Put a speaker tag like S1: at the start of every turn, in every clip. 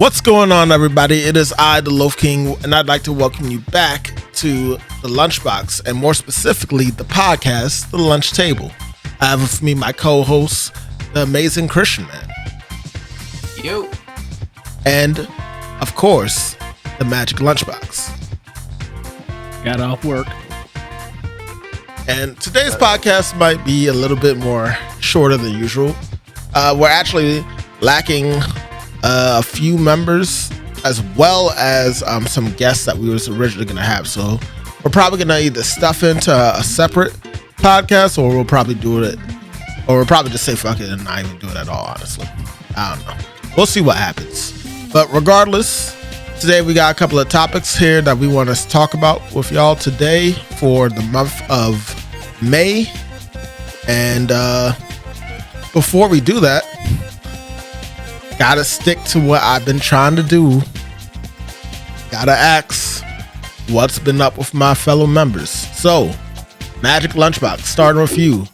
S1: What's going on, everybody? It is I, the Loaf King, and I'd like to welcome you back to the Lunchbox, and more specifically, the podcast, The Lunch Table. I have with me my co-host, the amazing Christian Man.
S2: Yo.
S1: And, of course, the Magic Lunchbox.
S3: Got off work.
S1: And today's podcast might be a little bit more shorter than usual. We're actually lacking a few members, as well as some guests that we was originally going to have. So we're probably going to either stuff into a separate podcast, or we'll probably do it, or we'll probably just say fuck it and not even do it at all, honestly. I don't know. We'll see what happens. But regardless, today we got a couple of topics here that we want to talk about with y'all today for the month of May. And before we do that, gotta stick to what I've been trying to do. Gotta ask what's been up with my fellow members. So, Magic Lunchbox, starting with you.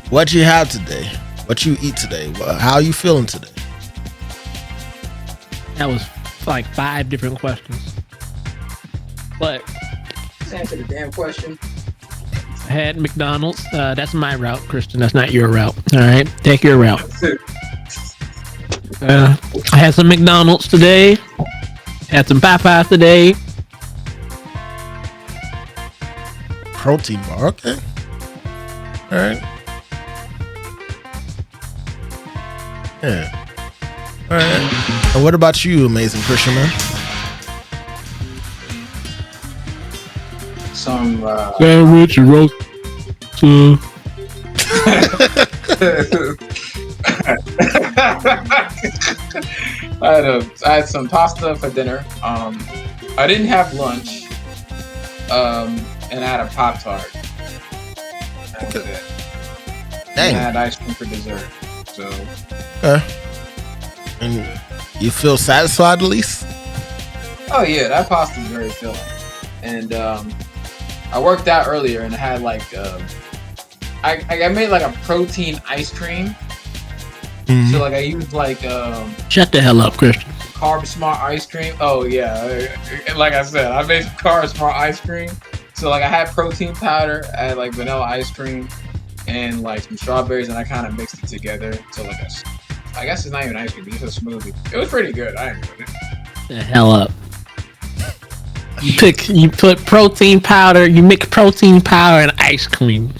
S1: What you have today? What you eat today? How you feeling today?
S3: That was like 5 different questions. But
S2: Just answer the damn question.
S3: I had McDonald's. That's my route, Christian. That's not your route. All right, take your route. I had some McDonald's today. Had some Popeyes today.
S1: Protein bar, okay. All right. Yeah. All right. And what about you, amazing Christian Man?
S2: Some
S3: Sandwich and roast.
S2: I had some pasta for dinner. I didn't have lunch. And I had a Pop-Tart. That was it.
S1: Dang.
S2: And I had ice cream for dessert. So
S1: Okay. And you feel satisfied at least?
S2: oh yeah, that pasta is very filling. And I worked out earlier and I had like I made like a protein ice cream. So like I used like
S3: Shut the hell up, Christian.
S2: Carb Smart ice cream. Oh yeah, and like I said, I made Carb Smart ice cream. So like I had protein powder, I had like vanilla ice cream, and like some strawberries, and I kind of mixed it together. So like I guess it's not even ice cream, it's just a smoothie. It was pretty good. I enjoyed it.
S3: The hell up. You put protein powder. You mix protein powder and ice cream.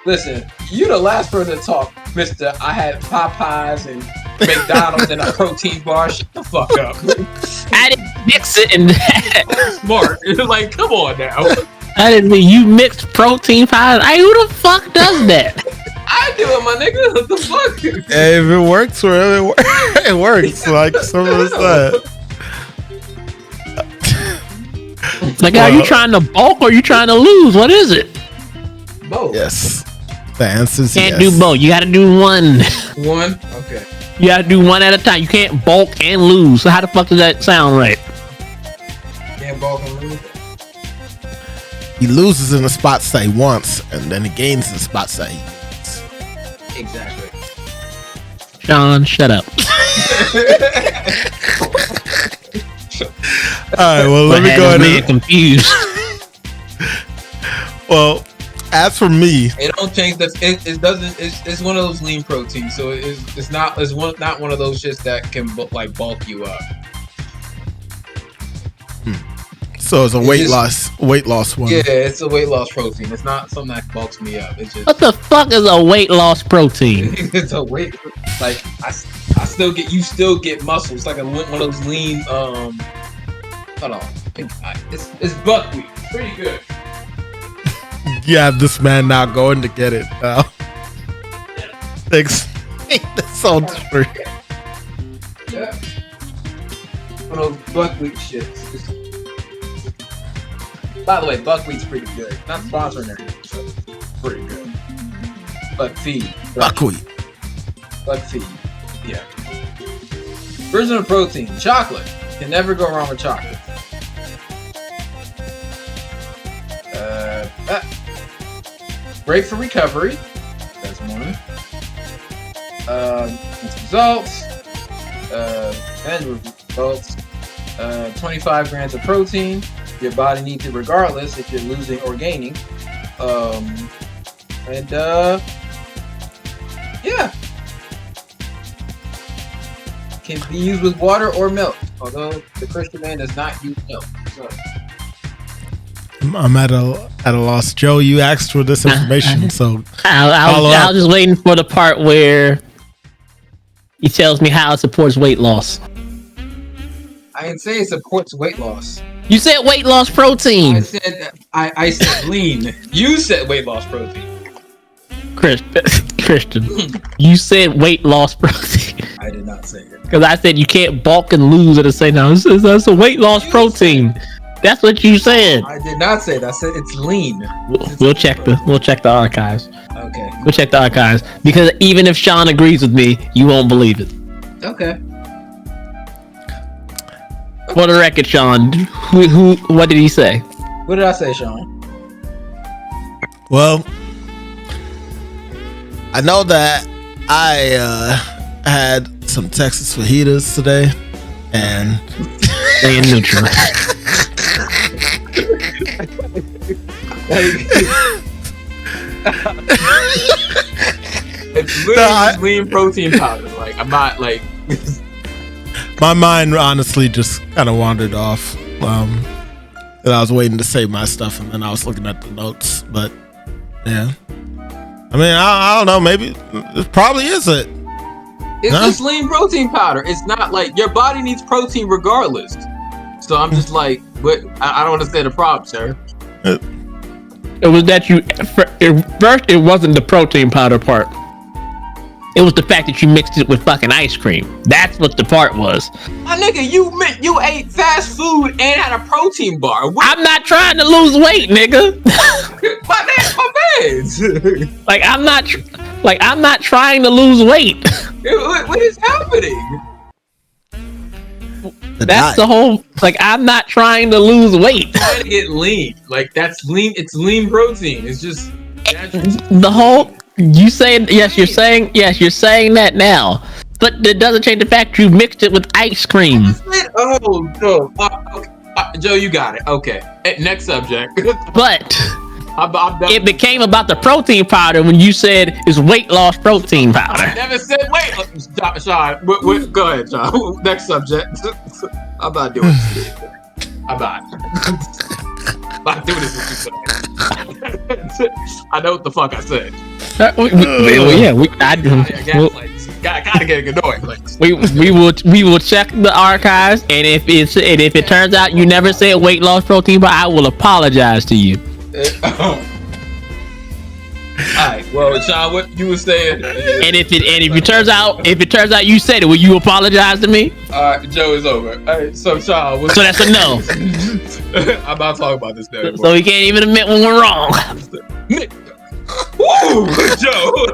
S2: Listen, you the last person to talk, Mister. I had Popeyes and McDonald's and a protein bar. Shut the fuck up.
S3: I didn't mix it in that.
S2: Smart. Like, come on now.
S3: I didn't mean you mixed protein powder. Who the fuck does that?
S2: I do it, my nigga. What the fuck?
S1: Hey, if it works for him, it works. Like someone said.
S3: Like, are you trying to bulk or are you trying to lose? What is it?
S2: Both.
S1: Yes. The answer is
S3: Can't
S1: yes.
S3: do both. You got to do one.
S2: One? Okay.
S3: You got to do one at a time. You can't bulk and lose. So how the fuck does that sound right?
S2: Can't bulk and lose.
S1: He loses in the spots that he wants, and then he gains in the spots that he needs.
S2: Exactly.
S3: Sean, shut up.
S1: All right, well, let me go ahead and
S3: confused.
S1: well, as for me,
S2: It don't change the. It doesn't. It's one of those lean proteins, so it's not. It's not one of those shits that can like bulk you up.
S1: so it's a weight loss one.
S2: Yeah, it's a weight loss protein. It's not something that bulks me up. It's just
S3: What the fuck is a weight loss protein?
S2: it's a weight. Like I still get. You still get muscle. It's like one of those lean. Hold on. It's buckwheat. Pretty good.
S1: You have this man now going to get it now. Thanks. That sounds free.
S2: Yeah. One of those buckwheat shits. By the way, buckwheat's pretty good. Not sponsoring anything, so pretty good. Buckwheat.
S1: Buckwheat.
S2: Buckwheat. Yeah. Version of protein. Chocolate. Can never go wrong with chocolate. Great for recovery. That's one. Results. And results. 25 grams of protein. Your body needs it regardless if you're losing or gaining. Yeah. Can be used with water or milk, although the Christian man does not use milk. So.
S1: I'm at a loss. Joe, you asked for this information, so
S3: I was just waiting for the part where he tells me how it supports weight loss.
S2: I didn't say it supports weight loss.
S3: You said weight loss protein.
S2: I said lean. You said weight loss protein.
S3: Christian, you said weight loss protein.
S2: I did not say it.
S3: Because I said you can't bulk and lose at the same time. That's a weight loss protein. That's what you said.
S2: I did not say that. I said it's lean.
S3: We'll check the archives.
S2: Okay.
S3: We'll check the archives because even if Sean agrees with me, you won't believe it.
S2: Okay.
S3: For the record, Sean, what did he say?
S2: What did I say, Sean?
S1: Well, I know that I had some Texas fajitas today, and
S3: stay in neutral.
S2: It's literally lean protein powder. Like I'm not like.
S1: My mind honestly just kind of wandered off. And I was waiting to say my stuff, and then I was looking at the notes. But yeah, I mean, I don't know. Maybe it probably is it.
S2: It's just lean protein powder. It's not like your body needs protein regardless. So I'm just like, but I don't understand the problem, sir.
S3: It was that first it wasn't the protein powder part. It was the fact that you mixed it with fucking ice cream. That's what the part was.
S2: My nigga, you ate fast food and had a protein bar.
S3: I'm not trying to lose weight, nigga.
S2: my man.
S3: I'm not trying to lose weight.
S2: What is happening?
S3: That's the whole. Like, I'm not trying to lose weight.
S2: Trying to get lean. Like that's lean. It's lean protein. It's just
S3: the whole. You saying yes? You're saying yes. You're saying that now, but it doesn't change the fact you mixed it with ice cream.
S2: Joe, you got it. Okay. Next subject.
S3: But
S2: I'm
S3: it became about the protein powder when you said it's weight loss protein powder.
S2: I never said weight. Sean, go ahead, Sean. Next subject. I'm not doing this. I'm not. I'm not doing this with you today. I know what the fuck I said.
S3: Gotta
S2: get annoyed.
S3: We will check the archives, and if it turns out you never said weight loss protein, but I will apologize to you.
S2: Alright, well, Sean, what you were saying?
S3: And if it turns out you said it, will you apologize to me?
S2: Joe is over. Alright, so Sean,
S3: so that's a no.
S2: I'm not talking about this anymore.
S3: So we can't even admit when we're wrong.
S2: Woo, Joe.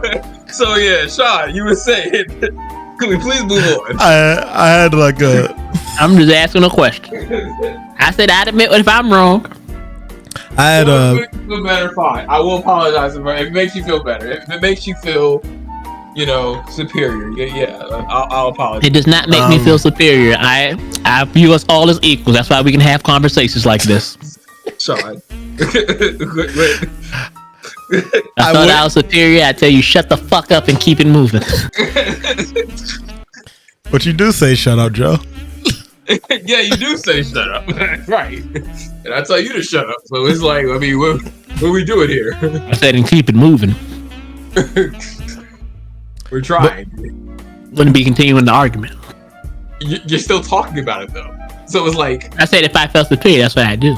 S2: So yeah, Sean, you were saying. Can we please move on?
S1: I had like a.
S3: I'm just asking a question. I said I'd admit if I'm wrong.
S1: I had a.
S2: Feel better, fine. I will apologize if it makes you feel better. If it makes you feel, superior, yeah, I'll apologize.
S3: It does not make me feel superior. I view us all as equals. That's why we can have conversations like this.
S2: Sean.
S3: I thought I was superior. I tell you, shut the fuck up and keep it moving.
S1: But you do say shut up, Joe.
S2: Yeah, you do say shut up. Right. And I tell you to shut up. So it's like, I mean, what are we doing here?
S3: I said and keep it moving.
S2: We're trying.
S3: Wouldn't be continuing the argument.
S2: You're still talking about it, though. So it's like...
S3: I said if I felt superior, that's what I do.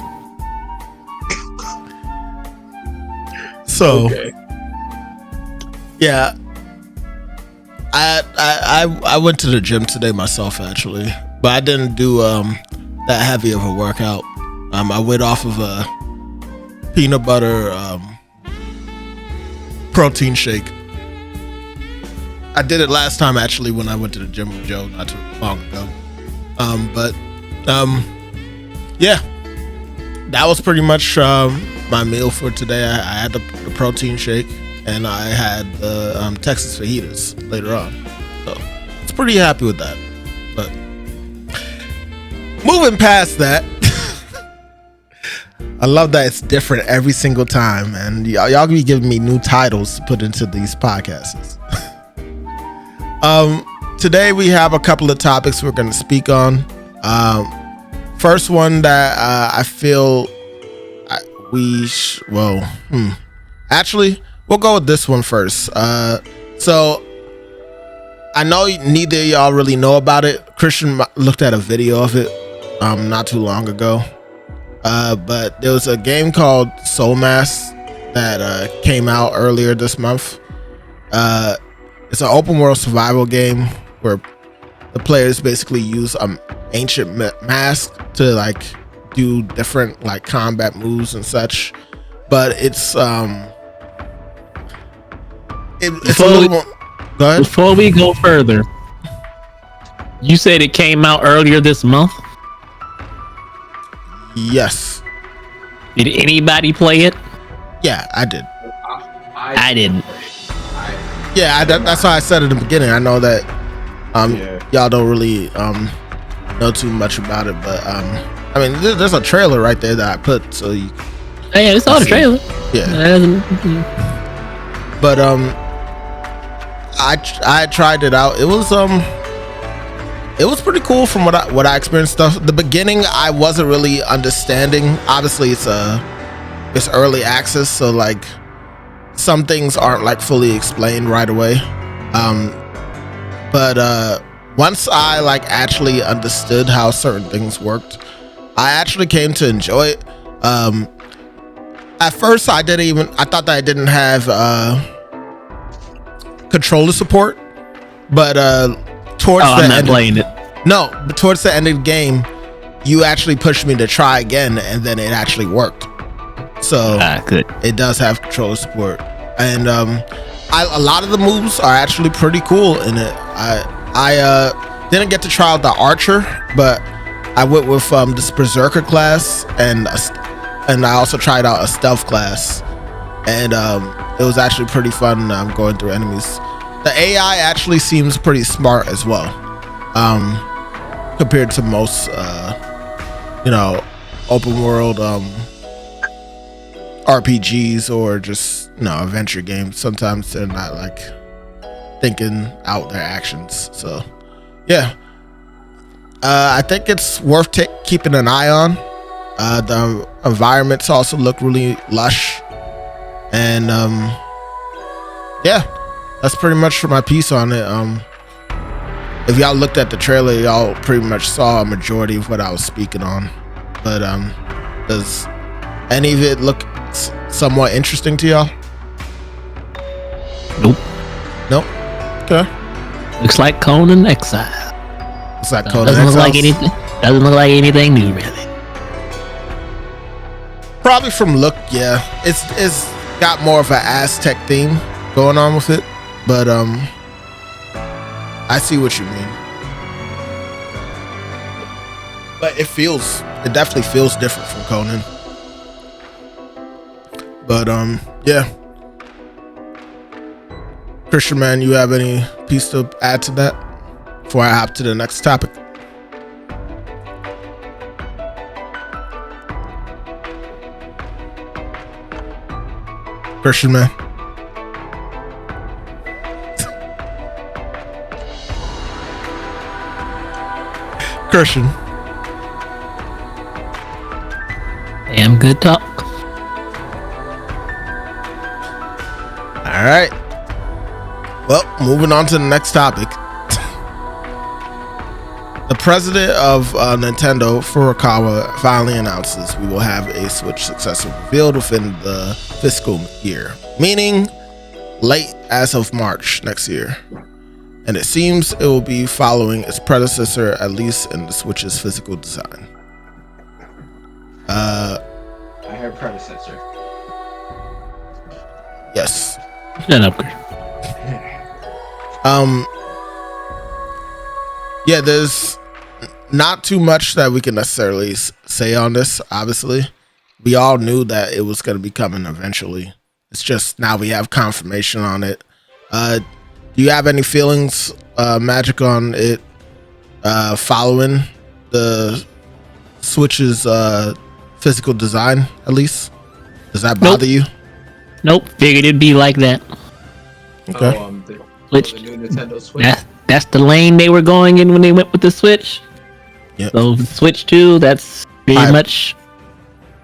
S1: So,
S2: okay.
S1: Yeah, I went to the gym today myself actually, but I didn't do that heavy of a workout. I went off of a peanut butter protein shake. I did it last time actually when I went to the gym with Joe not too long ago. Yeah, that was pretty much my meal for today. I had the protein shake and I had the Texas fajitas later on, so I was pretty happy with that. But moving past that. I love that it's different every single time, and y'all be giving me new titles to put into these podcasts. Today we have a couple of topics we're going to speak on. First one that I feel actually we'll go with this one first. So I know neither of y'all really know about it. Christian looked at a video of it not too long ago. But there was a game called Soulmask that came out earlier this month. It's an open world survival game where the players basically use ancient mask to like do different like combat moves and such. But it's a little more. Go ahead.
S3: Before we go further, you said it came out earlier this month?
S1: Yes.
S3: Did anybody play it?
S1: Yeah, I did.
S3: I didn't.
S1: Yeah, that's why I said at the beginning. I know that y'all don't really know too much about it, but I mean, there's a trailer right there that I put, so you.
S3: Yeah, it's all the trailer.
S1: Yeah. But I tried it out. It was pretty cool from what I experienced. The beginning I wasn't really understanding. Obviously it's early access, so like some things aren't like fully explained right away. But once I like actually understood how certain things worked, I actually came to enjoy it. At first I thought that I didn't have controller support, but towards the end
S3: playing it.
S1: No, but towards the end of the game, you actually pushed me to try again, and then it actually worked. So
S3: good.
S1: It does have controller support, and a lot of the moves are actually pretty cool in it. I didn't get to try out the archer, but I went with this berserker class, and I also tried out a stealth class, and it was actually pretty fun going through enemies. The AI actually seems pretty smart as well, compared to most, open world RPGs or just adventure games. Sometimes they're not like thinking out their actions. So, yeah, I think it's worth keeping an eye on. The environments also look really lush, and yeah. That's pretty much for my piece on it. If y'all looked at the trailer, y'all pretty much saw a majority of what I was speaking on. But does any of it look somewhat interesting to y'all?
S3: Nope.
S1: Nope. Okay.
S3: Looks like Conan Exile.
S1: Looks like Conan
S3: Exile. Doesn't look like anything new, really.
S1: Probably from look, yeah. It's got more of an Aztec theme going on with it. But I see what you mean. But it definitely feels different from Conan. But yeah. Christian, man, you have any piece to add to that before I hop to the next topic? Christian, man. Christian.
S3: Damn good talk.
S1: All right. Well, moving on to the next topic. The president of Nintendo, Furukawa, finally announces we will have a Switch successor revealed within the fiscal year, meaning late as of March next year. And it seems it will be following its predecessor, at least in the Switch's physical design.
S2: I heard predecessor.
S1: Yes.
S3: An upgrade.
S1: Yeah, there's not too much that we can necessarily say on this. Obviously, we all knew that it was going to be coming eventually. It's just now we have confirmation on it. Do you have any feelings, Magic, on it following the Switch's physical design, at least? Does that bother you?
S3: Nope. Figured it'd be like that.
S1: Okay.
S2: The new Nintendo Switch.
S3: That's the lane they were going in when they went with the Switch.
S1: Yep.
S3: So Switch 2, that's pretty much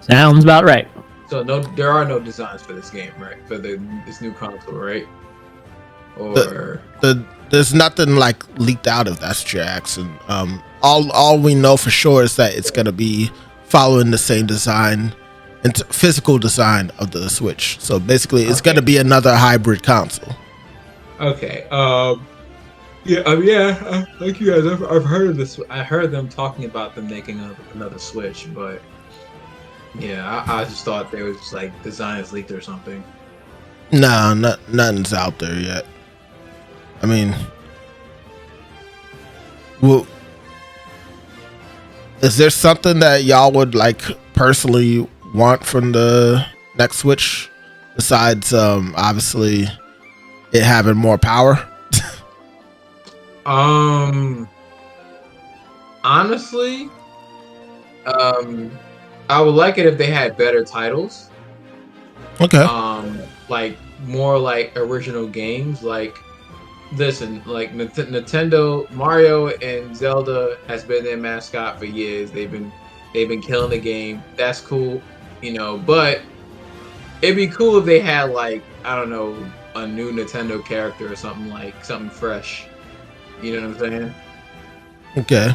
S3: sounds about right.
S2: So there are no designs for this game, right? For this new console, right? Or
S1: there's nothing like leaked out if that's what you're asking. All we know for sure is that it's gonna be following the same design and physical design of the Switch. So basically, it's gonna be another hybrid console.
S2: Okay. Like you guys, I've heard of this. I heard them talking about them making another Switch, but yeah, I just thought there was just like designs leaked or something.
S1: No, nothing's out there yet. I mean, well, is there something that y'all would like personally want from the next Switch besides obviously it having more power?
S2: Honestly, I would like it if they had better titles.
S1: Okay.
S2: Like more like original games. Like, listen, like Nintendo, Mario and Zelda has been their mascot for years. They've been killing the game. That's cool, you know. But it'd be cool if they had like, I don't know, a new Nintendo character or something, like something fresh. You know what I'm saying?
S1: Okay.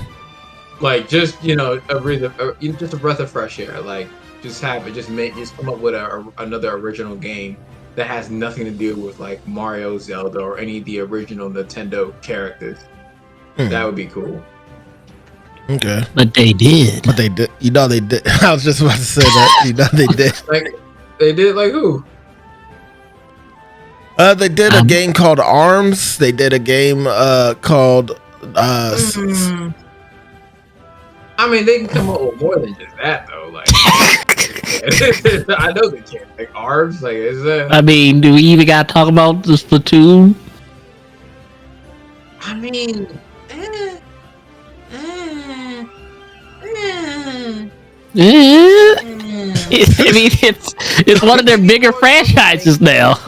S2: Like just just a breath of fresh air. Like just come up with another original game that has nothing to do with like Mario, Zelda, or any of the original Nintendo characters. That would be cool.
S1: Okay.
S3: But they did.
S1: You know they did. I was just about to say that. You know they did.
S2: Like they did. Like who?
S1: They did a game called ARMS. They did a game called.
S2: I mean, they can come up with more than just that, though. Like, I know they can't. Like ARMS, like is that?
S3: I mean, do we even gotta talk about the Splatoon?
S2: I mean,
S3: I mean, it's one of their bigger franchises now.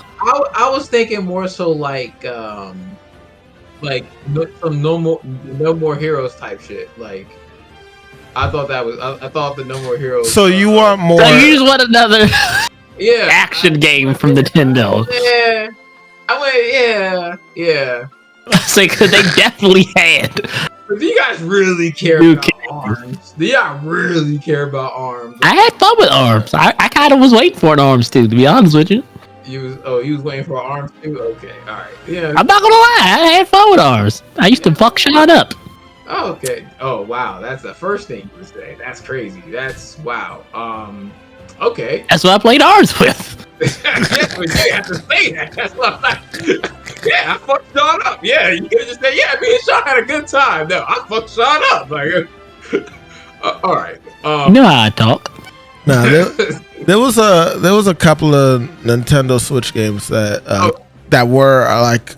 S2: I was thinking more so like some no more heroes type shit. Like I thought the No More Heroes.
S1: So you want more?
S3: So you just want another
S2: yeah
S3: action game from Nintendo?
S2: Yeah, yeah.
S3: Say because they definitely had.
S2: Do you guys really care about ARMS? Do y'all really care about ARMS?
S3: I had fun with ARMS. I kind of was waiting for an ARMS too, to be honest with you.
S2: You was waiting for ARMS too? Okay, alright. Yeah.
S3: I'm not gonna lie, I had fun with ARMS. I used to fuck Sean up.
S2: Oh, okay. Oh wow, that's the first thing you would say. That's crazy. That's wow. Okay.
S3: That's what I played ARMS with.
S2: Yeah, but you have to say that. That's what I'm like. Yeah, I fucked Sean up. Yeah, you could just say, yeah, me and Sean had a good time. No, I fucked Sean up. Like, all right.
S3: You know how I talk.
S1: Nah, there was a couple of Nintendo Switch games that that were like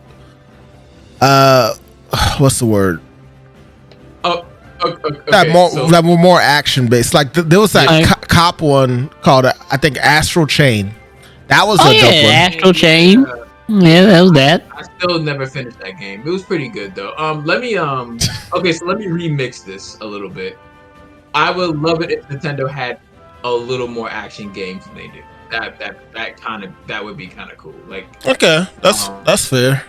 S1: what's the word?
S2: Okay,
S1: that were more action based. Like there was that cop one called I think Astral Chain. That was a dope one.
S3: Astral Chain. Yeah, that was that.
S2: I still never finished that game. It was pretty good though. Let me okay, so let me remix this a little bit. I would love it if Nintendo had a little more action games than they do. That would be kind of cool. Like
S1: okay, that's fair.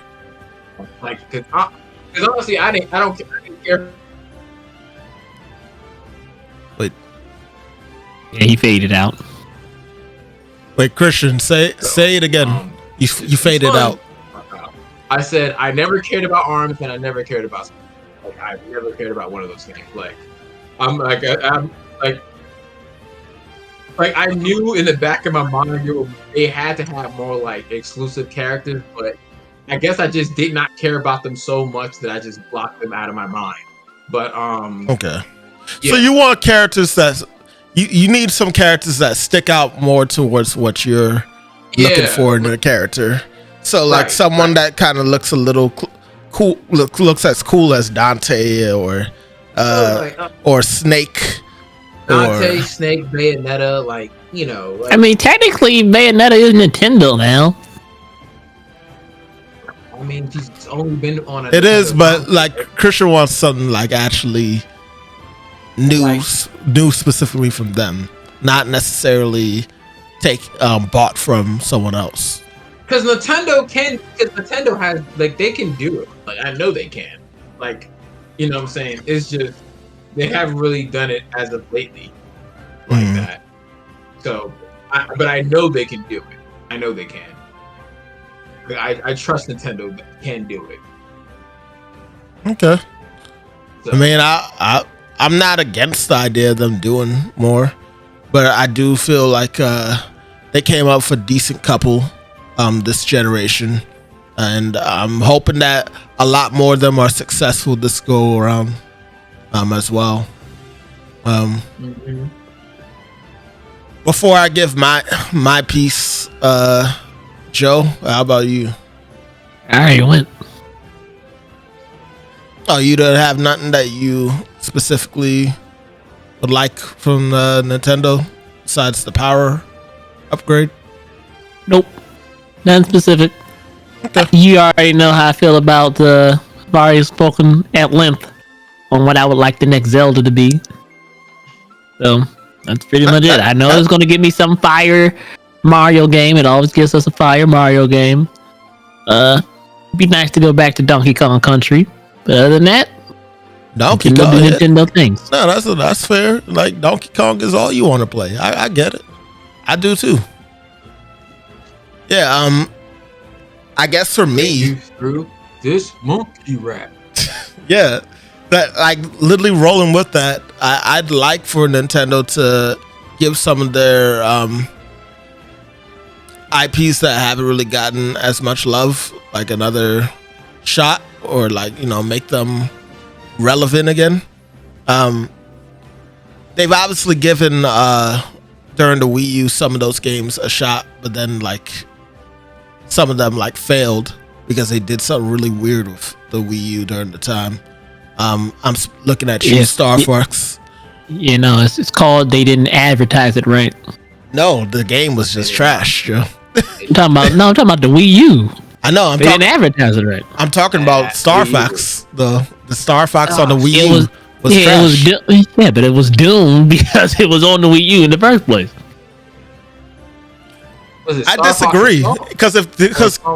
S2: Like because honestly, I don't care.
S1: Wait.
S3: Yeah, he faded out.
S1: Wait, Christian, say it again. You faded out.
S2: I said I never cared about ARMS and I never cared about. Like I never cared about one of those games. Like I'm like I knew in the back of my mind they had to have more like exclusive characters, but I guess I just did not care about them so much that I just blocked them out of my mind. But
S1: okay.
S2: Yeah.
S1: So you want characters that you need some characters that stick out more towards what you're looking for in a character. So like someone that kind of looks a little cool, looks as cool as Dante or Snake.
S2: Dante, Snake, Bayonetta, like, you know. Like,
S3: I mean, technically, Bayonetta is Nintendo now.
S2: I mean, she's only been on a.
S1: It is, but like Christian wants something like actually new specifically from them, not necessarily bought from someone else.
S2: Because Nintendo has, like, they can do it. Like, I know they can. Like, you know what I'm saying? It's just they haven't really done it as of lately, like that. So, but I know they can do it. I know they can. I trust Nintendo can do it.
S1: Okay.
S2: So,
S1: I mean, I'm not against the idea of them doing more, but I do feel like they came up with a decent couple this generation, and I'm hoping that a lot more of them are successful this go around as well. Before I give my piece, Joe, how about you?
S3: I already went.
S1: Oh, you don't have nothing that you specifically would like from Nintendo besides the power upgrade?
S3: Nope. Nothing specific.
S1: Okay.
S3: You already know how I feel about I've already spoken at length on what I would like the next Zelda to be. So that's pretty much it. I know it's going to give me some fire Mario game. It always gives us a fire Mario game. It'd be nice to go back to Donkey Kong Country. But other than that,
S1: Donkey Kong,
S3: Nintendo things.
S1: No, that's fair. Like, Donkey Kong is all you want to play. I get it. I do too. Yeah. I guess for me,
S2: through this monkey rap.
S1: Yeah, that, like, literally rolling with that. I'd like for Nintendo to give some of their IPs that haven't really gotten as much love, like, another shot, or, like, you know, make them relevant again. They've obviously given during the Wii U some of those games a shot, but then, like, some of them, like, failed because they did something really weird with the Wii U during the time. I'm looking at you, Star Fox.
S3: You know, it's called they didn't advertise it right.
S1: No, the game was just trash, Joe.
S3: I'm talking about the Wii U.
S1: I know.
S3: They didn't advertise it right.
S1: I'm talking about Star Fox. The Star Fox on the Wii U was trash.
S3: But it was doomed because it was on the Wii U in the first place.
S1: I disagree, because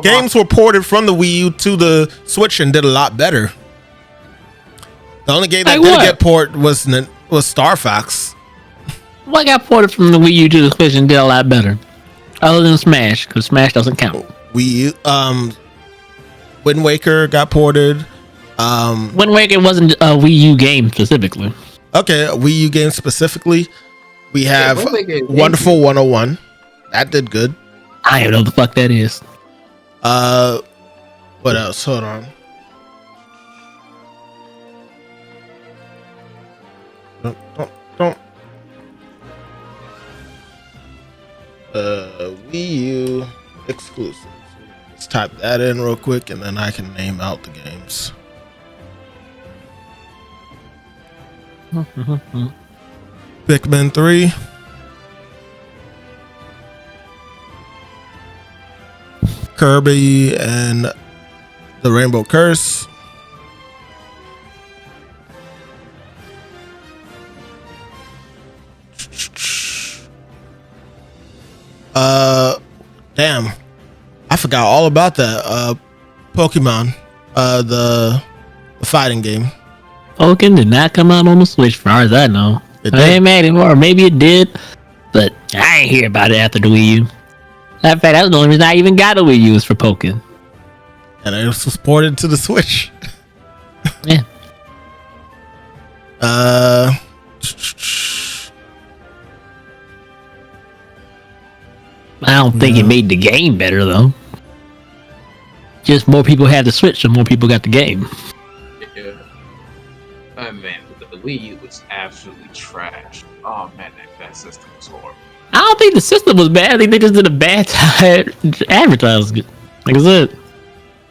S1: games were ported from the Wii U to the Switch and did a lot better. The only game that didn't get ported was Star Fox.
S3: What got ported from the Wii U to the Switch and did a lot better? Other than Smash, because Smash doesn't count.
S1: Wii U, Wind Waker got ported.
S3: Wind Waker wasn't a Wii U game specifically.
S1: Okay, a Wii U game specifically. We have Wonderful 101. That did good.
S3: I don't know what the fuck that is.
S1: What else? Hold on. Don't. Wii U exclusives. Let's type that in real quick, and then I can name out the games. Pikmin 3. Kirby and the Rainbow Curse. Damn, I forgot all about that. Pokemon, the fighting game.
S3: Pokemon did not come out on the Switch, as far as I know. I ain't mad anymore, or maybe it did, but I ain't hear about it after the Wii U. In fact, that's the only reason I even got a Wii U is for Pokemon.
S1: And it was ported to the Switch.
S3: Yeah. I don't think it made the game better, though. Just more people had the Switch, so more people got the game.
S2: Yeah. Oh, man, the Wii U was absolutely trash. Oh, man, that system was horrible.
S3: I don't think the system was bad. I think they just did a bad time advertising. Like I said.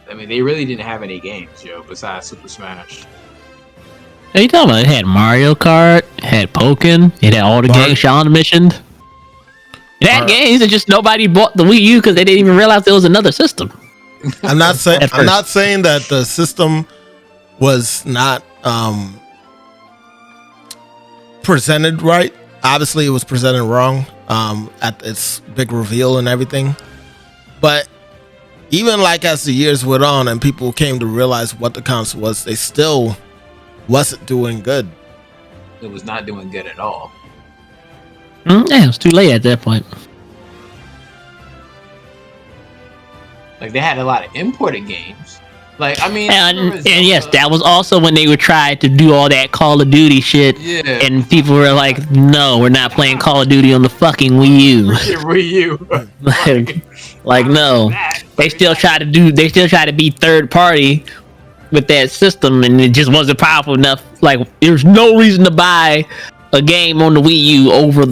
S2: I mean, they really didn't have any games, besides Super Smash.
S3: What are you talking about? It had Mario Kart, it had Pokken, it had all the games Sean mentioned. It had games that just nobody bought the Wii U because they didn't even realize there was another system.
S1: I'm not saying that the system was not presented right. Obviously, it was presented wrong at its big reveal and everything. But even like as the years went on and people came to realize what the console was, they still wasn't doing good.
S2: It was not doing good at all.
S3: Yeah, it was too late at that point.
S2: Like, they had a lot of imported games. Like, I mean,
S3: and yes, that was also when they were trying to do all that Call of Duty shit.
S2: Yeah.
S3: And people were like, "No, we're not playing Call of Duty on the fucking Wii U."
S2: Wii U.
S3: like no, they still try to be third party with that system, and it just wasn't powerful enough. Like, there's no reason to buy a game on the Wii U over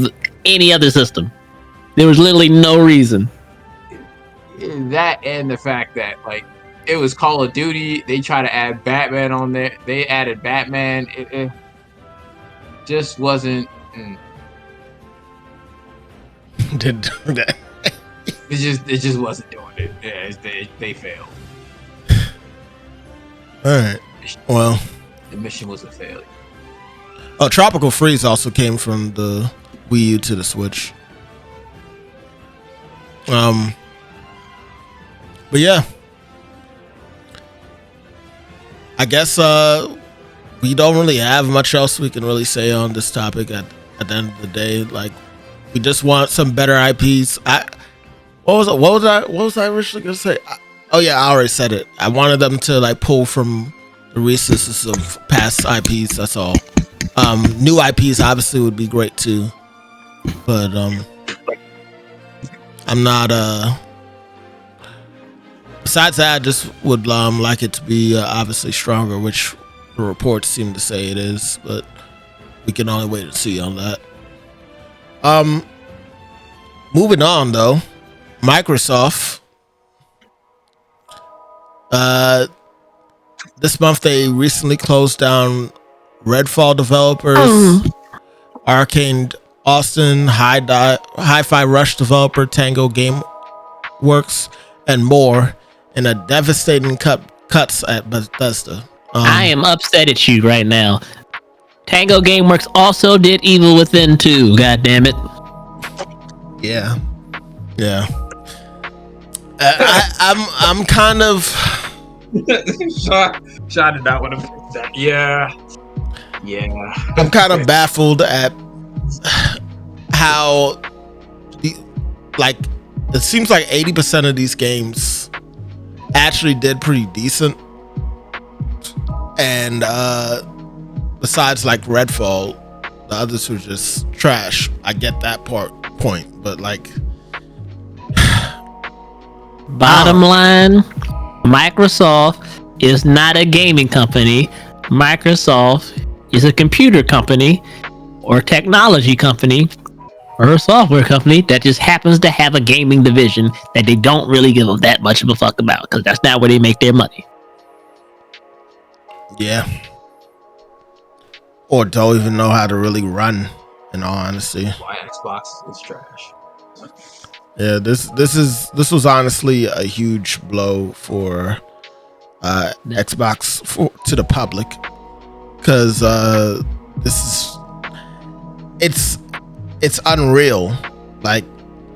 S3: any other system. There was literally no reason.
S2: That and the fact that, like, it was Call of Duty. They try to add Batman on there. They added Batman. It just wasn't.
S1: Did do that.
S2: It just wasn't doing it. Yeah, they failed.
S1: All right. Well,
S2: the mission was a failure.
S1: Oh, Tropical Freeze also came from the Wii U to the Switch. But yeah, I guess we don't really have much else we can really say on this topic at the end of the day. Like, we just want some better IPs. What was I originally gonna say? I already said it. I wanted them to like pull from the resources of past IPs. That's all. New IPs obviously would be great too, but I'm not. Besides that, I just would like it to be obviously stronger, which the reports seem to say it is, but we can only wait and see on that. Moving on though, Microsoft. This month they recently closed down Redfall developers, Arcane Austin, Hi-Fi Rush developer Tango Gameworks, and more, in a devastating cuts at Bethesda.
S3: I am upset at you right now. Tango Gameworks also did Evil Within 2. God damn it.
S1: Yeah. I'm kind of.
S2: Sean did not want to fix that. Yeah.
S1: I'm kind of baffled at how, it seems like 80% of these games actually did pretty decent, and besides like Redfall, the others were just trash. I get that point, but like,
S3: bottom line, Microsoft is not a gaming company. Microsoft is a computer company or technology company or a software company that just happens to have a gaming division that they don't really give that much of a fuck about, because that's not where they make their money.
S1: Yeah. Or don't even know how to really run, in all honesty.
S2: Why Xbox is trash.
S1: Yeah, this was honestly a huge blow for Xbox to the public, because it's unreal. Like,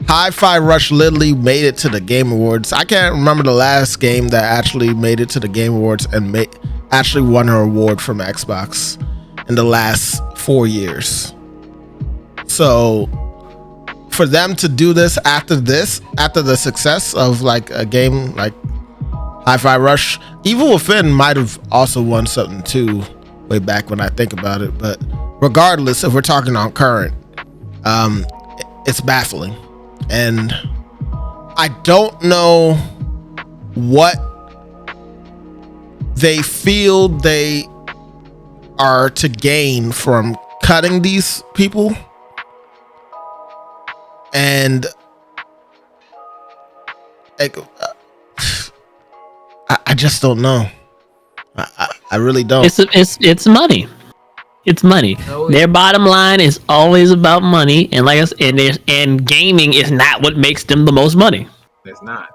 S1: Hi-Fi Rush literally made it to the Game Awards. I can't remember the last game that actually made it to the Game Awards and actually won an award from Xbox in the last 4 years. So for them to do this after the success of like a game like Hi-Fi Rush, Evil Within might have also won something too way back when I think about it. But regardless, if we're talking on current, it's baffling, and I don't know what they feel they are to gain from cutting these people, and I just don't know. I really don't.
S3: It's money. It's money.
S2: No,
S3: Their bottom line is always about money, and like I said, and gaming is not what makes them the most money.
S2: it's not.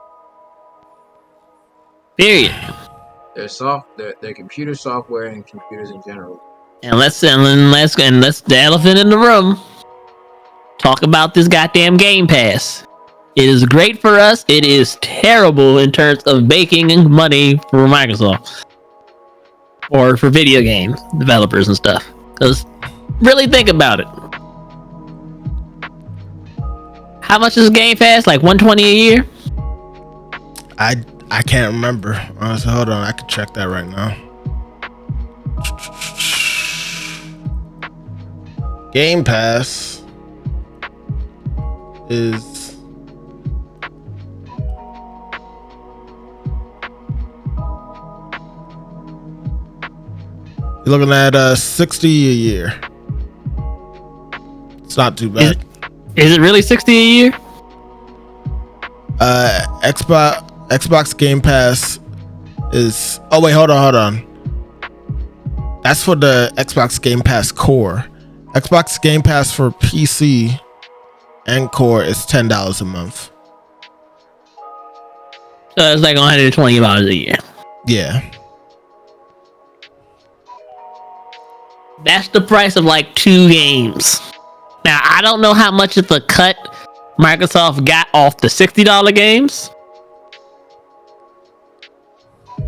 S3: Period.
S2: Their computer software and computers in general.
S3: And let's the elephant in the room. Talk about this goddamn Game Pass. It is great for us. It is terrible in terms of making money for Microsoft or for video game developers and stuff. Because really think about it. How much is Game Pass? Like $120 a year?
S1: I can't remember. Honestly, hold on. I can check that right now. Game Pass is you're looking at $60 a year. It's not too bad.
S3: Is it really $60 a year?
S1: Xbox Game Pass is. Oh wait, hold on. That's for the Xbox Game Pass Core. Xbox Game Pass for PC and Core is $10 a month.
S3: So it's like $120 a year.
S1: Yeah.
S3: That's the price of like 2 games. Now, I don't know how much of a cut Microsoft got off the $60 games.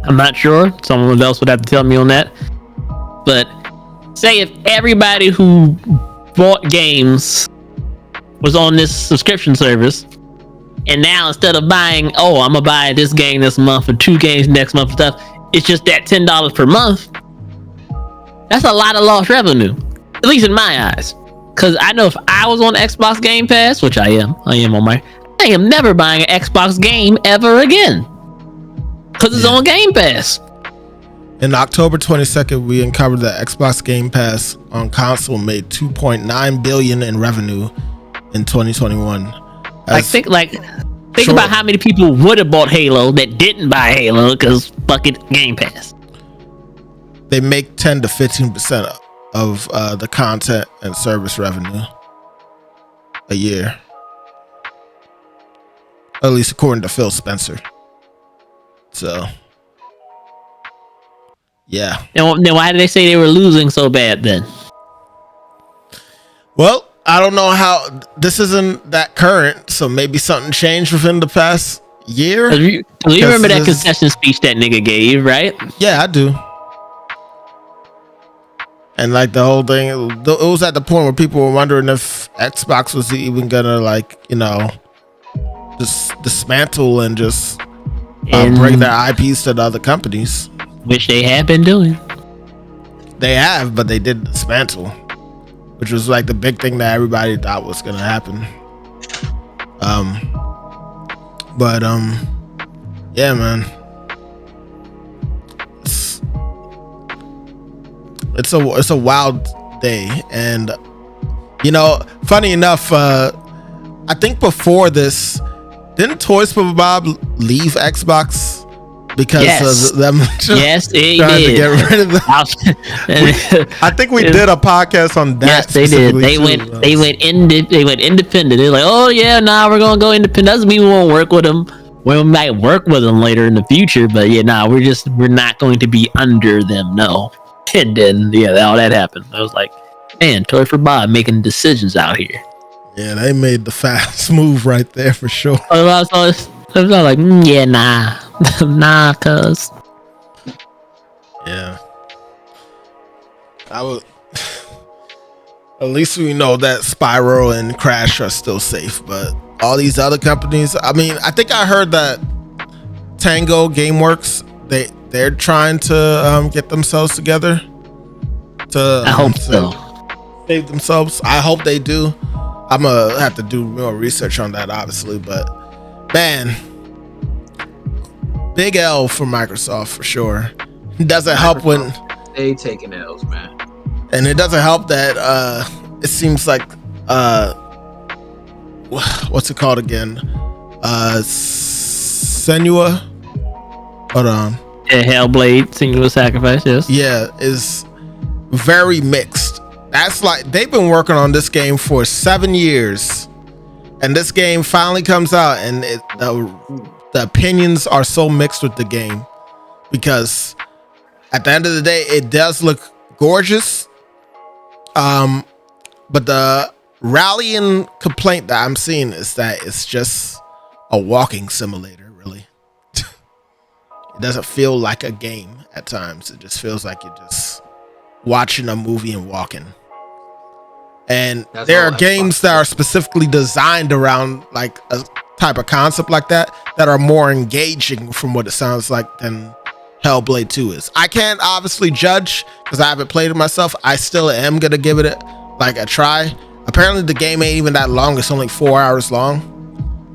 S3: I'm not sure. Someone else would have to tell me on that. But say if everybody who bought games was on this subscription service, and now instead of buying, I'm gonna buy this game this month or 2 games next month and stuff, it's just that $10 per month. That's a lot of lost revenue, at least in my eyes. Because I know if I was on Xbox Game Pass, which I am on I am never buying an Xbox game ever again. Because it's on Game Pass.
S1: In October 22nd, we uncovered that Xbox Game Pass on console made $2.9 billion in revenue in 2021.
S3: Think about how many people would have bought Halo that didn't buy Halo because fucking Game Pass.
S1: They make 10 to 15% of the content and service revenue a year, at least according to Phil Spencer. So, yeah.
S3: And then why did they say they were losing so bad then?
S1: Well, I don't know how. This isn't that current, so maybe something changed within the past year.
S3: You remember that concession speech that nigga gave, right?
S1: Yeah, I do. And like the whole thing, it was at the point where people were wondering if Xbox was even gonna just dismantle and just bring their IPs to the other companies,
S3: which they have been doing.
S1: They have, but they did dismantle, which was like the big thing that everybody thought was gonna happen. Yeah, man. It's a wild day, and funny enough, I think before this, didn't Toys for Bob leave Xbox because of them trying to get rid of them? I think we did a podcast on that.
S3: Yes, they did. They went independent. They're like, oh yeah, we're gonna go independent. Doesn't mean we won't work with them. We might work with them later in the future, but yeah, we're not going to be under them. No. And then all that happened. I was like, man, Toy for Bob making decisions out here.
S1: Yeah, they made the fast move right there for sure.
S3: I was like, nah, cuz.
S1: Yeah. At least we know that Spyro and Crash are still safe, but all these other companies, I mean, I think I heard that Tango Gameworks, they're trying to get themselves together to
S3: I hope so.
S1: Save themselves. I hope they do. I'm gonna have to do more research on that, obviously, but man, big L for Microsoft for sure. It doesn't help when
S2: they taking L's, man.
S1: And it doesn't help that it seems like what's it called again? Senua. Hold on.
S3: Yeah, Hellblade, Singular Sacrifice, yes.
S1: Yeah, is very mixed That's like they've been working on this game for 7 years, and this game finally comes out, and the opinions are so mixed with the game because at the end of the day, it does look gorgeous. But the rallying complaint that I'm seeing is that it's just a walking simulator, really. It doesn't feel like a game at times. It just feels like you're just watching a movie and walking. And there are games that are specifically designed around like a type of concept like that are more engaging from what it sounds like than Hellblade 2 is. I can't obviously judge because I haven't played it myself. I still am gonna give it like a try. Apparently the game ain't even that long. It's only 4 hours long.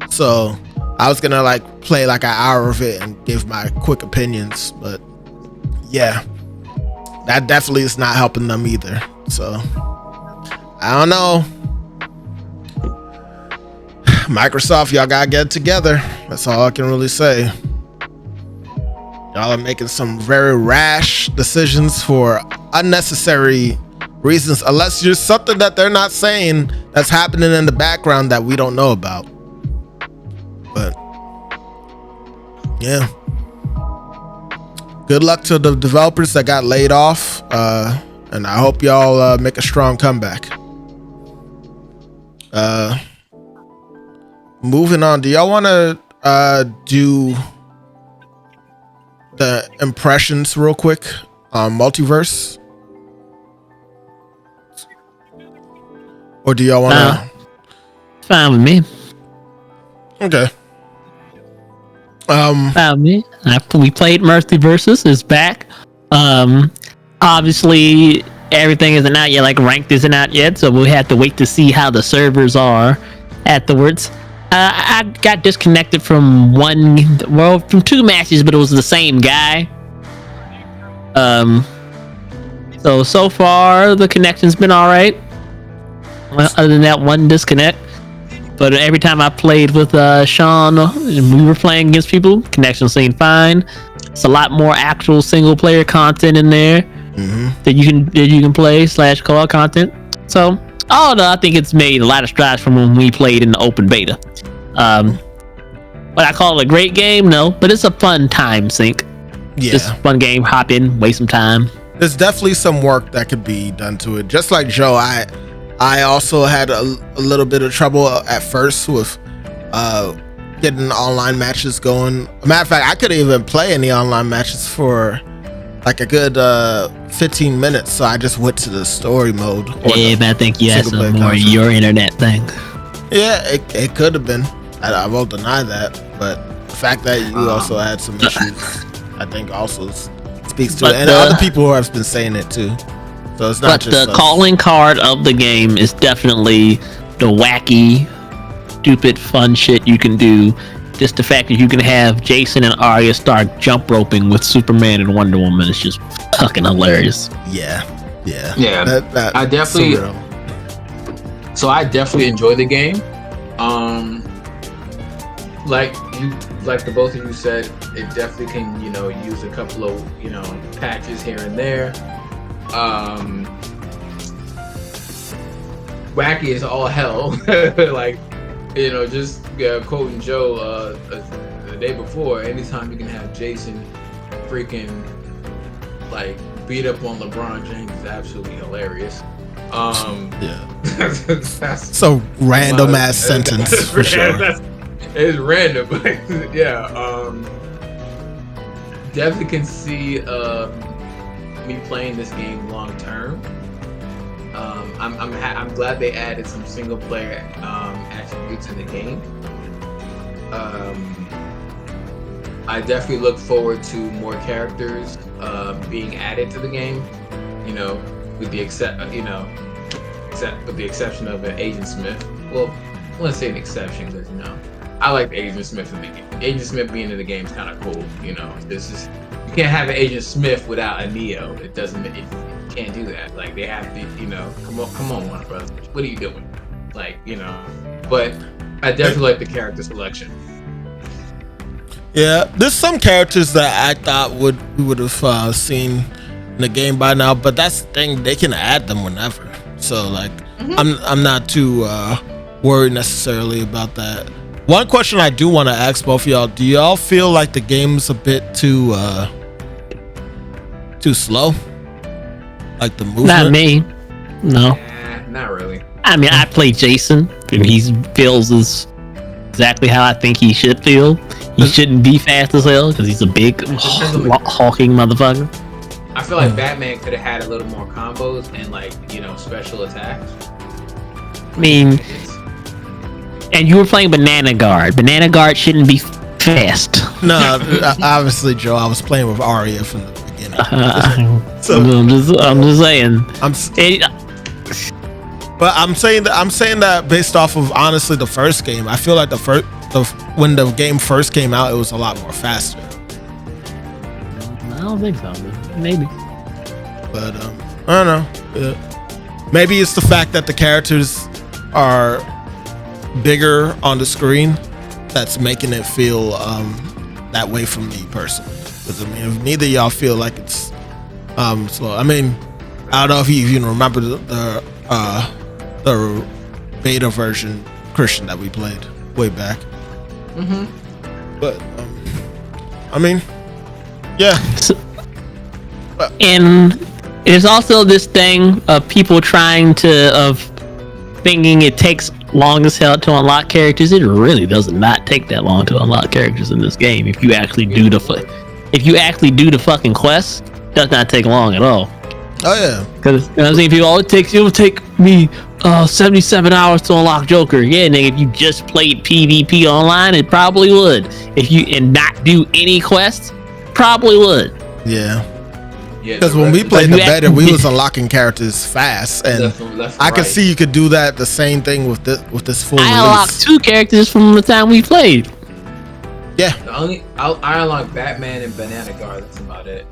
S1: So I was gonna like play like an hour of it and give my quick opinions, but yeah, that definitely is not helping them either. So I don't know. Microsoft, y'all gotta get it together. That's all I can really say. Y'all are making some very rash decisions for unnecessary reasons, unless there's something that they're not saying that's happening in the background that we don't know about. But yeah, good luck to the developers that got laid off, and I hope y'all make a strong comeback. Moving on, do y'all want to do the impressions real quick on Multiverse? Or do y'all want to?
S3: Fine with me.
S1: Okay.
S3: Fine with me. We played Multiverses. It's back. Obviously, everything isn't out yet. Like ranked isn't out yet, so we'll have to wait to see how the servers are afterwards. I got disconnected from from 2 matches, but it was the same guy. So far the connection's been all right. Well, other than that one disconnect, but every time I played with Sean, we were playing against people, connection seemed fine. It's a lot more actual single player content in there that you can play / co-op content. So all in all, I think it's made a lot of strides from when we played in the open beta. But I call it a great game? No, but it's a fun time sink.
S1: Yeah,
S3: just a fun game. Hop in, waste some time.
S1: There's definitely some work that could be done to it. Just like Joe, I also had a little bit of trouble at first with getting online matches going. Matter of fact, I couldn't even play any online matches for like a good 15 minutes, so I just went to the story mode.
S3: Yeah, but I think you had some more your internet thing.
S1: Yeah, it could have been. I won't deny that, but the fact that you also had some issues, I think also speaks to it. And other people who have been saying it too. So it's not just
S3: the calling card of the game is definitely the wacky, stupid, fun shit you can do. Just the fact that you can have Jason and Arya start jump roping with Superman and Wonder Woman is just fucking hilarious.
S1: Yeah.
S2: I definitely. So I definitely enjoy the game. Like the both of you said, it definitely can use a couple of patches here and there. Wacky is all hell. Like just quoting Joe the day before, anytime you can have Jason freaking like beat up on LeBron James is absolutely hilarious.
S1: That's so random ass sentence for sure.
S2: It's random, but yeah. Definitely can see me playing this game long term. I'm glad they added some single player attributes in the game. I definitely look forward to more characters being added to the game. With the exception of an Agent Smith. Well, let's say an exception because I like Agent Smith in the game. Agent Smith being in the game is kind of cool. This is you can't have an Agent Smith without a Neo. It doesn't. You can't do that. Like they have to. Come on, Warner Brothers. What are you doing? Like But I definitely like the character selection.
S1: Yeah, there's some characters that I thought we would have seen in the game by now, but that's the thing, they can add them whenever. So like, I'm not too worried necessarily about that. One question I do want to ask both of y'all: do y'all feel like the game's a bit too slow? Like the movement?
S3: Not me. No.
S2: Not really.
S3: I mean, I play Jason, and he feels exactly how I think he should feel. He shouldn't be fast as hell because he's a big hulking motherfucker.
S2: I feel like Batman could have had a little more combos and like, you know, special attacks.
S3: I mean, and you were playing Banana Guard. Banana Guard shouldn't be fast.
S1: No, obviously, Joe. I was playing with Arya from the beginning.
S3: So I'm just saying.
S1: But I'm saying that based off of honestly the first game. I feel like when the game first came out, it was a lot more faster.
S3: I don't think so. Maybe.
S1: But I don't know. Maybe it's the fact that the characters are bigger on the screen that's making it feel that way for me personally. Because I mean, if neither of y'all feel like it's slow. I mean, I don't know if you even remember the beta version Christian that we played way back. But I mean, yeah.
S3: And there's also this thing of people trying to thinking it takes long as hell to unlock characters. It really does not take that long to unlock characters in this game. If you actually do the fucking quest, it does not take long at all.
S1: Oh yeah.
S3: Because I think it'll take me 77 hours to unlock Joker. Yeah, nigga, if you just played PvP online, it probably would. If you and not do any quests, probably would.
S1: Yeah. Because when we played the beta, we was unlocking characters fast, and I could see you could do that the same thing with this full release.
S3: I unlocked 2 characters from the time we played.
S1: Yeah.
S2: I unlocked Batman and Banana Guard. That's about it.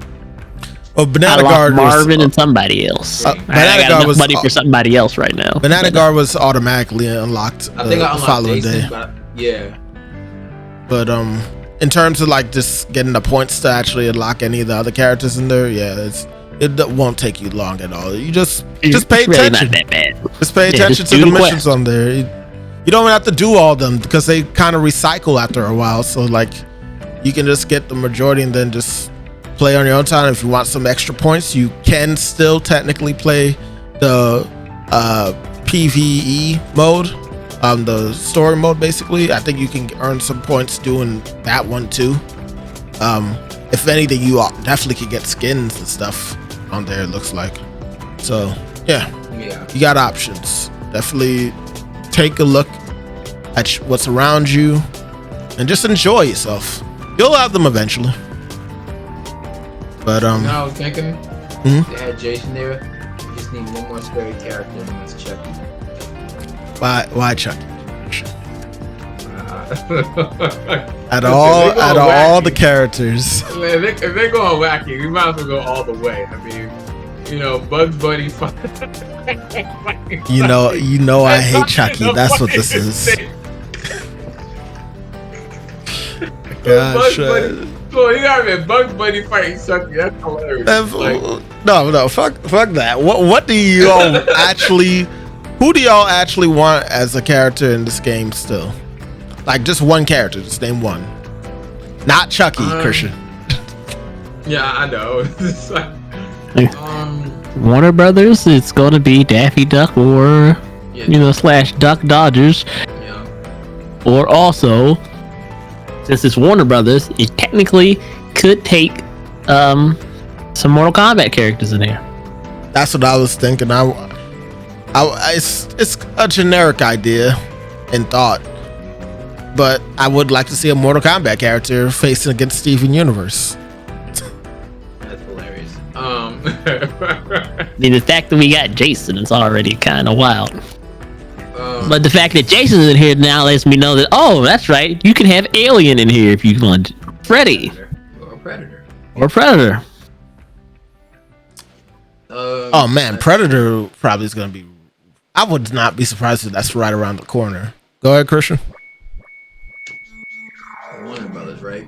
S1: Well, Banana Guard
S3: was Marvin and somebody else. Banana Guard was money for somebody else right now.
S1: Banana Guard was automatically unlocked.
S2: I think I unlocked
S1: following
S2: Jason,
S1: day.
S2: Yeah.
S1: But in terms of like just getting the points to actually unlock any of the other characters in there, yeah, it won't take you long at all. You just pay attention.
S3: Really not that bad.
S1: Just pay attention to the missions on there. You don't even have to do all of them because they kind of recycle after a while. So like, you can just get the majority and then just play on your own time. If you want some extra points, you can still technically play the PvE mode, the story mode. Basically, I think you can earn some points doing that one too. If anything, you definitely could get skins and stuff on there. It looks like. So yeah, you got options. Definitely take a look at what's around you and just enjoy yourself. You'll have them eventually. But
S2: I was thinking they had Jason there. You just need one more scary character, and that's Chucky.
S1: Why Chucky? Out of all the characters.
S2: If they're going wacky, we might as well go all the way. I mean, you know, Bugs Bunny.
S1: you know, I hate Chucky. That's what this is. Gosh.
S2: Well, you know what I mean? Bugs Bunny fighting Chucky. That's hilarious.
S1: No, fuck that. What do you all actually? Who do y'all actually want as a character in this game still? Like just one character, just name one. Not Chucky, Christian.
S2: Yeah, I know.
S3: Warner Brothers, it's gonna be Daffy Duck or / Duck Dodgers.
S2: Yeah.
S3: Or also, since it's Warner Brothers, it technically could take some Mortal Kombat characters in there.
S1: That's what I was thinking. It's a generic idea in thought, but I would like to see a Mortal Kombat character facing against Steven Universe.
S2: That's hilarious.
S3: I mean, the fact that we got Jason is already kind of wild. But the fact that Jason's in here now lets me know that, oh, that's right, you can have Alien in here if you want. Freddy. Or Predator.
S1: Oh man, Predator probably is going to be... I would not be surprised if that's right around the corner. Go ahead, Christian.
S2: Warner Brothers, right?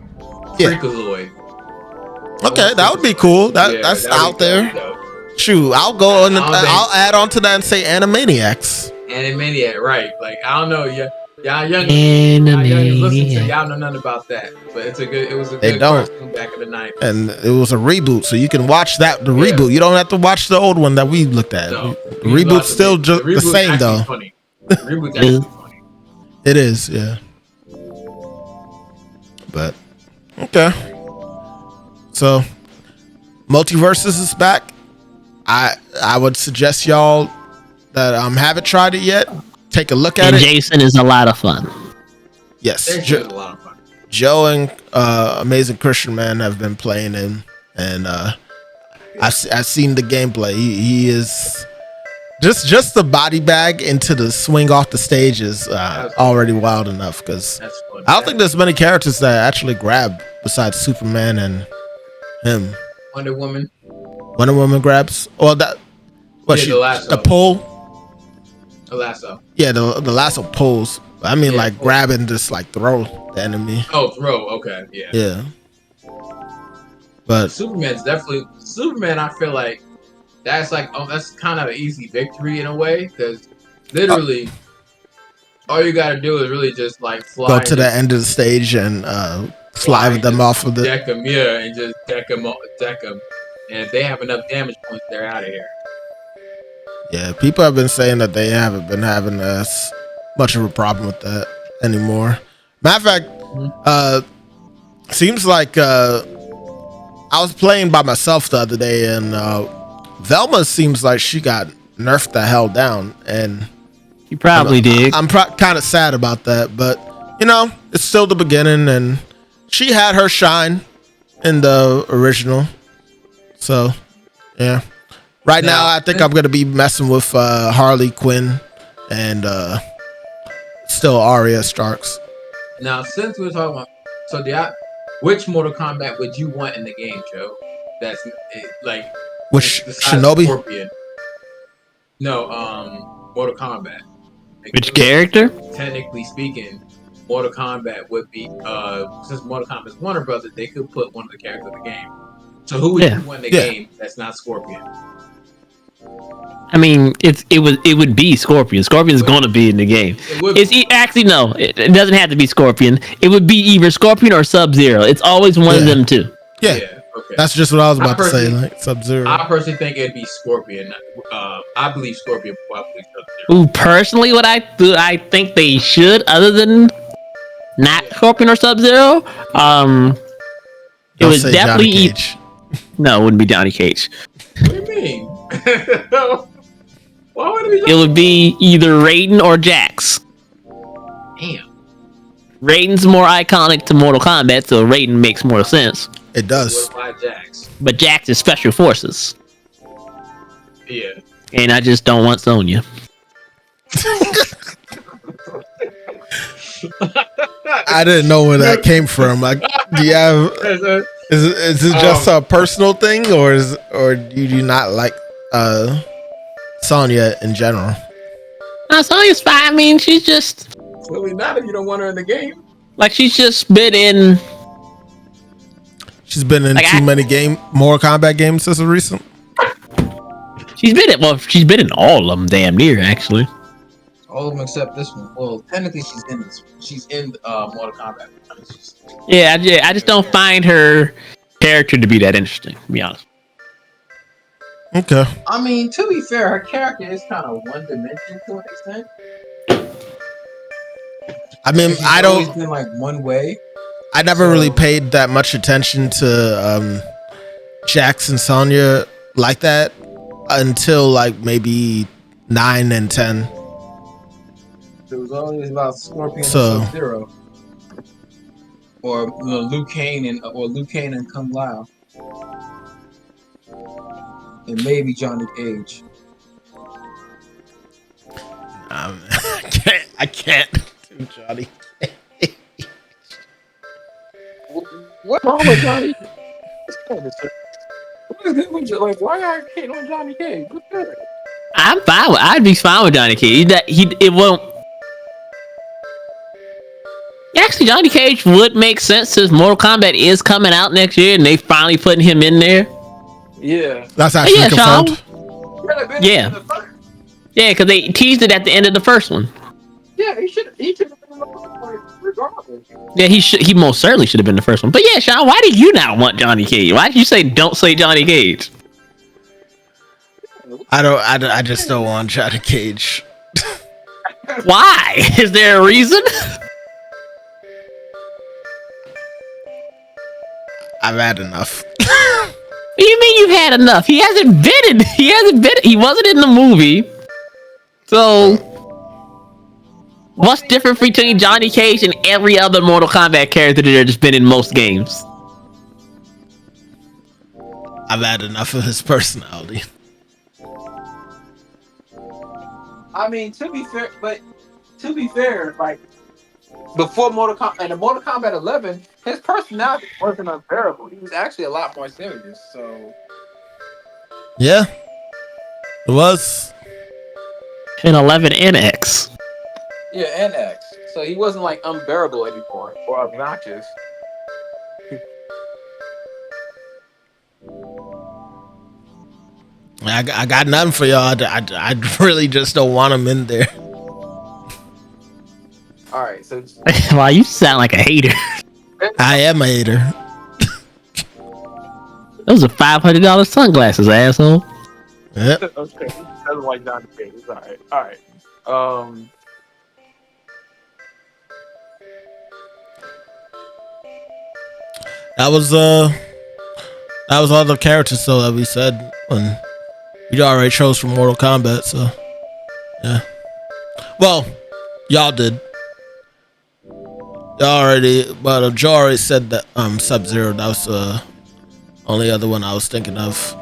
S1: Yeah.
S2: Freakazoid.
S1: Okay, that would be cool. That's out there. Shoot, I'll go and I'll add on to that and say Animaniacs.
S2: Animaniac, right? Like I don't know, y'all young listen to y'all know nothing about that, but it was a good cartoon back in the 90s.
S1: And it was a reboot, so you can watch that. The reboot, you don't have to watch the old one that we looked at.
S2: No,
S1: the reboot's still the same though.
S2: Funny. The reboot's actually funny.
S1: It is, yeah. But okay, so Multiverses is back. I would suggest y'all that haven't tried it yet. Take a look at it.
S3: Jason is a lot of fun.
S1: Yes,
S2: a lot of fun.
S1: Joe and Amazing Christian Man have been playing him, and I've seen the gameplay. He is just the body bag into the swing off the stage is already wild enough, because I don't think there's many characters that actually grab besides Superman and him.
S2: Wonder Woman
S1: grabs. Well, that the pole.
S2: The lasso.
S1: Yeah, the lasso pulls. I mean, like grabbing, just like throw the enemy.
S2: Oh, throw. Okay, yeah.
S1: Yeah. But
S2: Superman. I feel like that's kind of an easy victory in a way, because literally all you gotta do is really just like fly.
S1: Go to the end of the stage and slide them off of the
S2: deck them, and just deck them. And if they have enough damage points, they're out of here.
S1: Yeah, people have been saying that they haven't been having as much of a problem with that anymore. Matter of fact, seems like I was playing by myself the other day, and Velma seems like she got nerfed the hell down, and
S3: you probably did.
S1: I'm kind of sad about that, but it's still the beginning, and she had her shine in the original. So, yeah. Right now, I think I'm going to be messing with Harley Quinn and still Arya Starks.
S2: Now, since we're talking about... which Mortal Kombat would you want in the game, Joe? That's like...
S1: Which Shinobi?
S2: Scorpion. No, Mortal Kombat. Like,
S3: which character?
S2: Technically speaking, Mortal Kombat would be... since Mortal Kombat is Warner Brothers, they could put one of the characters in the game. So who would you want in the game that's not Scorpion?
S3: I mean, it would be Scorpion. Scorpion's gonna be in the game. It doesn't have to be Scorpion. It would be either Scorpion or Sub-Zero. It's always one of them two.
S1: Yeah. Okay. That's just what I was about to say, like Sub-Zero.
S2: I personally think it'd be Scorpion. I believe Scorpion probably Sub-Zero.
S3: Ooh, personally, what I think they should, other than not Scorpion or Sub-Zero, it was definitely no, it wouldn't be Johnny Cage.
S2: What do you mean? Why would it be?
S3: It would be either Raiden or Jax.
S2: Damn.
S3: Raiden's more iconic to Mortal Kombat, so Raiden makes more sense.
S1: It does.
S3: But Jax is Special Forces.
S2: Yeah.
S3: And I just don't want Sonya.
S1: I didn't know where that came from. Do you have? Is it just a personal thing, or do you not like Sonya in general?
S3: No, Sonya's fine. I mean, she's just
S2: clearly not if you don't want her in the game.
S3: Like she's been in.
S1: She's been in too many Mortal Kombat games since recent.
S3: She's been in all of them, damn near actually.
S2: All of them except this one. Well, technically, she's in Mortal Kombat.
S3: Yeah, I just don't find her character to be that interesting, to be honest.
S1: Okay.
S2: I mean, to be fair, her character is kind of one dimension to an extent.
S1: I mean,
S2: I don't. Always been like one way.
S1: I never really paid that much attention to Jax and Sonya like that until like maybe 9 and 10.
S2: It was always about Scorpion and Sub-Zero. Or Liu Kang and Kung Lao. And maybe Johnny Cage.
S1: I can't do Johnny Cage.
S2: What's wrong with Johnny? Like, why are you hating on Johnny Cage?
S3: I'm fine. I'd be fine with Johnny Cage. It won't. Actually, Johnny Cage would make sense since Mortal Kombat is coming out next year, and they finally putting him in there.
S2: Yeah,
S1: that's actually confirmed.
S2: should have been
S3: Yeah.
S2: in the first.
S3: Yeah, because they teased it at the end of the first one.
S2: Yeah, he should have been in the first one regardless.
S3: Yeah, he most certainly should have been the first one. But yeah, Sean, why do you not want Johnny Cage? Why did you say don't say Johnny Cage?
S1: I just don't want Johnny Cage.
S3: Why? Is there a reason?
S1: I've had enough.
S3: What do you mean you've had enough? He hasn't been. He wasn't in the movie. So what's different between Johnny Cage and every other Mortal Kombat character that has been in most games?
S1: I've had enough of his personality.
S2: I mean, to be fair, like before Mortal Kombat and the Mortal Kombat 11, his personality wasn't unbearable. He was actually a lot more serious. So
S1: Yeah, it was.
S3: In 11 and X.
S2: yeah, and X. So he wasn't like unbearable anymore or obnoxious.
S1: I got nothing for y'all. I really just don't want him in there.
S2: All right, so
S3: Wow, you sound like a hater.
S1: I am a hater.
S3: Those are $500 sunglasses, asshole.
S1: Yep.
S2: okay, doesn't like Johnny Cage. All right, all right.
S1: That was all the characters though that we said when we already chose from Mortal Kombat. So yeah. Well, y'all did. Joe already said that Sub-Zero. That was the only other one I was thinking of.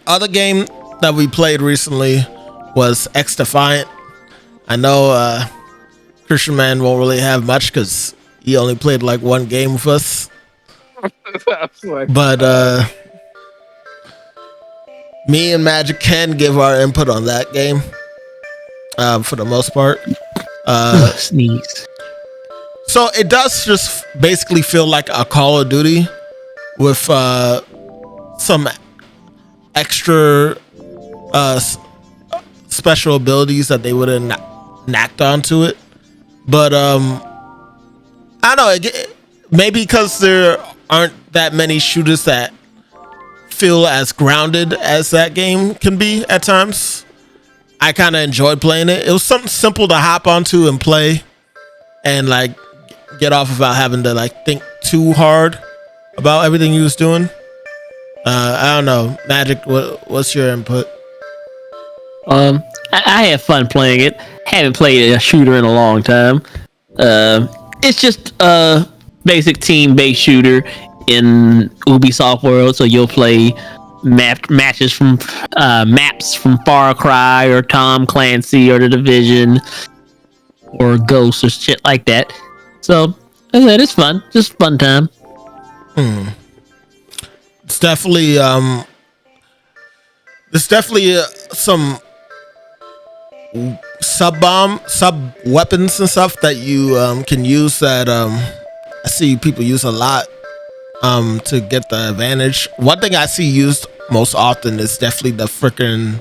S1: Other game that we played recently was XDefiant. I know Christian Man won't really have much because he only played like one game with us. But me and Magic can give our input on that game. For the most part.
S3: Sneeze.
S1: So it does just basically feel like a Call of Duty with some extra special abilities that they would have knacked onto it. But I don't know, maybe because there aren't that many shooters that feel as grounded as that game can be at times. I kind of enjoyed playing it. It was something simple to hop onto and play and like get off without having to like think too hard about everything you was doing. I don't know. Magic, what's your input?
S3: I had fun playing it. Haven't played a shooter in a long time. It's just a basic team-based shooter in Ubisoft world. So you'll play matches from maps from Far Cry or Tom Clancy or The Division or Ghost or shit like that. So I said it's fun, just fun time.
S1: It's definitely some sub weapons and stuff that you can use that I see people use a lot to get the advantage. One thing I see used most often is definitely the freaking,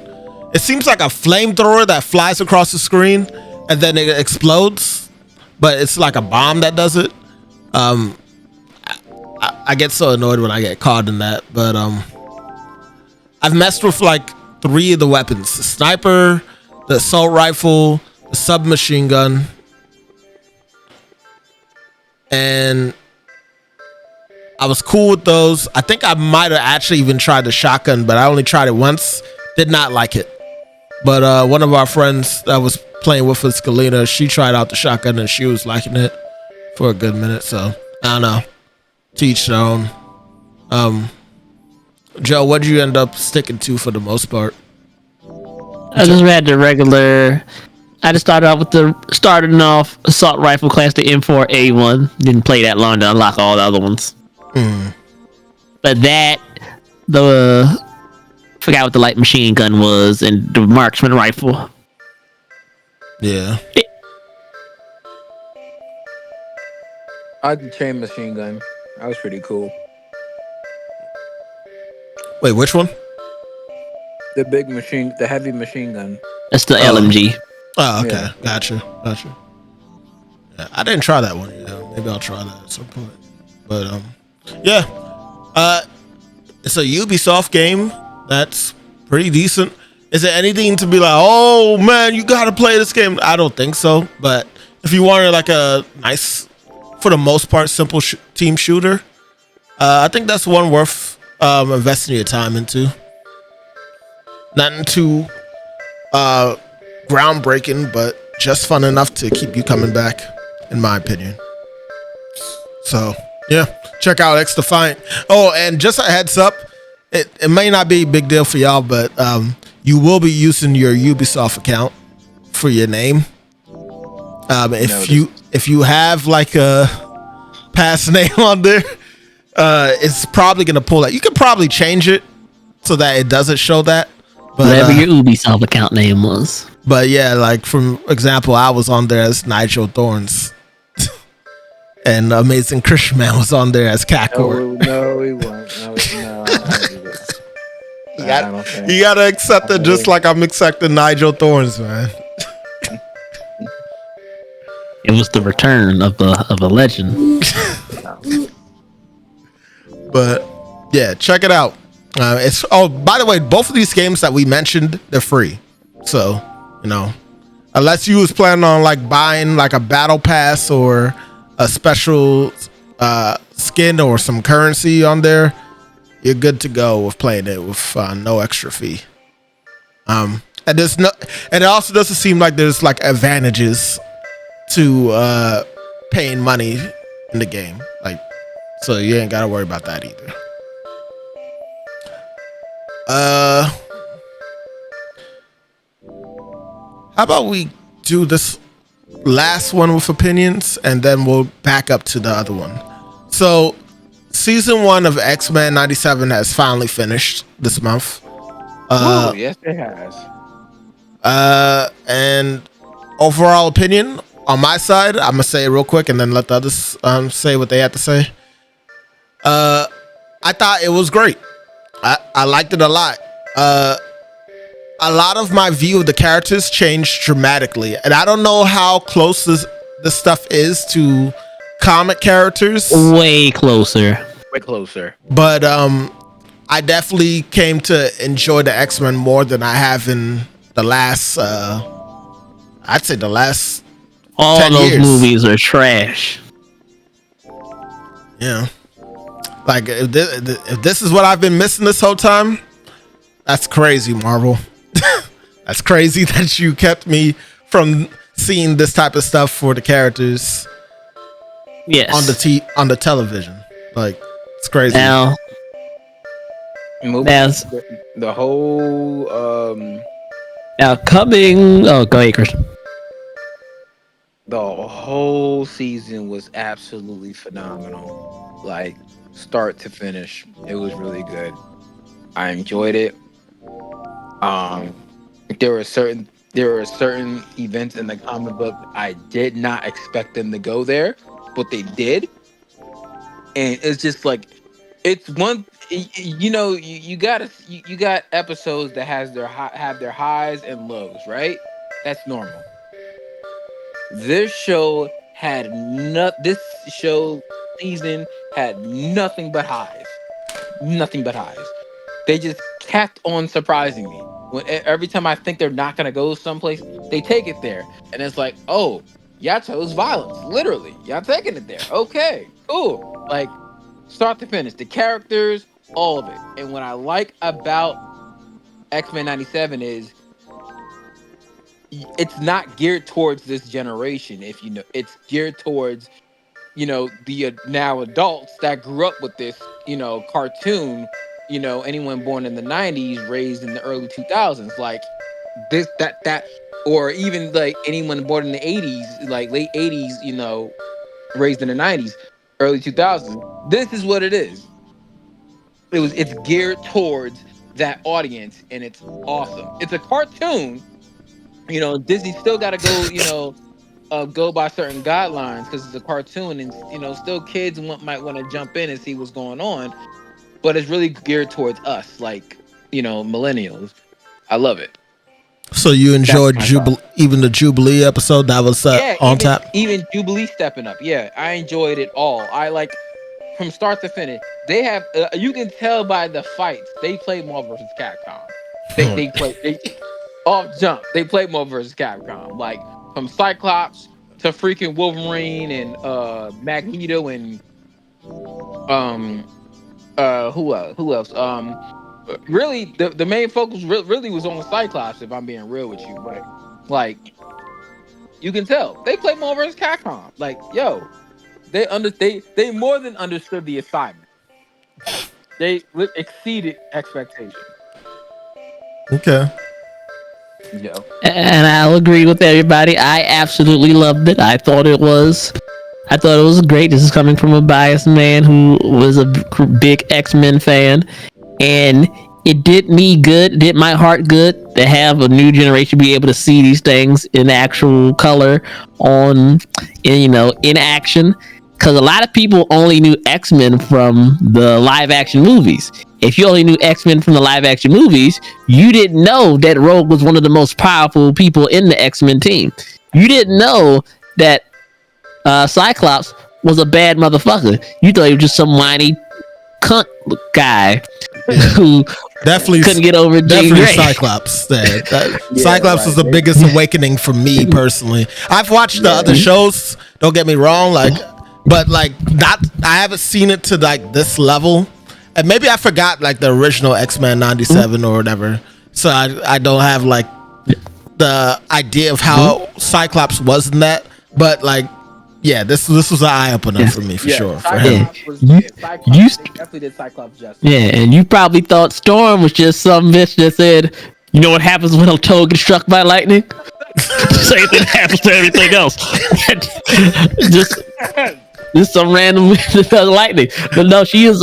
S1: it seems like a flamethrower that flies across the screen and then it explodes, but it's like a bomb that does it. I get so annoyed when I get caught in that, but I've messed with like 3 of the weapons: the sniper, the assault rifle, the submachine gun, and I was cool with those. I think I might have actually even tried the shotgun, but I only tried it once. Did not like it. But one of our friends that was playing with us, Galena, she tried out the shotgun and she was liking it for a good minute. So I don't know. To each their own. Joe, what did you end up sticking to for the most part?
S3: I just had the regular. I just started off assault rifle class, the M4A1. Didn't play that long to unlock all the other ones. But forgot what the light machine gun was, and the marksman rifle.
S1: Yeah.
S2: I had the chain machine gun. That was pretty cool.
S1: Wait, which one?
S4: The big machine, the heavy machine gun.
S3: That's the
S1: Oh.
S3: LMG.
S1: Oh, okay.
S4: Yeah.
S1: Gotcha. Yeah, I didn't try that one. Maybe I'll try that at some point. But yeah. It's a Ubisoft game that's pretty decent. Is it anything to be like, oh man, you gotta play this game? I don't think so. But if you wanted like a nice, for the most part, simple team shooter, I think that's one worth investing your time into. Nothing too groundbreaking, but just fun enough to keep you coming back, in my opinion. So yeah, check out XDefiant. Oh, and just a heads up, it may not be a big deal for y'all, but you will be using your Ubisoft account for your name. If you have like a past name on there, it's probably gonna pull that. You could probably change it so that it doesn't show that. But,
S3: Whatever your Ubisoft account name was.
S1: But yeah, like from example, I was on there as Nigel Thorns, and Amazing Christian Man was on there as Kakor.
S4: No, he won't.
S1: You gotta accept it just like I'm accepting Nigel Thorns, man.
S3: It was the return of a legend.
S1: But yeah, check it out. It's by the way, both of these games that we mentioned, they're free. So, unless you was planning on like buying like a battle pass or a special skin or some currency on there, you're good to go with playing it with no extra fee. And it also doesn't seem like there's like advantages to paying money in the game. Like, so you ain't gotta worry about that either. How about we do this last one with opinions and then we'll back up to the other one. So season 1 of X-Men 97 has finally finished this month.
S4: Yes, it has.
S1: And overall opinion on my side, I'm gonna say it real quick and then let the others say what they have to say. I thought it was great. I liked it a lot. A lot of my view of the characters changed dramatically, and I don't know how close this stuff is to comic characters.
S3: Way closer.
S1: But I definitely came to enjoy the X-Men more than I have in the last. I'd say the last.
S3: All
S1: 10
S3: those
S1: years.
S3: movies are trash.
S1: Yeah. Like if this is what I've been missing this whole time, that's crazy, Marvel. That's crazy that you kept me from seeing this type of stuff for the characters.
S3: Yes.
S1: On the television. Like, it's crazy.
S3: Now,
S4: The whole
S3: now coming. Oh, go ahead, Christian.
S4: the whole season was absolutely phenomenal. Like, start to finish, it was really good. I enjoyed it. There were certain events in the comic book I did not expect them to go there, but they did. And it's just like, it's one, you got episodes that have their highs and lows, right? That's normal. This season had nothing but highs. They just kept on surprising me. Every time I think they're not gonna go someplace, they take it there, and it's like, oh, y'all chose violence. Literally, y'all taking it there. Okay, cool. Like, start to finish, the characters, all of it. And what I like about X-Men 97 is it's not geared towards this generation. It's geared towards the now adults that grew up with this cartoon. Anyone born in the 90s, raised in the early 2000s, like this, that, or even like anyone born in the 80s, like late 80s, raised in the 90s, early 2000s. This is what it is. It's geared towards that audience, and it's awesome. It's a cartoon. Disney still got to go, go by certain guidelines because it's a cartoon, and still kids might want to jump in and see what's going on. but it's really geared towards us, like, millennials. I love it.
S1: So you enjoyed even the Jubilee episode that was on tap?
S4: Even Jubilee stepping up. Yeah, I enjoyed it all. I like from start to finish. They have you can tell by the fights they played more versus Capcom. They off jump. They played more versus Capcom. Like from Cyclops to freaking Wolverine and Magneto and who else? Really, the main focus really was on Cyclops, if I'm being real with you. But like, you can tell they play more versus Capcom. Like, yo, they more than understood the assignment. They exceeded expectations.
S1: Okay.
S4: Yo.
S3: And I'll agree with everybody. I absolutely loved it. I thought it was great. This is coming from a biased man who was a big X-Men fan. And it did me good, it did my heart good to have a new generation be able to see these things in actual color in action. Because a lot of people only knew X-Men from the live action movies. If you only knew X-Men from the live action movies, you didn't know that Rogue was one of the most powerful people in the X-Men team. You didn't know that Cyclops was a bad motherfucker. You thought he was just some whiny cunt guy who
S1: definitely
S3: couldn't get over Jean Grey.
S1: Cyclops. Cyclops was the biggest awakening for me personally. I've watched the other shows. Don't get me wrong, but not. I haven't seen it to this level, and maybe I forgot the original X-Men '97 or whatever. So I don't have the idea of how Cyclops was in that, but yeah, this was an eye opener for me for sure. For him,
S4: you definitely did Cyclops justice.
S3: Yeah, and you probably thought Storm was just some bitch that said, "You know what happens when a toad gets struck by lightning? Same thing happens to everything else." just some random lightning. But no, she is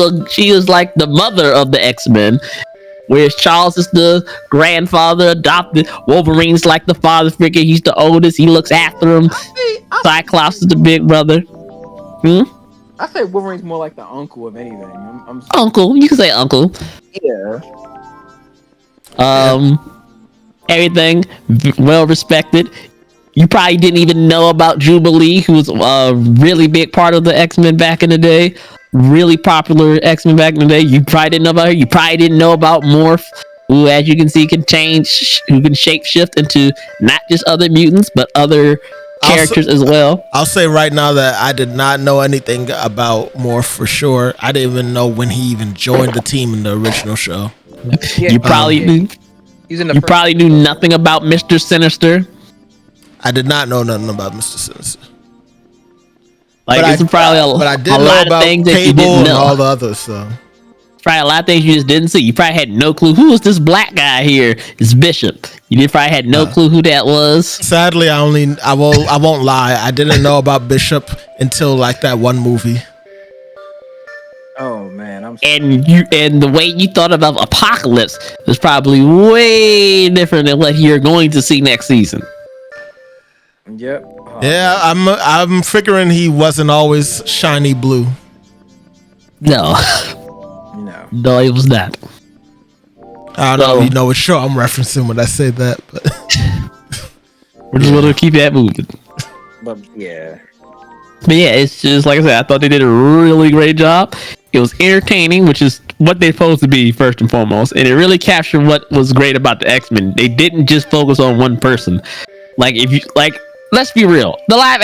S3: like the mother of the X-Men. Whereas Charles is the grandfather adopted. Wolverine's like the father figure. He's the oldest. He looks after him. Cyclops is the big brother.
S4: I say Wolverine's more like the uncle of anything.
S3: Uncle. You can say uncle.
S4: Yeah.
S3: Everything well respected. You probably didn't even know about Jubilee, who was a really big part of the X-Men back in the day. Really popular X-Men back in the day. You probably didn't know about her. You probably didn't know about Morph, who, as you can see, can shapeshift into not just other mutants, but other characters as well.
S1: I'll say right now that I did not know anything about Morph for sure. I didn't even know when he even joined the team in the original show.
S3: Yeah, you probably knew nothing about Mr. Sinister.
S1: I did not know nothing about Mr. Sinister.
S3: It's probably a lot of things that you didn't know.
S1: And all the others, so.
S3: Probably a lot of things you just didn't see. You probably had no clue. Who is this black guy here? It's Bishop. You probably had no clue who that was.
S1: Sadly, I won't lie. I didn't know about Bishop until that one movie.
S4: Oh man,
S3: and the way you thought about Apocalypse is probably way different than what you're going to see next season.
S4: Yep.
S1: Yeah, I'm figuring he wasn't always shiny blue.
S3: No, it was not.
S1: I don't know if you know what show I'm referencing when I say that, but
S3: we're just going to keep that moving.
S4: But yeah,
S3: it's just like I said. I thought they did a really great job. It was entertaining, which is what they're supposed to be first and foremost, and it really captured what was great about the X-Men. They didn't just focus on one person. Let's be real. The live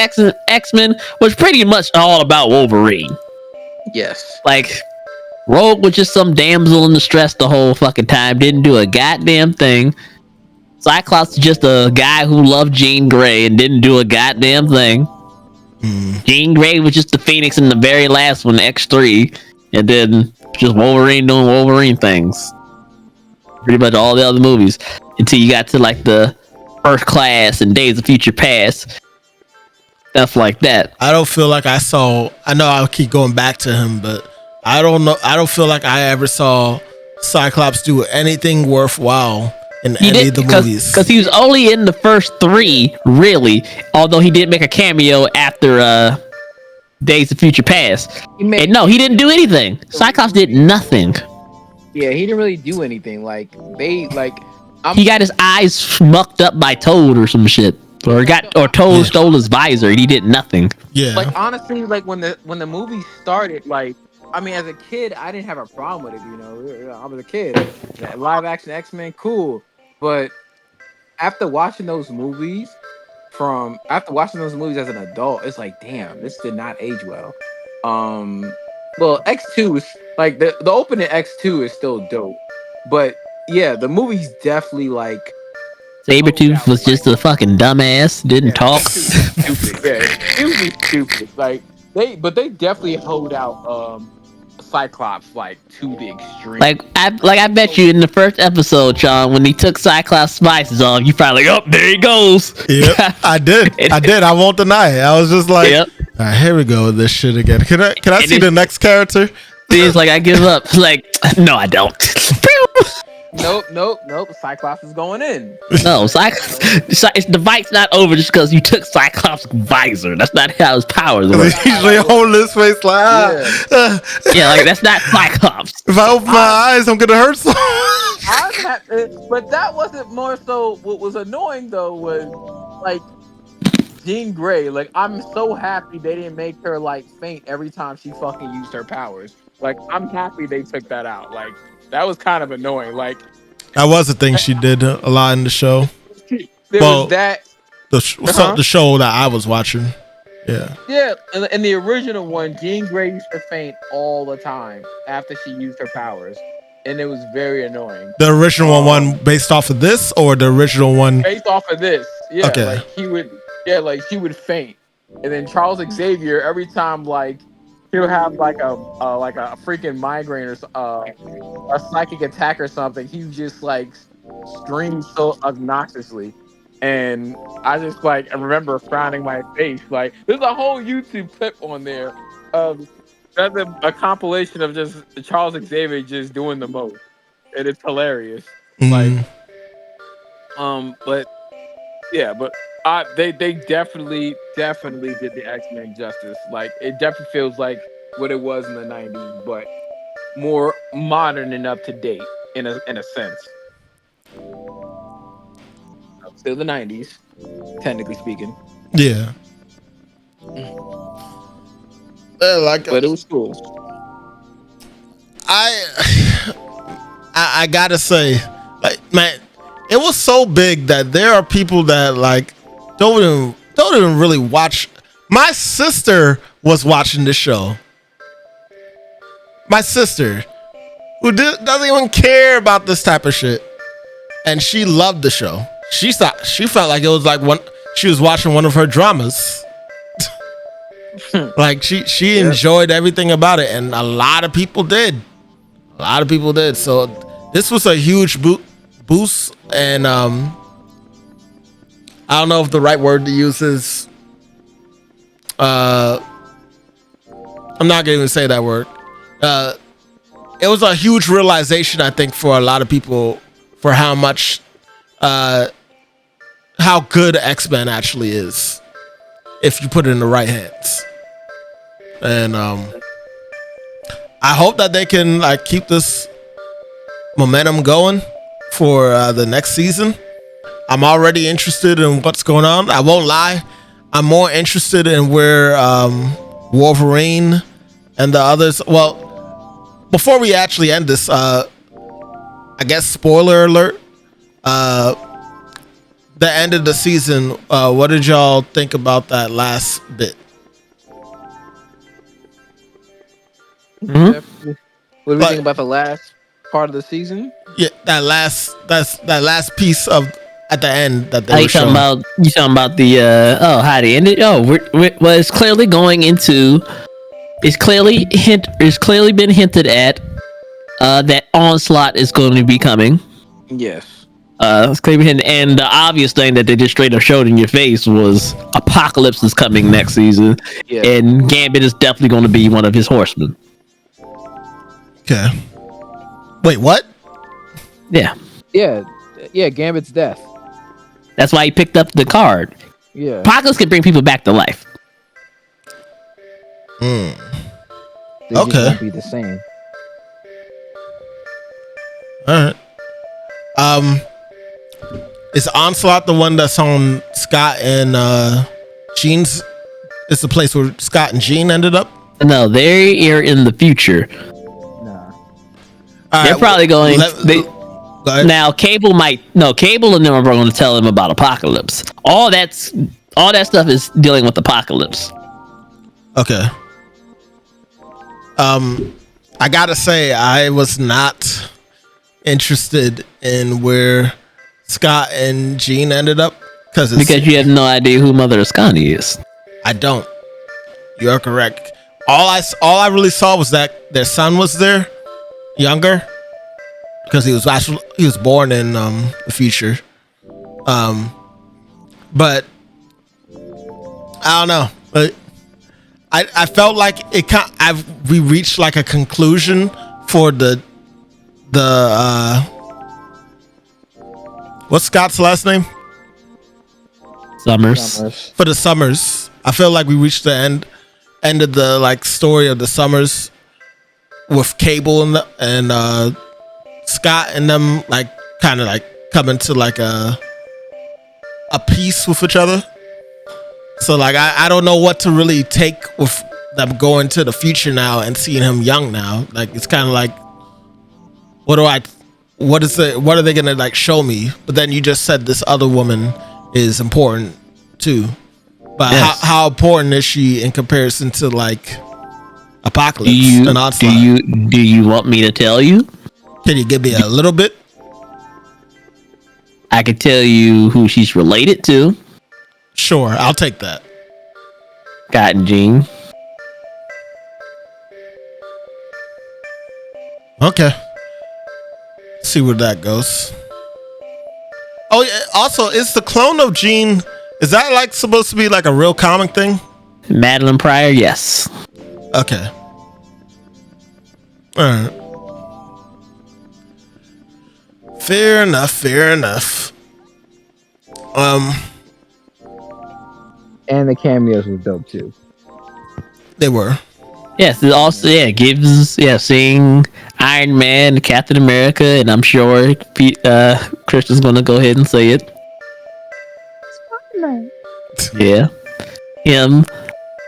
S3: X-Men was pretty much all about Wolverine.
S4: Yes.
S3: Rogue was just some damsel in distress the whole fucking time. Didn't do a goddamn thing. Cyclops is just a guy who loved Jean Grey and didn't do a goddamn thing. Jean Grey was just the Phoenix in the very last one, X3. And then just Wolverine doing Wolverine things. Pretty much all the other movies. Until you got to the First Class and Days of Future Past, stuff like that.
S1: I don't feel like I know I'll keep going back to him, but I don't feel like I ever saw Cyclops do anything worthwhile in any of the movies.
S3: Because he was only in the first three, really, although he did make a cameo after Days of Future Past. He didn't do anything. Cyclops did nothing.
S4: Yeah, he didn't really do anything. Like they like.
S3: He got his eyes mucked up by Toad or some shit, or Toad
S1: Yeah.
S3: stole his visor and he did nothing.
S1: Yeah.
S4: Like honestly, like when the movie started, like I mean, as a kid, I didn't have a problem with it. You know, I was a kid. Live action X-Men, cool. But after watching those movies, as an adult, it's like, damn, this did not age well. Well, X2 is like the opening X2 is still dope, but yeah, the movie's definitely like
S3: Sabretooth was just a fucking dumbass, didn't talk.
S4: stupid. Yeah, it was just stupid. Like they definitely hold out Cyclops like to the extreme.
S3: I bet you in the first episode, John, when he took Cyclops spices off, you probably like, oh, there he goes.
S1: Yep, I did. I won't deny it. I was just like,
S3: Yep.
S1: all right, here we go with this shit again. Can I see the next character?
S3: He's like, I give up. Like, no, I don't.
S4: Nope. Cyclops is going in.
S3: No, the fight's not over just because you took Cyclops' visor. That's not how his powers work.
S1: He's usually holding his face like,
S3: Yeah, like that's not Cyclops.
S1: if I open my eyes, I'm gonna hurt someone.
S4: But that wasn't more so. What was annoying though was like Jean Grey. Like I'm so happy they didn't make her like faint every time she fucking used her powers. Like I'm happy they took that out. Like that was kind of annoying. Like
S1: That was a thing she did a lot in the show.
S4: there was that.
S1: The show that I was watching. Yeah.
S4: Yeah, in the original one, Jean Grey used to faint all the time after she used her powers, and it was very annoying.
S1: The original one based off of this, or the original one
S4: based off of this? Yeah,
S1: Okay.
S4: like he would faint, and then Charles Xavier every time like he'll have like a freaking migraine or a psychic attack or something. He just like screams so obnoxiously. And I just like I remember frowning my face. Like there's a whole YouTube clip on there of that's a compilation of just Charles Xavier just doing the most, and it's hilarious. Like, but yeah, but they definitely did the X-Men justice. Like it definitely feels like what it was in the '90s, but more modern and up to date in a sense. Still the '90s, technically speaking.
S1: Yeah.
S4: But it was cool.
S1: I gotta say, like, man, it was so big that there are people that like don't even really watch. My sister was watching this show. My sister, who doesn't even care about this type of shit, and she loved the show. She felt like it was like she was watching one of her dramas. Like she enjoyed everything about it, and a lot of people did. So this was a huge boost, and I don't know if the right word to use is. I'm not gonna even say that word. It was a huge realization, I think, for a lot of people for how much. How good X-Men actually is if you put it in the right hands. And I hope that they can like keep this momentum going for the next season. I'm already interested in what's going on. I won't lie. I'm more interested in where Wolverine and the others. Well, before we actually end this, I guess spoiler alert. The end of the season, what did y'all think about that last bit?
S4: Mm-hmm. What do we think about the last part of the season?
S1: Yeah, that last piece of at the end that they were showing.
S3: You talking about the how they ended? Well, it's clearly going into. It's clearly been hinted at that Onslaught is going to be coming.
S4: Yes.
S3: It's clearly hinted, and the obvious thing that they just straight up showed in your face was Apocalypse is coming next season, and Gambit is definitely going to be one of his horsemen.
S1: Okay. Wait, what?
S3: Yeah.
S4: Gambit's death.
S3: That's why he picked up the card.
S4: Yeah.
S3: Apocalypse can bring people back to life.
S4: They just won't be the same.
S1: All right. Is Onslaught the one that's on Scott and Gene's? It's the place where Scott and Gene ended up.
S3: No, they are in the future.
S5: Nah.
S3: They're probably going.
S1: Go ahead.
S3: Now, Cable and them are going to tell him about Apocalypse. All that stuff is dealing with Apocalypse.
S1: Okay. I gotta say, I was not interested in where Scott and Gene ended up because
S3: you have no idea who Mother Ascani is.
S1: I don't. You are correct. All I really saw was that their son was there, younger, because he was born in the future. But I don't know. But I felt like we reached like a conclusion for the what's Scott's last name?
S3: Summers.
S1: For the Summers. I feel like we reached the end of the like story of the Summers with Cable and Scott and them like kind of like coming to like a peace with each other. So like I don't know what to really take with them going to the future now and seeing him young now. Like it's kind of like what are they gonna like show me? But then you just said this other woman is important too. But
S3: yes.
S1: how important is she in comparison to like Apocalypse and Onslaught?
S3: Do you want me to tell you?
S1: Can you give me a little bit?
S3: I could tell you who she's related to.
S1: Sure, I'll take that.
S3: Scott and Gene.
S1: Okay. See where that goes. Oh yeah. Also, is the clone of Gene, is that like supposed to be like a real comic thing?
S3: Madeline Pryor, yes.
S1: Okay. All right. Fair enough.
S5: And the cameos was dope too.
S1: They were.
S3: Yes, it also gives seeing Iron Man, Captain America, and I'm sure Christian's gonna go ahead and say it.
S5: Spider-Man.
S3: Yeah, him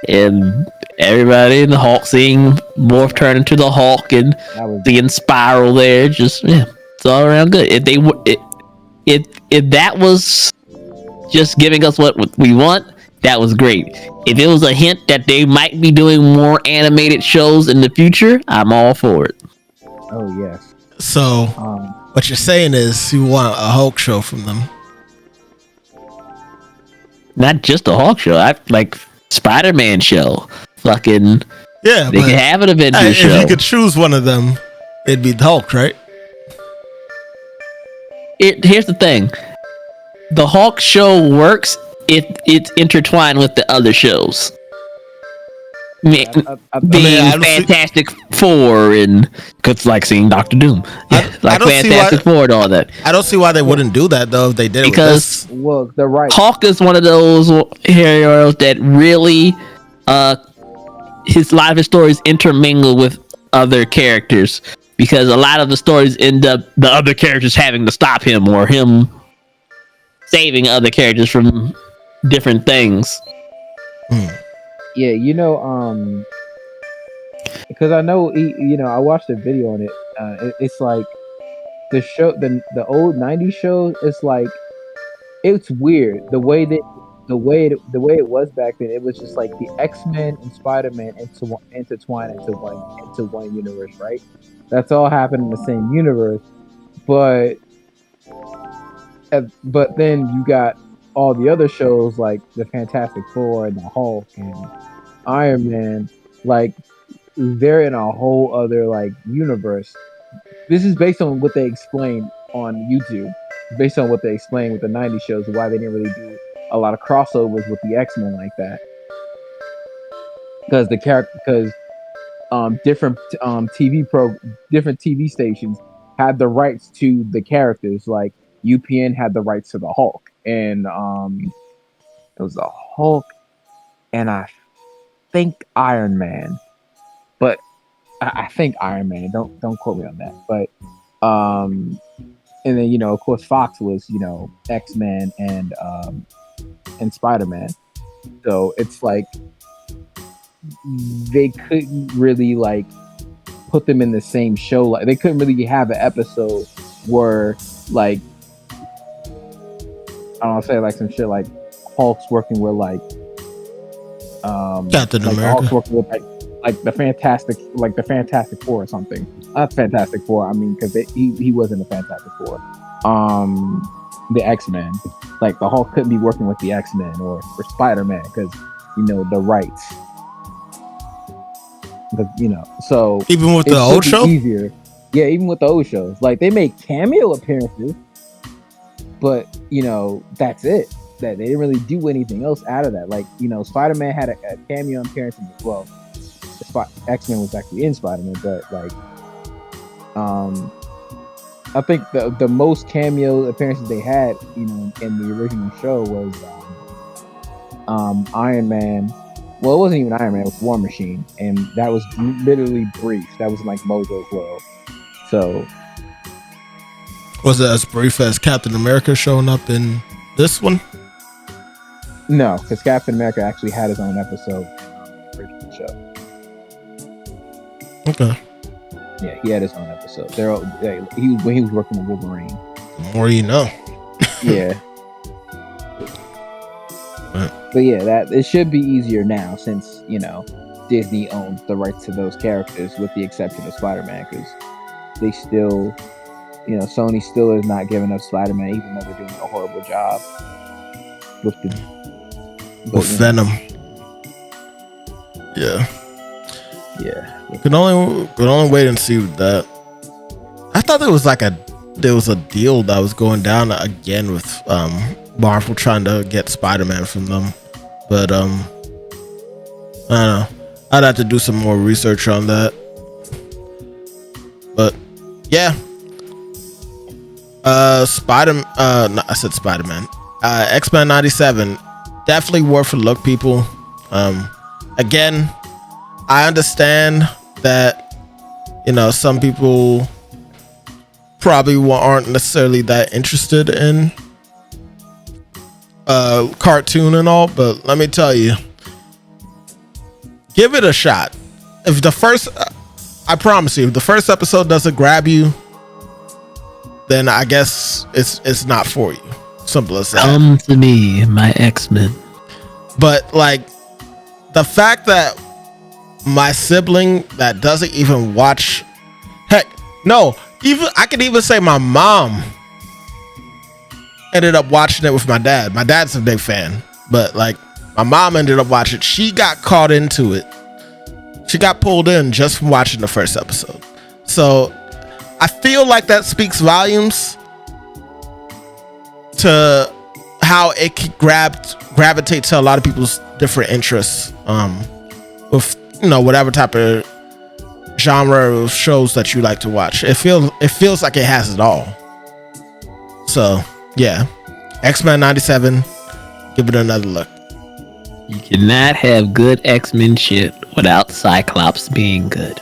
S3: and everybody in the Hulk, seeing Morph turn into the Hulk and seeing Spiral there, just it's all around good. If that was just giving us what we want, that was great. If it was a hint that they might be doing more animated shows in the future, I'm all for it.
S5: Oh yes.
S1: So what you're saying is you want a Hulk show from them?
S3: Not just a Hulk show. I like Spider-Man show. Fucking
S1: yeah.
S3: They could have an Avengers show.
S1: If you could choose one of them, it'd be the Hulk, right?
S3: Here's the thing. The Hulk show works if it's intertwined with the other shows. Being Fantastic Four and cause like seeing Doctor Doom, Fantastic Four and all that.
S1: I don't see why they wouldn't do that though if they did.
S3: Because
S5: look, they're right.
S3: Hulk is one of those heroes that really, a lot of his stories intermingle with other characters because a lot of the stories end up the other characters having to stop him or him saving other characters from different things.
S5: Yeah, because I know, I watched a video on it. It's like the show, the old '90s shows. It's like it's weird the way it was back then. It was just like the X-Men and Spider-Man intertwined into one universe, right? That's all happened in the same universe, but then you got all the other shows like the Fantastic Four and the Hulk and Iron Man, like they're in a whole other like universe. This is based on what they explained on YouTube, based on what they explained with the '90s shows, why they didn't really do a lot of crossovers with the X-Men like that. Because different TV stations had the rights to the characters. Like UPN had the rights to the Hulk, and it was the Hulk, and I think Iron Man, but I think Iron Man. Don't quote me on that. But And then, you know, of course, Fox was, you know, X-Men and Spider-Man. So it's like they couldn't really like put them in the same show. Like they couldn't really have an episode where like I don't know, say like some shit like Hulk's working with like
S1: Captain
S5: like
S1: America.
S5: Hulk's working with like the Fantastic Four or something. Not Fantastic Four. I mean, because he wasn't a Fantastic Four. The X-Men. Like the Hulk couldn't be working with the X-Men or Spider-Man because you know the rights. But you know, so
S1: Even with the old show?
S5: easier. Yeah, even with the old shows, like they make cameo appearances, but you know that's it. That they didn't really do anything else out of that. Like you know, Spider-Man had a cameo appearance as well. X-Men was actually in Spider-Man, but like, I think the most cameo appearances they had, you know, in the original show was Iron Man. Well, it wasn't even Iron Man; it was War Machine, and that was literally brief. That was like Mojo's world. So,
S1: Was it as brief as Captain America showing up in this one?
S5: no, because Captain America actually had his own episode in the original show.
S1: Okay.
S5: Yeah, he had his own episode. When he was working with Wolverine.
S1: The more you know.
S5: Yeah. But yeah, that it should be easier now since, you know, Disney owns the rights to those characters with the exception of Spider-Man, because they still, you know, Sony still is not giving up Spider-Man even though they're doing a horrible job with
S1: Venom. Yeah.
S5: Yeah.
S1: Could only wait and see with that. I thought there was a deal that was going down again with Marvel trying to get Spider-Man from them, but I don't know. I'd have to do some more research on that. But yeah, I said Spider-Man. X-Men 97, definitely worth a look, people. Again, I understand that, you know, some people probably aren't necessarily that interested in cartoon and all, but let me tell you, give it a shot. If the first, I promise you, if the first episode doesn't grab you, then I guess it's not for you. Simple as that.
S3: Come to me, my X-Men.
S1: But like the fact that my sibling that doesn't even watch, heck, no, even I could even say my mom ended up watching it with my dad. My dad's a big fan, but like my mom ended up watching it. She got caught into it. She got pulled in just from watching the first episode. So I feel like that speaks volumes to how it can gravitate to a lot of people's different interests with, you know, whatever type of genre of shows that you like to watch. It feels like it has it all. So yeah, X-Men 97, give it another look.
S3: You cannot have good X-Men shit without Cyclops being good.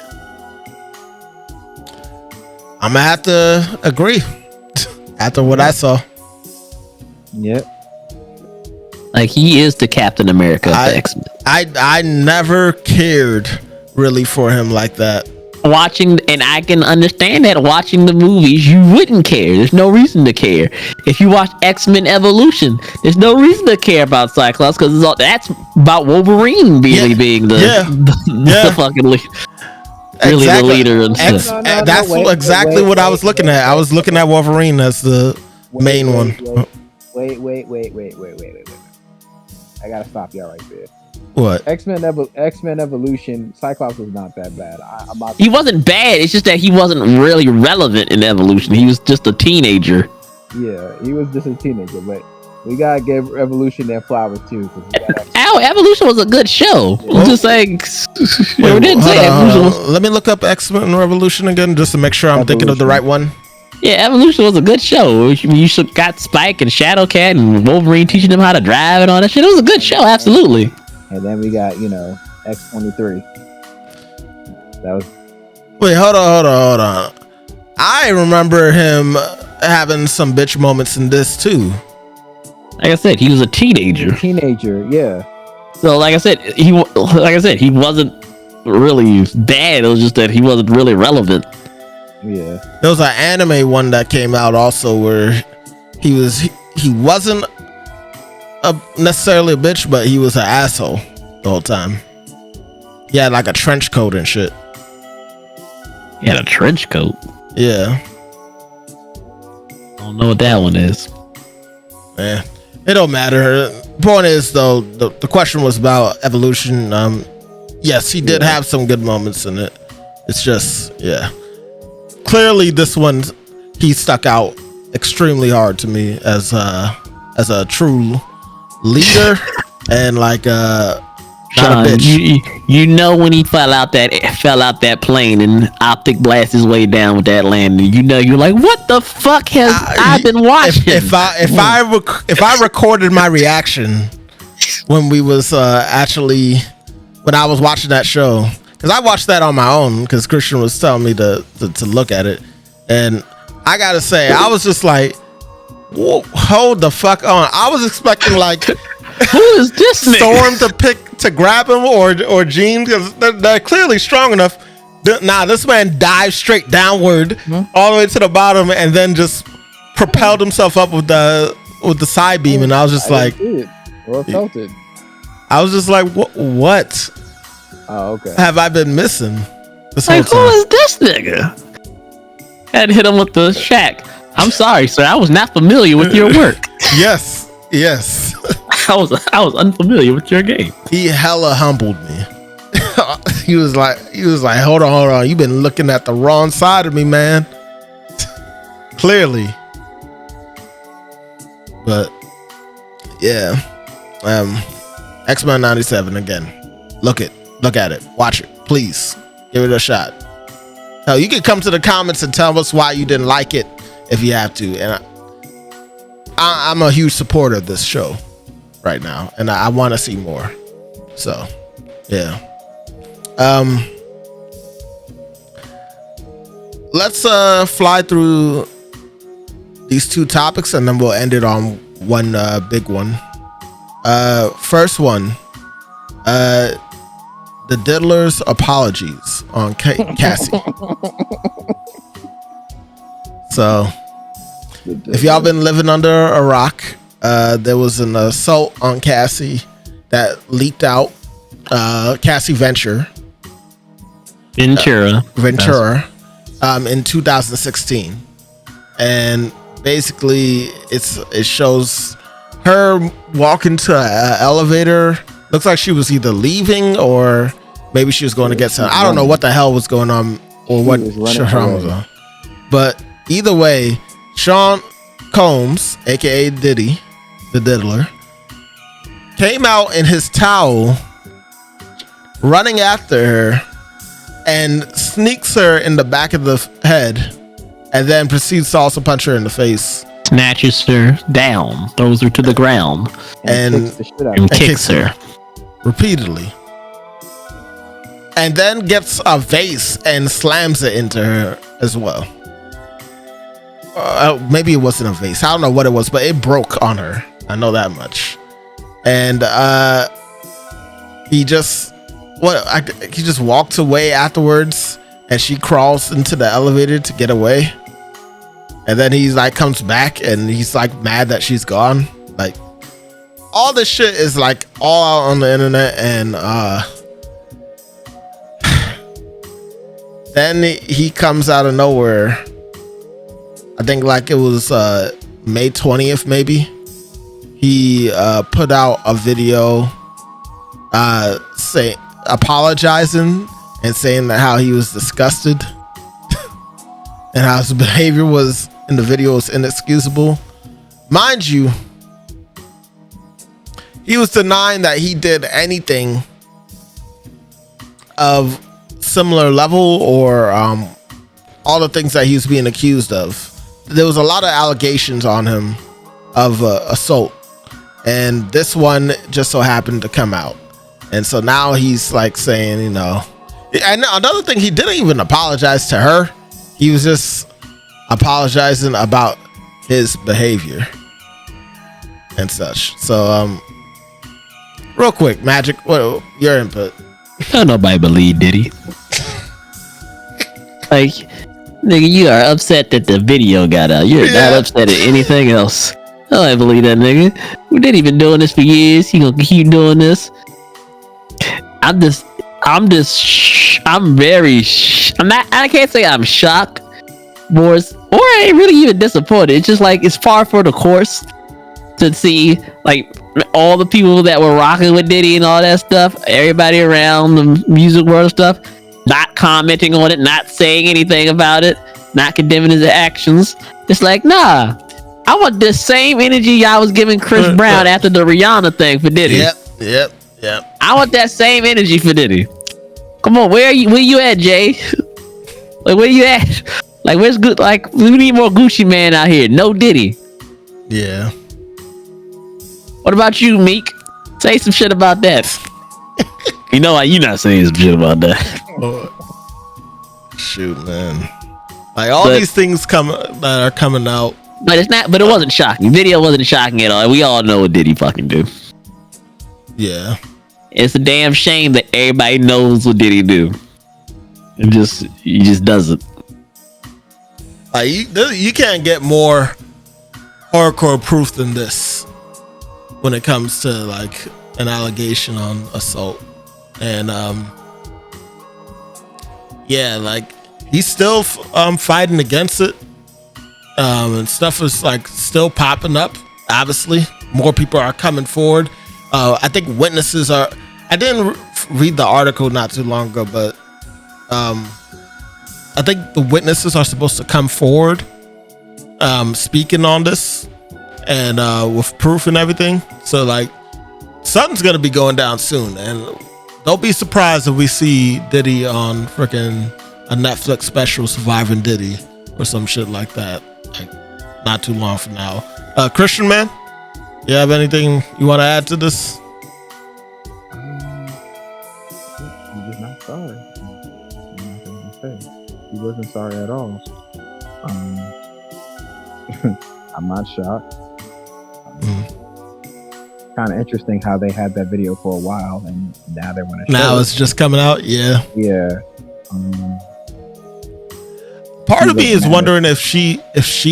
S1: I'm gonna have to agree after what I saw.
S5: Yep.
S3: Like, he is the Captain America of the X-Men.
S1: I never cared really for him like that.
S3: Watching, and I can understand that watching the movies, you wouldn't care. There's no reason to care. If you watch X-Men Evolution, there's no reason to care about Cyclops because that's about Wolverine really being the fucking lead. Really
S1: exactly.
S3: The leader and stuff.
S1: That's exactly what I was looking at. I was looking at Wolverine as the main one.
S5: Wait. I gotta stop y'all right there.
S1: What?
S5: X-Men Evolution, Cyclops was not that bad.
S3: He wasn't bad. It's just that he wasn't really relevant in Evolution. He was just a teenager.
S5: Yeah, he was just a teenager, but we gotta give Evolution their flowers too.
S3: Evolution was a good show.
S5: Yeah.
S3: I'm just saying.
S1: Let me look up X-Men Revolution again just to make sure I'm thinking of the right one.
S3: Yeah, Evolution was a good show. You got Spike and Shadowcat and Wolverine teaching them how to drive and all that shit. It was a good show, absolutely.
S5: And then we got, X-23. That was.
S1: Wait, hold on. I remember him having some bitch moments in this too.
S3: Like I said, he was a teenager.
S5: Yeah.
S3: So like I said, he wasn't really bad. It was just that he wasn't really relevant.
S5: Yeah.
S1: There was an anime one that came out also where he wasn't necessarily a bitch, but he was an asshole the whole time. He had like a trench coat and shit.
S3: He had a trench coat?
S1: Yeah.
S3: I don't know what that one is.
S1: Yeah. It don't matter. Point is though, the question was about evolution. Yes, he did have some good moments in it. It's just, yeah. Clearly this one, he stuck out extremely hard to me as a true leader and like not
S3: Sean,
S1: a bitch.
S3: you know when he fell out that plane and optic blast his way down with that landing. You know you're like, what the fuck has I been watching?
S1: If I recorded my reaction when we was when I was watching that show, because I watched that on my own because Christian was telling me to look at it, and I gotta say I was just like, whoa, hold the fuck on. I was expecting like
S3: who is this
S1: Storm to grab him or Jean, because they're clearly strong enough. Nah, this man dived straight downward all the way to the bottom and then just propelled himself up with the side beam, and I was just like,
S5: felt it.
S1: I was just like, what?
S5: Oh, okay.
S1: Have I been missing this whole
S3: Like,
S1: time?
S3: who is this nigga? Had to hit him with the shack. I'm sorry, sir. I was not familiar with your work.
S1: Yes.
S3: I was unfamiliar with your game.
S1: He hella humbled me. he was like, hold on. You've been looking at the wrong side of me, man. Clearly. But yeah. X-Men 97 again. Look at it. Watch it. Please. Give it a shot. Hell, you can come to the comments and tell us why you didn't like it if you have to. And I'm a huge supporter of this show right now, and I want to see more. So, yeah. Let's fly through these two topics, and then we'll end it on one big one. First one, the Diddler's apologies on Cassie. So, if y'all been living under a rock, there was an assault on Cassie that leaked out. Cassie Ventura in 2016, and basically it shows her walking to an elevator. Looks like she was either leaving or maybe she was going to get some. I don't know what the hell was going on or what Sean was on. But either way, Sean Combs, aka Diddy, the Diddler, came out in his towel, running after her, and sneaks her in the back of the head, and then proceeds to also punch her in the face.
S3: Snatches her down, throws her to the ground,
S1: and
S3: kicks her
S1: repeatedly. And then gets a vase and slams it into her as well. Maybe it wasn't a vase. I don't know what it was, but it broke on her. I know that much. And he just walked away afterwards, and she crawls into the elevator to get away. And then he's like comes back and he's like mad that she's gone. Like all this shit is like all out on the internet, and then he comes out of nowhere. I think like it was May 20th maybe. He put out a video apologizing and saying that how he was disgusted and how his behavior was in the video was inexcusable. Mind you, he was denying that he did anything of similar level or all the things that he was being accused of. There was a lot of allegations on him of assault, and this one just so happened to come out. And so now he's like saying, you know, and another thing, he didn't even apologize to her. He was just apologizing about his behavior and such. So, real quick, Magic, what your input?
S3: Don't nobody believe Diddy. Like, nigga, you are upset that the video got out. You're not upset at anything else. I don't believe that nigga. We didn't even doing this for years. He gonna keep doing this. I'm not. I can't say I'm shocked, Boris, or I ain't really even disappointed. It's just like it's par for the course to see like all the people that were rocking with Diddy and all that stuff. Everybody around the music world stuff, not commenting on it, not saying anything about it, not condemning his actions. It's like, nah. I want the same energy y'all was giving Chris Brown after the Rihanna thing for Diddy.
S1: Yep.
S3: I want that same energy for Diddy. Come on, where you at, Jay? Like, where you at? Like, where's good? Like, we need more Gucci Man out here. No Diddy.
S1: Yeah.
S3: What about you, Meek? Say some shit about that. You know why you not saying some shit about that?
S1: Shoot, man. Like all these things that are coming out.
S3: But it's not. But it wasn't shocking. Video wasn't shocking at all. We all know what Diddy fucking do.
S1: Yeah.
S3: It's a damn shame that everybody knows what Diddy do. He just doesn't.
S1: You can't get more hardcore proof than this when it comes to like an allegation on assault. And like he's still fighting against it. And stuff is like still popping up. Obviously, more people are coming forward. I think witnesses are. I didn't read the article not too long ago, but I think the witnesses are supposed to come forward, speaking on this, and with proof and everything. So like, something's gonna be going down soon, and don't be surprised if we see Diddy on freaking a Netflix special, Surviving Diddy, or some shit like that. Like, not too long from now. Christian man, you have anything you want to add to this?
S5: He was not sorry. He wasn't sorry at all. I'm not shocked. Kind of interesting how they had that video for a while and now they want to show
S1: now it's just coming out. Yeah. Part of me is wondering if she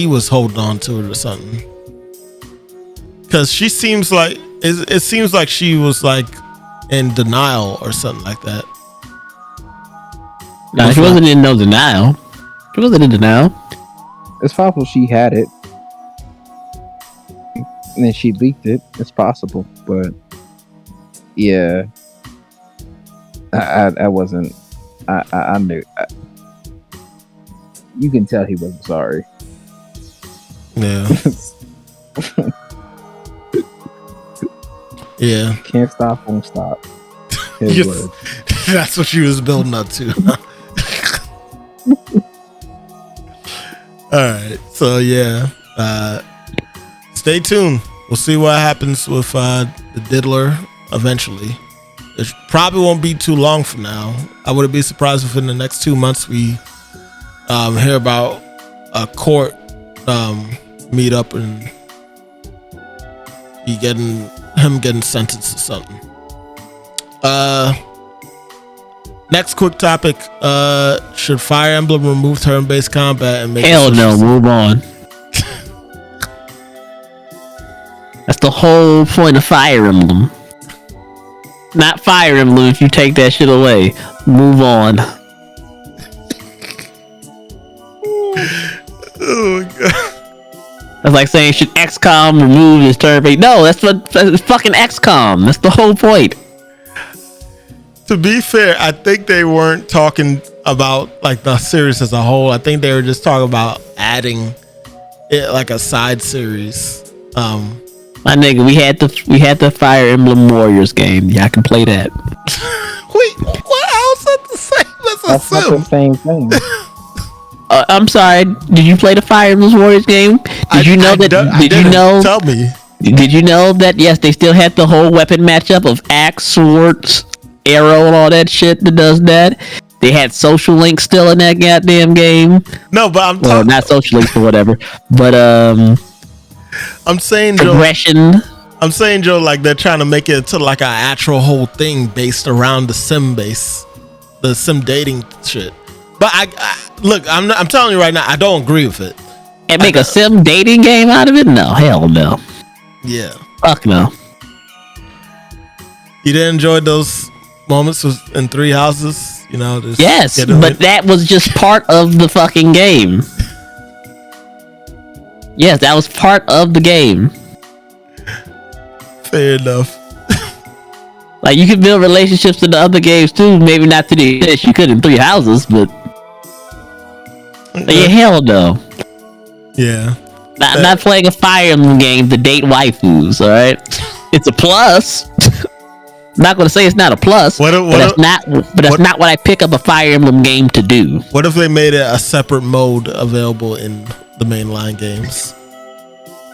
S1: was holding on to it or something, because she seems like it seems like she was like in denial or something like that.
S3: No, she wasn't in no denial. She wasn't in denial.
S5: It's possible she had it and then she leaked it. It's possible, but yeah, I wasn't. I knew. You can tell he wasn't sorry.
S1: Yeah. Yeah.
S5: Can't stop, won't stop.
S1: That's what she was building up to. All right. So yeah. Stay tuned. We'll see what happens with the Diddler eventually. It probably won't be too long from now. I wouldn't be surprised if in the next 2 months we hear about a court meet up and him getting sentenced or something. Next quick topic. Should Fire Emblem remove turn-based combat and make
S3: hell no, move on. That's the whole point of Fire Emblem. Not Fire Emblem if you take that shit away. Move on.
S1: Oh my god.
S3: That's like saying, should XCOM remove his turn-based? No, that's fucking XCOM. That's the whole point.
S1: To be fair, I think they weren't talking about like the series as a whole. I think they were just talking about adding it like a side series.
S3: My nigga, we had the Fire Emblem Warriors game. Yeah, I can play that.
S1: Wait, what? How is that the same?
S5: That's not the same thing.
S3: I'm sorry. Did you play the Fire Emblem Warriors game? Did you know that?
S1: Tell me.
S3: Did you know that? Yes, they still had the whole weapon matchup of axe, sword, arrow, and all that shit that does that. They had social links still in that goddamn game.
S1: No, but I'm
S3: well, not social links or whatever, but
S1: I'm saying, Joe.
S3: Progression.
S1: I'm saying, Joe, like they're trying to make it to like an actual whole thing based around the sim dating shit. But I look, I'm telling you right now, I don't agree with it.
S3: And make a sim dating game out of it? No, hell no.
S1: Yeah.
S3: Fuck no.
S1: You didn't enjoy those moments in Three Houses? You know,
S3: yes, but that was just part of the fucking game. Yes, that was part of the game.
S1: Fair enough.
S3: Like, you can build relationships in the other games too. Maybe not to the extent you could in Three Houses, but yeah, hell no.
S1: Yeah.
S3: Not playing a Fire Emblem game to date waifus. All right, it's a plus. Not gonna say it's not a plus, but that's not what I pick up a Fire Emblem game to do.
S1: What if they made it a separate mode available in the mainline games?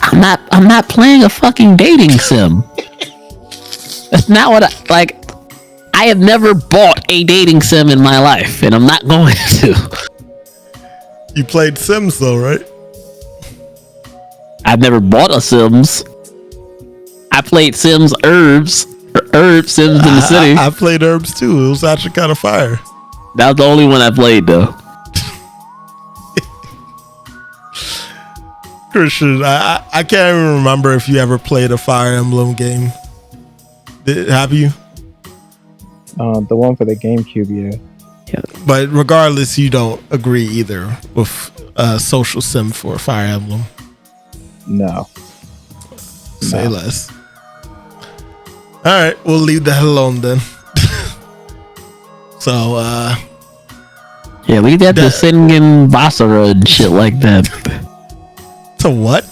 S3: I'm not playing a fucking dating sim. That's not what I have never bought a dating sim in my life, and I'm not going to.
S1: You played Sims though, right?
S3: I've never bought a Sims. I played Sims Sims in the city.
S1: I played Herbs too. It was actually kind of fire.
S3: That was the only one I played though.
S1: Christian, I can't even remember if you ever played a Fire Emblem game. Have you?
S5: The one for the GameCube, yeah.
S1: But regardless, you don't agree either with social sim for Fire Emblem.
S5: No.
S1: Say less. All right, we'll leave that alone then. So,
S3: yeah, leave that to Sengen Basara and shit like that.
S1: To what?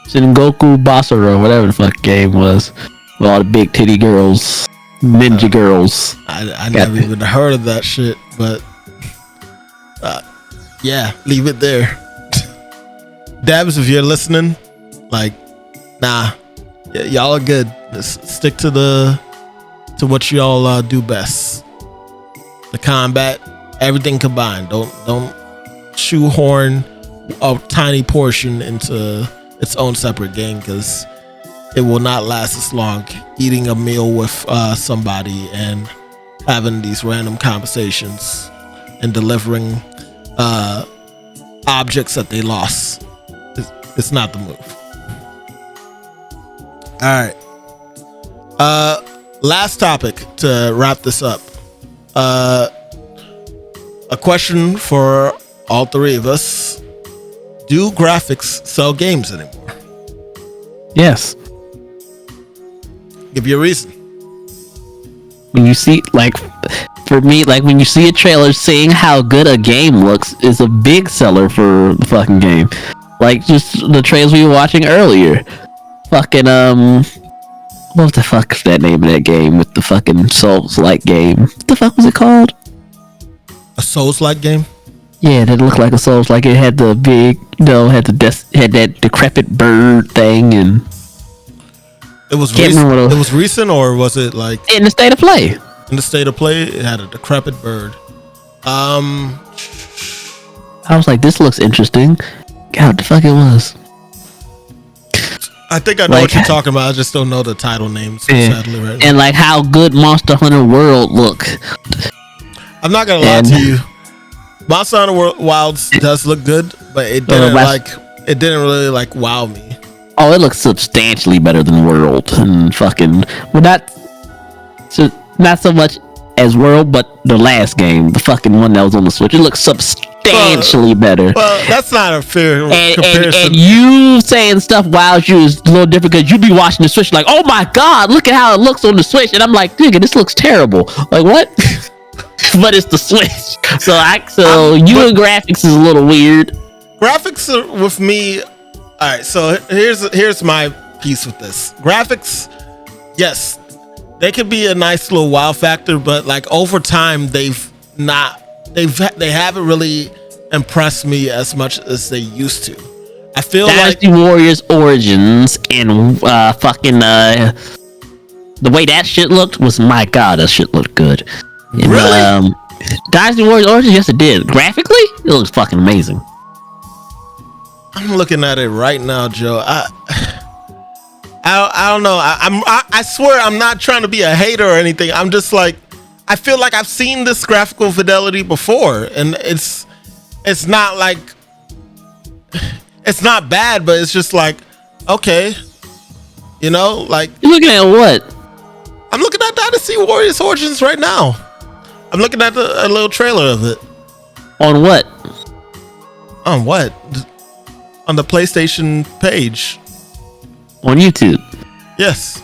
S3: Sengoku Basara, whatever the fuck game was, with all the big titty girls, ninja girls.
S1: I never even heard of that shit, but yeah, leave it there. Dabs, if you're listening, like, nah, y'all are good. Just stick to what y'all do best. The combat, everything combined. Don't shoehorn a tiny portion into its own separate game, because it will not last as long. Eating a meal with somebody and having these random conversations and delivering objects that they lost. It's not the move. All right. Last topic to wrap this up. A question for all three of us. Do graphics sell games anymore?
S3: Yes.
S1: Give you a reason.
S3: When you see, like, for me, like, when you see a trailer, seeing how good a game looks is a big seller for the fucking game. Like, just the trailers we were watching earlier. Fucking, what the fuck is that name of that game with the fucking Souls-like game? What the fuck was it called?
S1: A Souls-like game?
S3: Yeah, it looked like a Souls. Like, it had the big, had that decrepit bird thing, and
S1: it was recent. It was recent, or was it like
S3: in the state of play?
S1: In the state of play, it had a decrepit bird. I
S3: was like, this looks interesting. God, what the fuck it was?
S1: I think I know what you're talking about. I just don't know the title names, sadly, right now.
S3: And like how good Monster Hunter World look.
S1: I'm not gonna lie to you. Monster Hunter Wilds does look good, but it didn't really like wow me.
S3: Oh, it looks substantially better than World and fucking. Well, not so much as World, but the last game, the fucking one that was on the Switch, it looks substantially better.
S1: Well, that's not a fair comparison.
S3: And you saying stuff wows you is a little different, because you be watching the Switch like, oh my god, look at how it looks on the Switch, and I'm like, nigga, this looks terrible. Like, what? But it's the Switch. So and graphics is a little weird.
S1: Graphics are, with me. All right, so here's my piece with this. Graphics, yes, they could be a nice little wow factor, but like over time they haven't really impressed me as much as they used to. I feel
S3: Dynasty Warriors Origins and fucking the way that shit looked was, my god, that shit looked good. In,
S1: Really?
S3: Dynasty Warriors Origins, yes, it did. Graphically, it looks fucking amazing.
S1: I'm looking at it right now, Joe. I don't know. I swear I'm not trying to be a hater or anything. I'm just like, I feel like I've seen this graphical fidelity before, and it's not like, it's not bad, but it's just like, okay, you know, like.
S3: You looking at what?
S1: I'm looking at Dynasty Warriors Origins right now. I'm looking at a little trailer of it.
S3: On what?
S1: On what? On the PlayStation page.
S3: On YouTube.
S1: Yes.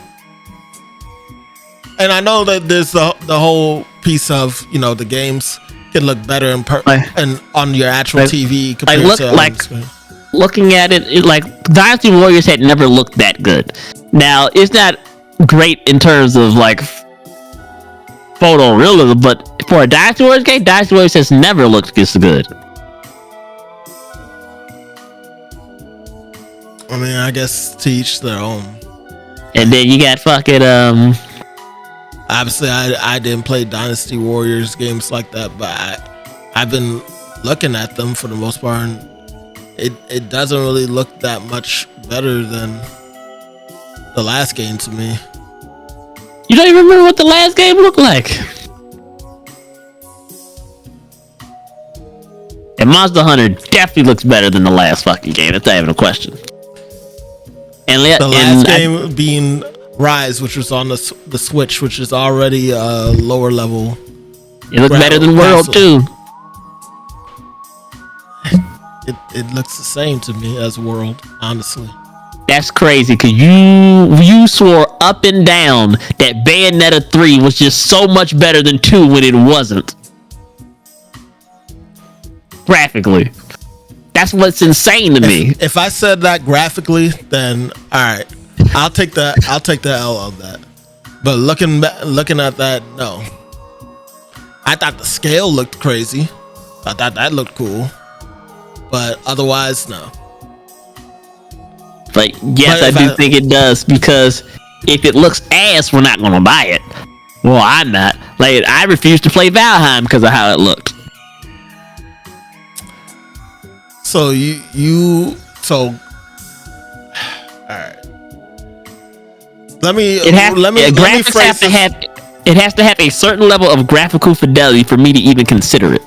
S1: And I know that there's the whole piece of, you know, the games can look better and on your actual TV compared to
S3: looking at it, like Dynasty Warriors had never looked that good. Now it's not great in terms of like photorealism, but for a Dynasty Warriors game, Dynasty Warriors has never looked this good.
S1: I mean, I guess to each their own.
S3: And then you got fucking
S1: obviously I didn't play Dynasty Warriors games like that, but I've been looking at them for the most part, and it doesn't really look that much better than the last game to me.
S3: You don't even remember what the last game looked like. And Monster Hunter definitely looks better than the last fucking game. That's not even a question. And
S1: the last game being Rise, which was on the Switch, which is already a lower level.
S3: It looks better than World too.
S1: It looks the same to me as World, honestly.
S3: That's crazy, because you swore up and down that Bayonetta 3 was just so much better than 2 when it wasn't. Graphically. That's what's insane to me.
S1: If I said that graphically, then alright. I'll take the L on that. But looking at that, no. I thought the scale looked crazy. I thought that looked cool. But otherwise, no.
S3: But yes, I do think it does, because if it looks ass, we're not going to buy it. Well, I'm not. Like, I refuse to play Valheim because of how it looked.
S1: So all right. Let me phrase
S3: it has to have a certain level of graphical fidelity for me to even consider it.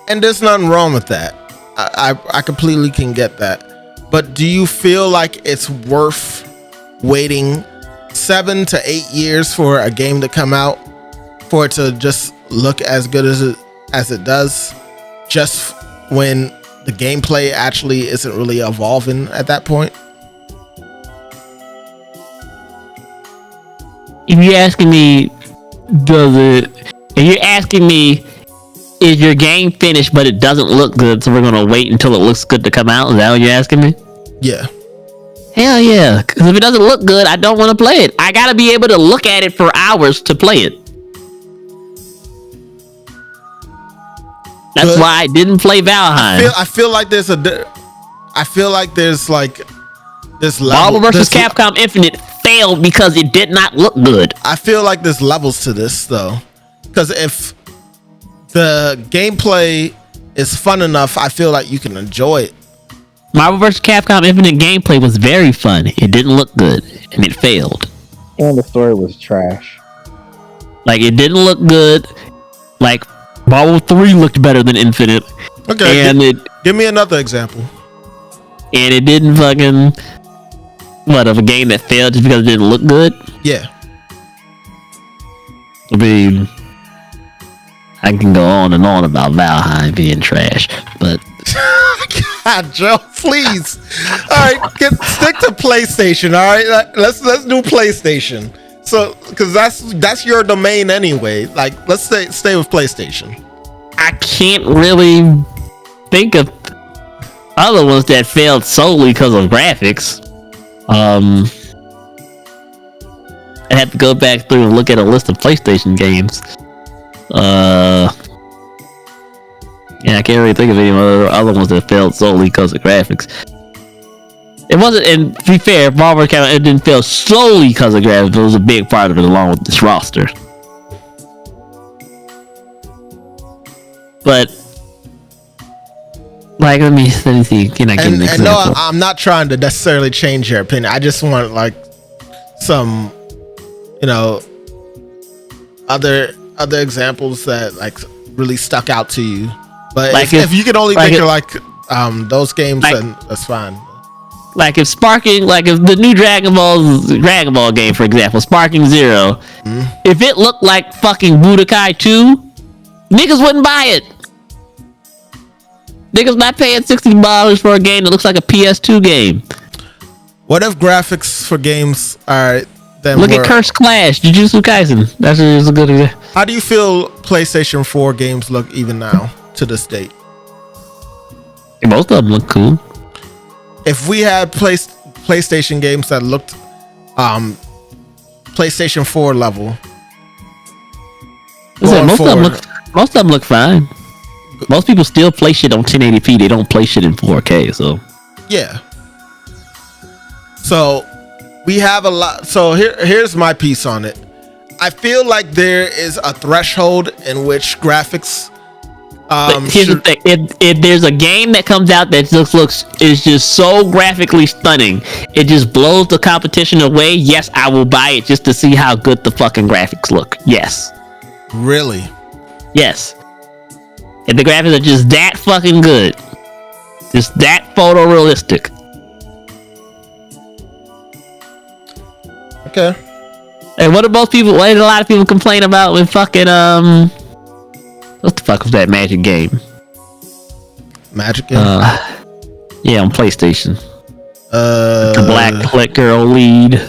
S1: And there's nothing wrong with that. I completely can get that. But do you feel like it's worth waiting 7 to 8 years for a game to come out for it to just look as good as it does, just when the gameplay actually isn't really evolving at that point?
S3: If you're asking me, is your game finished but it doesn't look good, so we're gonna wait until it looks good to come out? Is that what you're asking me?
S1: Yeah.
S3: Hell yeah. Because if it doesn't look good, I don't want to play it. I gotta be able to look at it for hours to play it. That's why I didn't play Valheim.
S1: I feel like there's this level.
S3: Marvel vs. Capcom Infinite failed because it did not look good.
S1: I feel like there's levels to this though, because if the gameplay is fun enough, I feel like you can enjoy it.
S3: Marvel vs. Capcom Infinite gameplay was very fun. It didn't look good, and it failed.
S5: And the story was trash.
S3: Like, it didn't look good. Like, Marvel 3 looked better than Infinite.
S1: Okay, and give me another example.
S3: And it didn't fucking... What, of a game that failed just because it didn't look good?
S1: Yeah.
S3: I mean... I can go on and on about Valheim being trash, but...
S1: God, Joe, please. All right, stick to PlayStation. All right, let's do PlayStation. So, because that's your domain anyway. Like, let's stay with PlayStation.
S3: I can't really think of other ones that failed solely because of graphics. I'd have to go back through and look at a list of PlayStation games. Yeah, I can't really think of any other ones that failed solely because of graphics. It wasn't, and to be fair, Marvel Capcom, it didn't fail solely because of graphics, but it was a big part of it along with this roster. But like, let me see. Can I give an example?
S1: No, I'm not trying to necessarily change your opinion. I just want like some, other examples that like really stuck out to you. But like if you could only think of those games, then that's fine.
S3: Like if the new Dragon Ball game, for example, Sparking Zero, if it looked like fucking Budokai 2, niggas wouldn't buy it. Niggas not paying $60 for a game that looks like a PS2 game.
S1: What if graphics for games are then
S3: look at Cursed Clash, Jujutsu Kaisen. That's a good example.
S1: How do you feel PlayStation 4 games look even now to this date?
S3: Most of them look cool.
S1: If we had PlayStation games that looked PlayStation 4 level,
S3: most of them look fine. Most people still play shit on 1080p. They don't play shit in 4K. So
S1: yeah. So we have a lot. So here's my piece on it. I feel like there is a threshold in which graphics.
S3: Here's the thing: if there's a game that comes out that is just so graphically stunning, it just blows the competition away. Yes, I will buy it just to see how good the fucking graphics look. Yes.
S1: Really?
S3: Yes. If the graphics are just that fucking good, just that photorealistic.
S1: Okay.
S3: And what did a lot of people complain about with fucking what the fuck was that Magic game?
S1: Magic game?
S3: Yeah, on PlayStation. The black girl lead.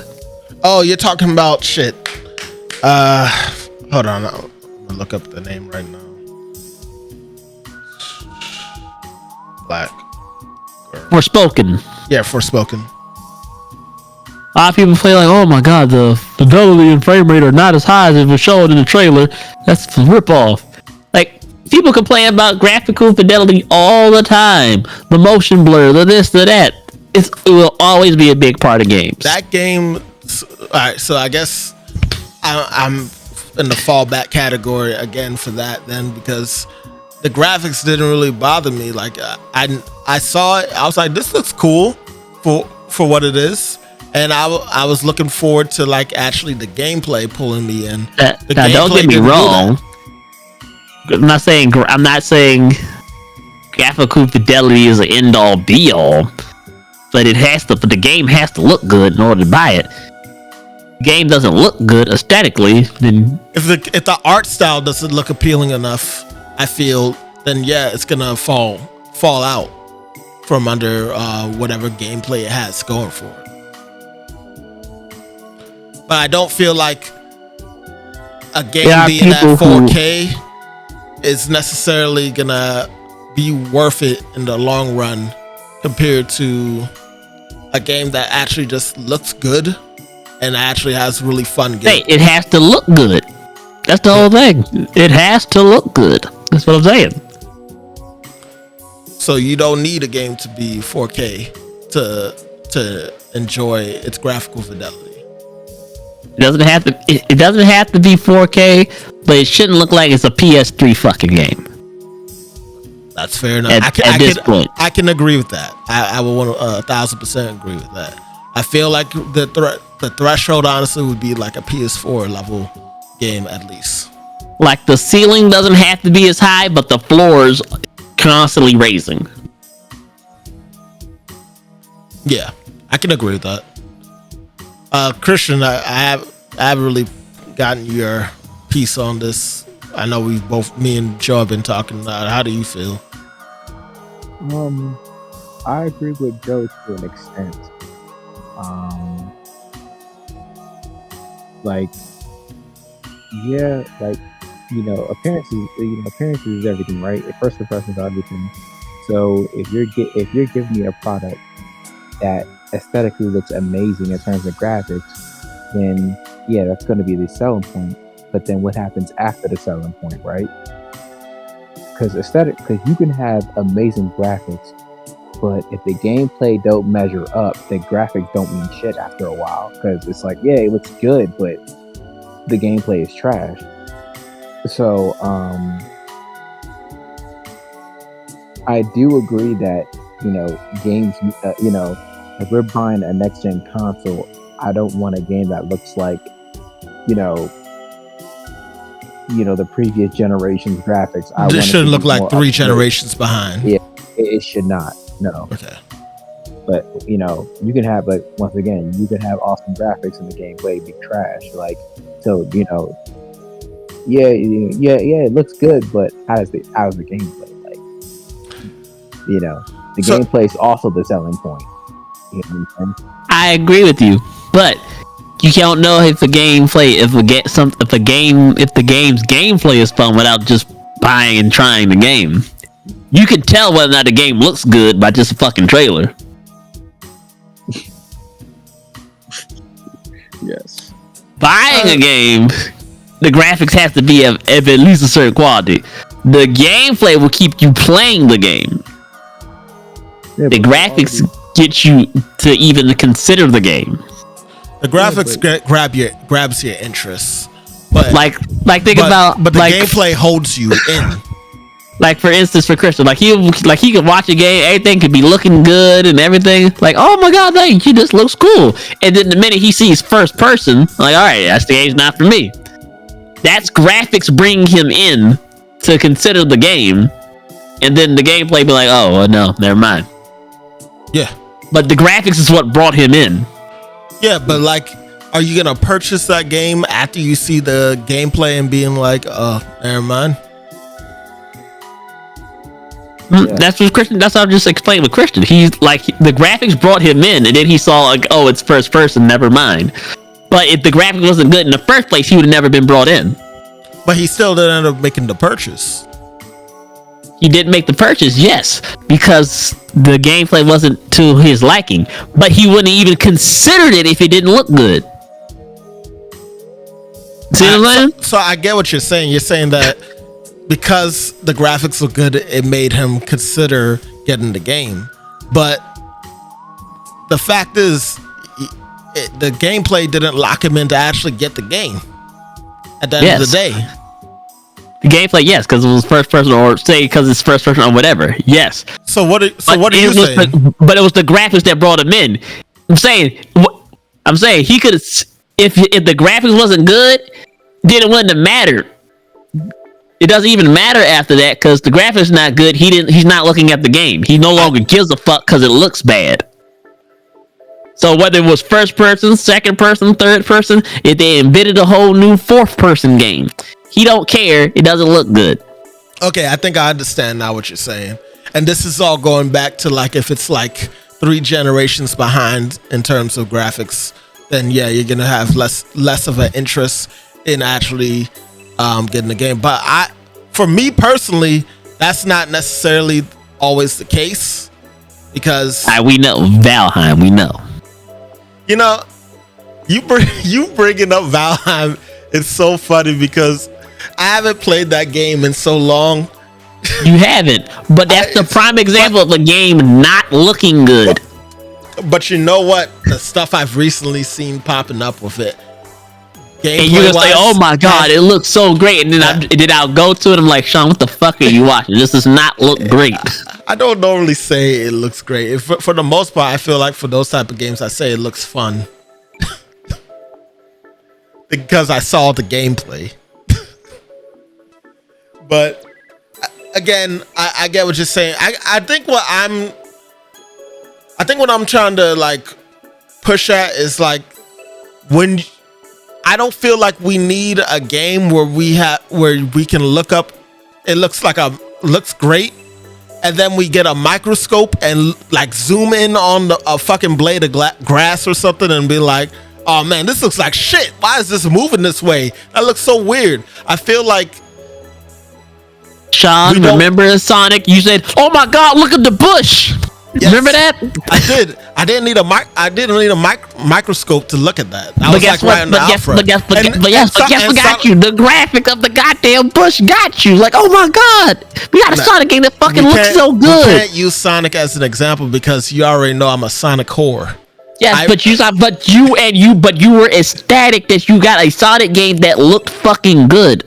S1: Oh, you're talking about shit. Hold on, I'm gonna look up the name right now. Black girl.
S3: Forspoken.
S1: Yeah, Forspoken.
S3: A lot of people play like, oh my god, the fidelity and frame rate are not as high as it was shown in the trailer. That's a ripoff. Like, people complain about graphical fidelity all the time. The motion blur, the this, the that. It will always be a big part of games.
S1: That game. Alright, so I guess I'm in the fallback category again for that then, because the graphics didn't really bother me. Like I saw it, I was like, this looks cool for what it is. And I was looking forward to like actually the gameplay pulling me in.
S3: Now don't get me wrong. I'm not saying graphical fidelity is an end all be all, but the game has to look good in order to buy it. The game doesn't look good aesthetically, then
S1: if the art style doesn't look appealing enough, I feel, then yeah, it's gonna fall out from under whatever gameplay it has going for it. But I don't feel like a game being at 4K is necessarily gonna be worth it in the long run compared to a game that actually just looks good and actually has really fun games.
S3: Hey, it has to look good. That's the whole thing. It has to look good. That's what I'm saying.
S1: So you don't need a game to be 4K to enjoy its graphical fidelity.
S3: It doesn't have to be 4K, but it shouldn't look like it's a PS3 fucking game.
S1: That's fair enough.
S3: At this point,
S1: I can agree with that. I will 1,000% agree with that. I feel like the threshold honestly would be like a PS4 level game at least.
S3: Like the ceiling doesn't have to be as high, but the floor's constantly raising.
S1: Yeah, I can agree with that. Christian, I haven't really gotten your piece on this. I know me and Joe have been talking about it. How do you feel?
S5: I agree with Joe to an extent. Appearances is everything, right? First impressions are everything. So if you're giving me a product that aesthetically looks amazing in terms of graphics, then yeah, that's going to be the selling point. But then what happens after the selling point, right? Because you can have amazing graphics, but if the gameplay don't measure up, the graphics don't mean shit after a while. Because it's like, yeah, it looks good, but the gameplay is trash. So I do agree that games. If we're buying a next gen console, I don't want a game that looks like the previous generation's graphics.
S1: This shouldn't look like 3 generations behind.
S5: Yeah, it should not. No.
S1: Okay.
S5: But you can have, but once again, you can have awesome graphics and the gameplay be trash. Like, so it looks good, but how's the gameplay? Like, the gameplay is also the selling point. You know what I'm saying?
S3: I agree with you, but you can't know if the gameplay, if the game's gameplay is fun without just buying and trying the game. You can tell whether or not the game looks good by just a fucking trailer.
S2: Yes.
S3: Buying a game, the graphics have to be of at least a certain quality. The gameplay will keep you playing the game.
S5: Yeah,
S3: The graphics get you to even consider the game.
S1: The graphics grabs your interest, but
S3: Like think about
S1: the gameplay holds you in.
S3: Like, for instance, for Christian, he could watch a game, everything could be looking good and everything. Like, oh my god, thank you, this looks cool. And then the minute he sees first person, like, all right, that's the game's not for me. That's graphics bringing him in to consider the game, and then the gameplay be like, oh well, no, never mind.
S1: Yeah,
S3: but the graphics is what brought him in.
S1: Yeah, but like, are you gonna purchase that game after you see the gameplay and being like, oh, never mind?
S3: That's what Christian. That's what I just explained with Christian. He's like, the graphics brought him in, and then he saw like, oh, it's first person. Never mind. But if the graphics wasn't good in the first place, he would have never been brought in.
S1: But he still didn't end up making the purchase.
S3: He didn't make the purchase, yes, because the gameplay wasn't to his liking. But he wouldn't even considered it if it didn't look good. See what I'm saying?
S1: So I get what you're saying. You're saying that because the graphics look good, it made him consider getting the game. But the fact is, the gameplay didn't lock him in to actually get the game at the end of the day.
S3: The gameplay, yes, because it was first person, or say because it's first person or whatever. Yes.
S1: So what are you saying?
S3: But it was the graphics that brought him in. I'm saying he could have, if the graphics wasn't good, then it wouldn't have mattered. It doesn't even matter after that because the graphics not good. He's not looking at the game. He no longer gives a fuck because it looks bad. So whether it was first person, second person, third person, if they invented a whole new fourth person game, he don't care. It doesn't look good.
S1: Okay, I think I understand now what you're saying. And this is all going back to like, if it's like 3 generations behind in terms of graphics, then yeah, you're gonna have less of an interest in actually getting the game. But for me personally, that's not necessarily always the case, because
S3: we know Valheim. We know.
S1: You know, you bringing up Valheim, it's so funny because I haven't played that game in so long.
S3: You haven't, but that's the prime example of a game not looking good.
S1: But you know what? The stuff I've recently seen popping up with it.
S3: And you're gonna say, "Oh my god, it looks so great," and then I'll go to it. I'm like, Sean, what the fuck are you watching? This does not look great.
S1: I don't normally say it looks great. For the most part, I feel like for those type of games, I say it looks fun because I saw the gameplay. But again, I get what you're saying. I think what I'm trying to like push at is like, when I don't feel like we need a game where we can look up, it looks great, and then we get a microscope and like zoom in on a fucking blade of grass or something and be like, oh man, this looks like shit. Why is this moving this way? That looks so weird. I feel like,
S3: Sean, remember Sonic? You said, "Oh my god, look at the bush." Yes, remember that?
S1: I did. I didn't need a microscope to look at that. But guess what? But guess what
S3: got you? The graphic of the goddamn bush got you. Like, oh my god, we got a Sonic game that fucking looks so good.
S1: You can't use Sonic as an example because you already know I'm a Sonic whore.
S3: Yes, but you were ecstatic that you got a Sonic game that looked fucking good.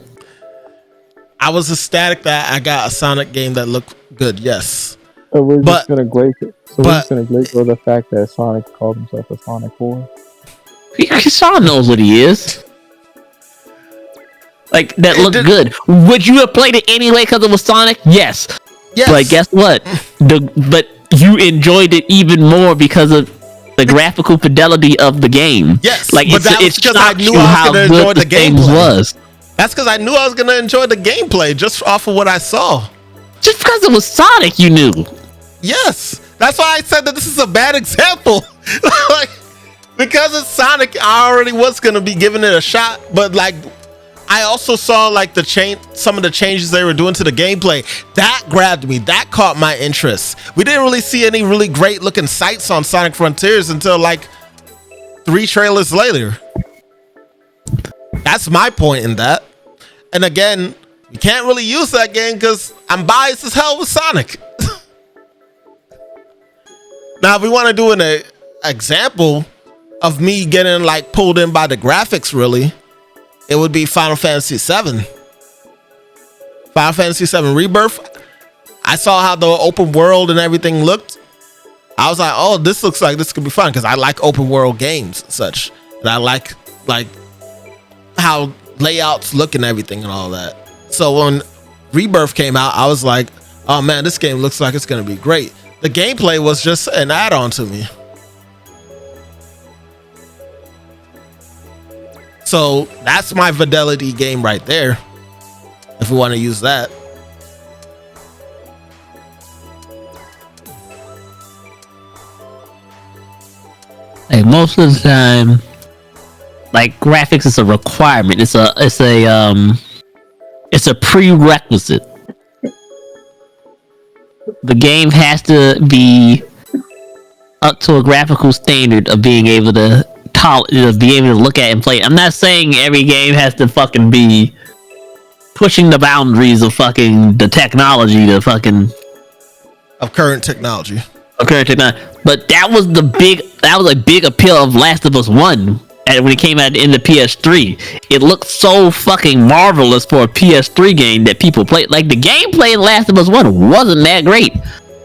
S1: I was ecstatic that I got a Sonic game that looked good, yes.
S5: So we're
S1: But-
S5: just gonna glaze it. So we're
S1: but-
S5: just gonna glaze over the fact that Sonic called himself a Sonic boy.
S3: Sean knows what he is. Like, that
S1: It
S3: looked
S1: did-
S3: good. Would you have played it anyway because it was Sonic? Yes.
S1: Yes.
S3: But guess what? But you enjoyed it even more because of the graphical fidelity of the game.
S1: Yes,
S3: Like,
S1: but that was
S3: it
S1: because I
S3: shocks
S1: knew
S3: you
S1: I was
S3: how
S1: gonna enjoy
S3: good
S1: the
S3: the thing
S1: gameplay.
S3: was.
S1: That's because I knew I was gonna enjoy the gameplay just off of what I saw.
S3: Just because it was Sonic, you knew.
S1: Yes, that's why I said that this is a bad example. Like, because it's Sonic, I already was gonna be giving it a shot, but like, I also saw like some of the changes they were doing to the gameplay. That grabbed me. That caught my interest. We didn't really see any really great looking sights on Sonic Frontiers until like 3 trailers later. That's my point in that. And again, you can't really use that game because I'm biased as hell with Sonic. Now, if we want to do an example of me getting like pulled in by the graphics, really, it would be Final Fantasy VII. Final Fantasy VII Rebirth. I saw how the open world and everything looked. I was like, oh, this looks like this could be fun because I like open world games and such. And I like how layouts look and everything and all that. So when Rebirth came out, I was like, oh man, this game looks like it's going to be great. The gameplay was just an add-on to me. So that's my fidelity game right there, if we want to use that.
S3: Like, most of the time, like, graphics is a requirement. It's a prerequisite. The game has to be up to a graphical standard of being able to be able to look at and play. I'm not saying every game has to fucking be pushing the boundaries of fucking the technology to fucking
S1: Of current technology.
S3: But that was a big appeal of Last of Us 1 when it came out in the PS3. It looked so fucking marvelous for a PS3 game that people played. Like, the gameplay in Last of Us 1 wasn't that great,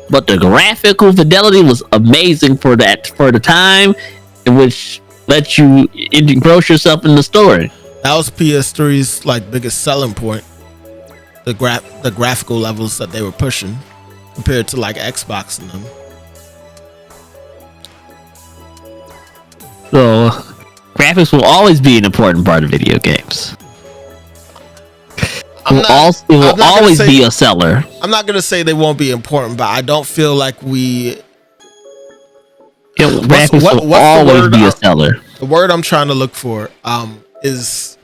S3: but the graphical fidelity was amazing for the time, in which let you engross yourself in the story.
S1: That was PS3's like biggest selling point. The graphical levels that they were pushing compared to like Xbox and them.
S3: So graphics will always be an important part of video games. It will always be a seller.
S1: I'm not gonna say they won't be important, but I don't feel like we.
S3: Graphics will always be a seller.
S1: The word I'm trying to look for is,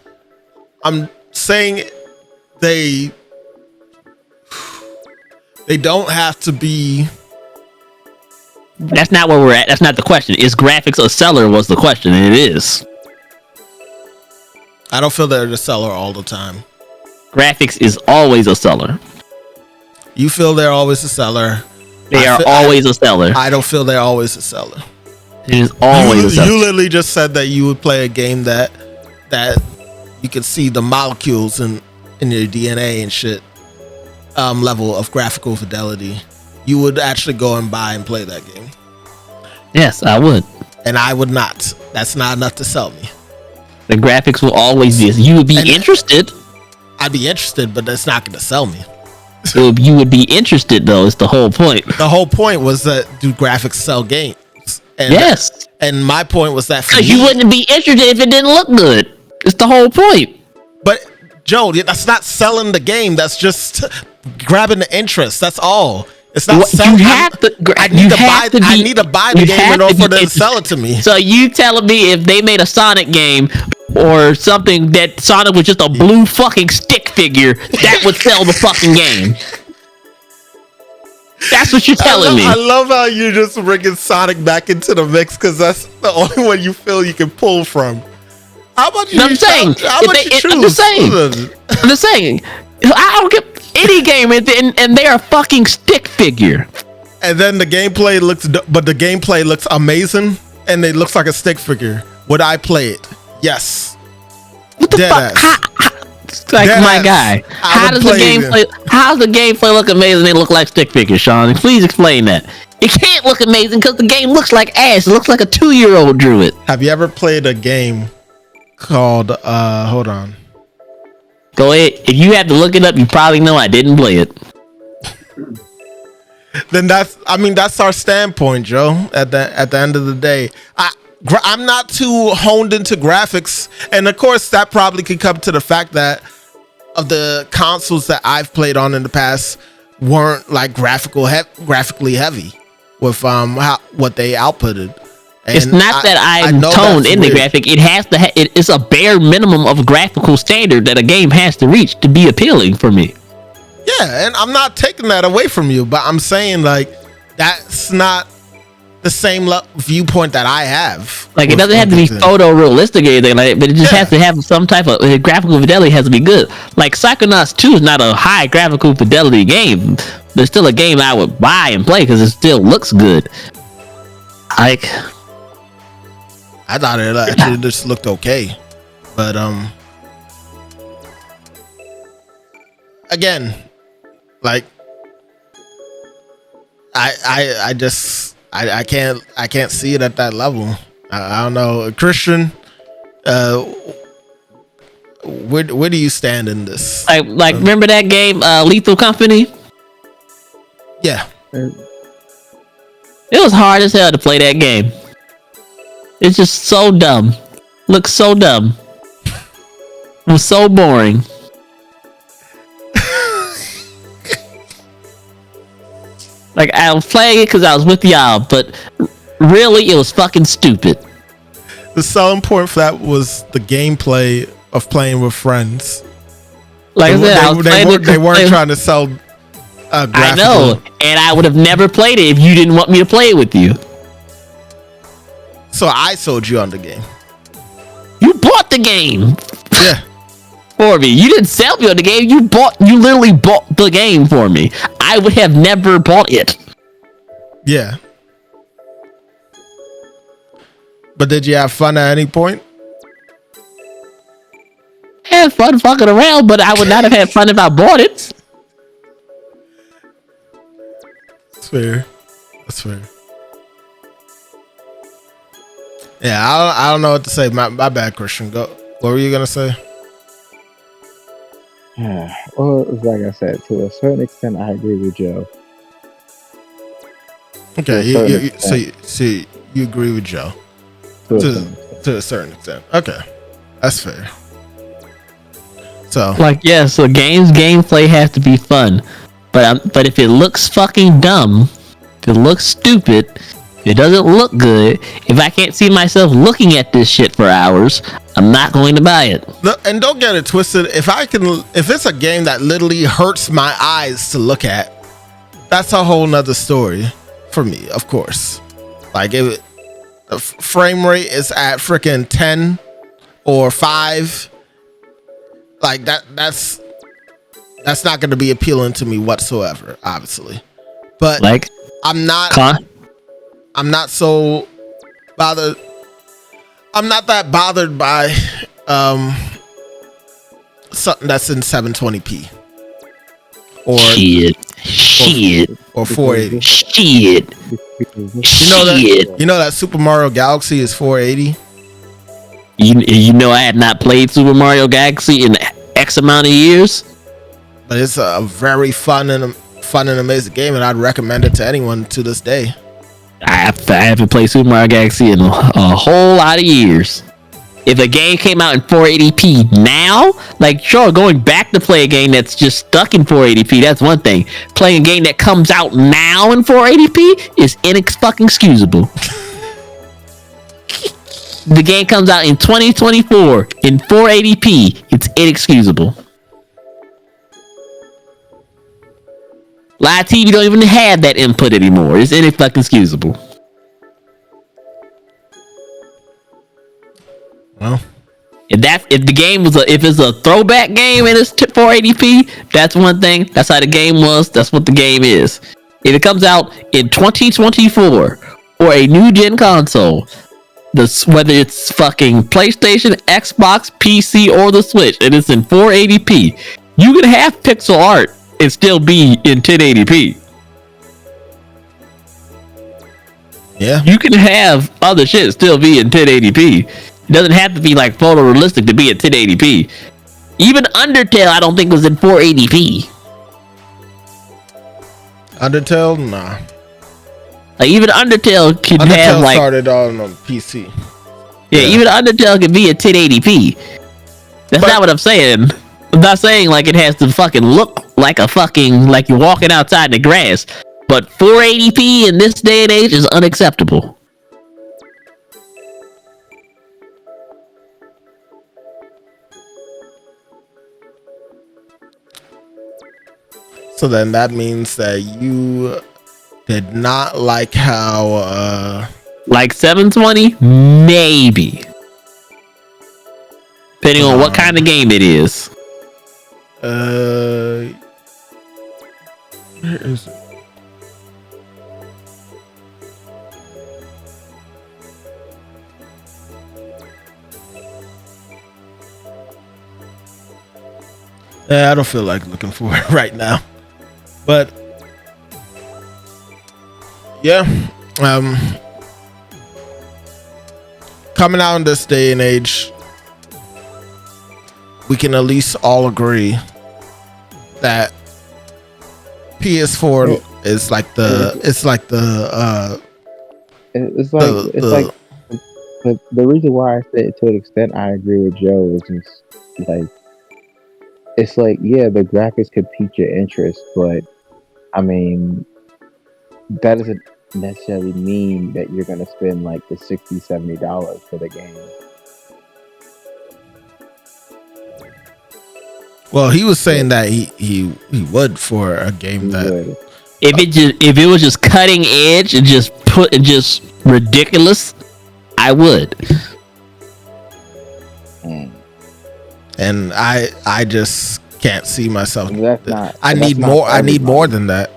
S1: I'm saying they don't have to be.
S3: That's not where we're at. That's not the question. Is graphics a seller was the question, and it is.
S1: I don't feel they're the seller all the time.
S3: Graphics is always a seller.
S1: You feel they're always a seller.
S3: They are always a seller.
S1: I don't feel they're always a seller.
S3: It is always a seller.
S1: You literally just said that you would play a game that you could see the molecules in your DNA and shit level of graphical fidelity. You would actually go and buy and play that game.
S3: Yes, I would.
S1: And I would not. That's not enough to sell me.
S3: The graphics will always be. You would be interested.
S1: I'd be interested, but that's not going to sell me.
S3: You would be interested, though. Is the whole point.
S1: The whole point was that do graphics sell games? And
S3: yes.
S1: And my point was that
S3: because you wouldn't be interested if it didn't look good. It's the whole point.
S1: But Joe, that's not selling the game. That's just grabbing the interest. That's all. It's not selling. I need to buy the game in order for them to sell it to me.
S3: So you telling me if they made a Sonic game or something that Sonic was just a blue fucking stick figure, that would sell the fucking game? That's what you're telling me.
S1: I love how you're just bringing Sonic back into the mix because that's the only one you feel you can pull from. How about you?
S3: I'm just saying. I don't get any game and they are a fucking stick figure.
S1: And then the gameplay looks amazing, and it looks like a stick figure. Would I play it? Yes.
S3: What the fuck? It's like,
S1: Dead
S3: my
S1: ass.
S3: guy,
S1: I would play it.
S3: how's the gameplay look amazing? They look like stick figures, Sean. Please explain that. It can't look amazing because the game looks like ass. It looks like a 2-year-old drew it.
S1: Have you ever played a game called hold on?
S3: Go ahead. If you have to look it up, you probably know I didn't play it.
S1: Then that's our standpoint, Joe. At the end of the day, I'm not too honed into graphics, and of course that probably could come to the fact that of the consoles that I've played on in the past weren't like graphically heavy with what they outputted. And
S3: it's not that I'm
S1: know
S3: toned
S1: that's
S3: in the
S1: weird.
S3: graphic. It has to. It's a bare minimum of graphical standard that a game has to reach to be appealing for me.
S1: Yeah, and I'm not taking that away from you, but I'm saying like that's not the same viewpoint that I have.
S3: Like, it doesn't have to be photorealistic or anything like that, but it just has to have some type of graphical fidelity. Has to be good. Like Psychonauts 2 is not a high graphical fidelity game, but it's still a game I would buy and play because it still looks good. Like,
S1: I thought it actually just looked okay, but again, like I can't see it at that level. I don't know, Christian. Where do you stand in this?
S3: like remember that game, Lethal Company?
S1: Yeah,
S3: it was hard as hell to play that game. It's just so dumb. Looks so dumb. It was so boring. Like, I was playing it because I was with y'all, but really, it was fucking stupid.
S1: the selling point for that was the gameplay of playing with friends.
S3: Like I said,
S1: they weren't trying to sell.
S3: I know, and I would have never played it if you didn't want me to play it with you.
S1: So I sold you on the game.
S3: You bought the game.
S1: Yeah.
S3: For me. You didn't sell me on the game. You literally bought the game for me. I would have never bought it.
S1: Yeah. But did you have fun at any point?
S3: I had fun fucking around, but I would not have had fun if I bought it.
S1: That's fair. That's fair. Yeah, I don't know what to say. My bad, Christian. Go. What were you gonna say?
S5: Well, like I said, to a certain extent, I agree with Joe.
S1: Okay, so you agree with Joe to a certain extent. Okay, that's fair. So,
S3: like, yeah, so gameplay has to be fun, but if it looks fucking dumb, if it looks stupid, if it doesn't look good, if I can't see myself looking at this shit for hours, I'm not going to buy it.
S1: And don't get it twisted. If it's a game that literally hurts my eyes to look at, that's a whole nother story for me, of course. Like, if the frame rate is at freaking 10 or 5, like that's not going to be appealing to me whatsoever, obviously. But
S3: like,
S1: I'm not so bothered. I'm not that bothered by something that's in 720p or
S3: shit
S1: or 480.
S3: Shit.
S1: You know that Super Mario Galaxy is 480.
S3: You know I had not played Super Mario Galaxy in X amount of years,
S1: But it's a very fun and amazing game, and I'd recommend it to anyone to this day.
S3: I haven't played Super Mario Galaxy in a whole lot of years. If a game came out in 480p now, like, sure, going back to play a game that's just stuck in 480p, that's one thing. Playing a game that comes out now in 480p is inexcusable. The game comes out in 2024 in 480p, it's inexcusable. Live TV don't even have that input anymore. It's inexcusable.
S1: Well,
S3: if the game was if it's a throwback game and it's 480p, that's one thing. That's how the game was. That's what the game is. If it comes out in 2024 or a new gen console, whether it's fucking PlayStation, Xbox, PC, or the Switch, and it's in 480p, you can have pixel art and still be in 1080p.
S1: Yeah.
S3: You can have other shit still be in 1080p. It doesn't have to be like photorealistic to be at 1080p. Even Undertale, I don't think was in 480p.
S1: Undertale, nah.
S3: Like even Undertale can have like
S1: started on PC.
S3: Yeah, even Undertale can be at 1080p. That's not what I'm saying. I'm not saying like it has to fucking look like a fucking like you're walking outside in the grass. But 480p in this day and age is unacceptable.
S1: So then that means that you did not like how
S3: like 720? Maybe. Depending on what kind of game it is.
S1: Where is it? I don't feel like looking for it right now. But yeah, coming out in this day and age, we can at least all agree that PS4 is like the
S5: the reason why I said to an extent I agree with Joe is just like it's like, yeah, the graphics could pique your interest, but I mean that doesn't necessarily mean that you're gonna spend like the $60-$70 for the game.
S1: Well, he was saying that he would for a game that
S3: if it was just cutting edge and just ridiculous, I would.
S1: And I just can't see myself.
S5: I
S1: need more than that.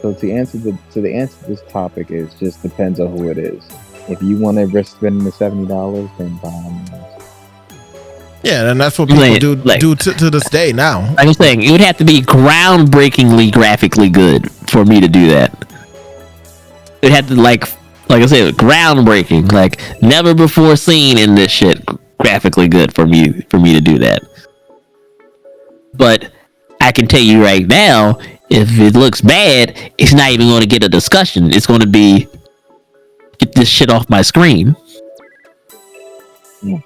S5: So the answer to this topic is just depends on who it is. If you want to risk spending the $70, then by all means.
S1: Yeah, and that's what people do to this day now.
S3: Like I'm saying, it would have to be groundbreakingly graphically good for me to do that. It had to like I said, groundbreaking, like never before seen in this shit, graphically good for me to do that. But I can tell you right now, if it looks bad, it's not even going to get a discussion. It's going to be get this shit off my screen.
S5: Yeah.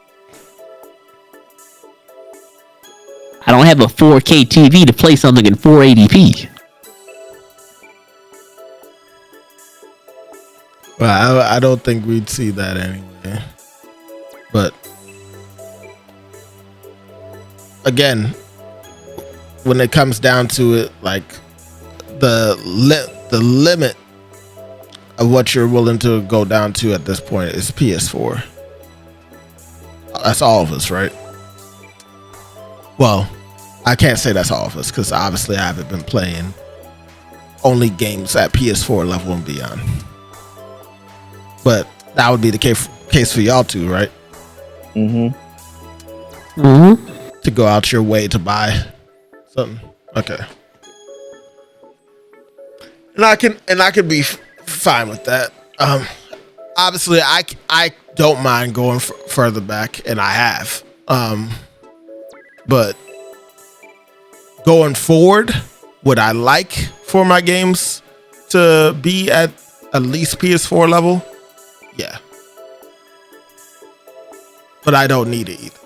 S3: I don't have a 4K TV to play something in 480p.
S1: Well, I don't think we'd see that anyway. But again, when it comes down to it, like the limit of what you're willing to go down to at this point is PS4. That's all of us, right? Well, I can't say that's all of us because obviously I haven't been playing only games at PS4 level and beyond. But that would be the case for y'all too, right? To go out your way to buy something. Okay. And I can be fine with that. Obviously I don't mind going further back, and I have. But going forward, would I like for my games to be at least PS4 level? Yeah. But I don't need it either.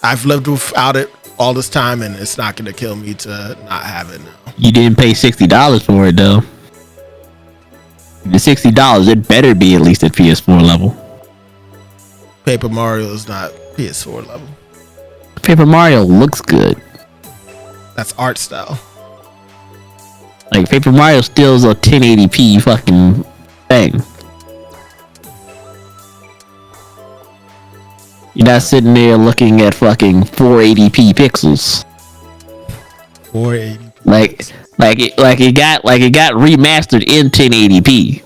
S1: I've lived without it all this time, and it's not going to kill me to not have it now.
S3: You didn't pay $60 for it, though. The $60, it better be at least at PS4 level.
S1: Paper Mario is not PS4 level.
S3: Paper Mario looks good.
S1: That's art style.
S3: Like, Paper Mario still is a 1080p fucking thing. You're not sitting there looking at fucking 480p pixels.
S1: 480.
S3: Like it got remastered in 1080p.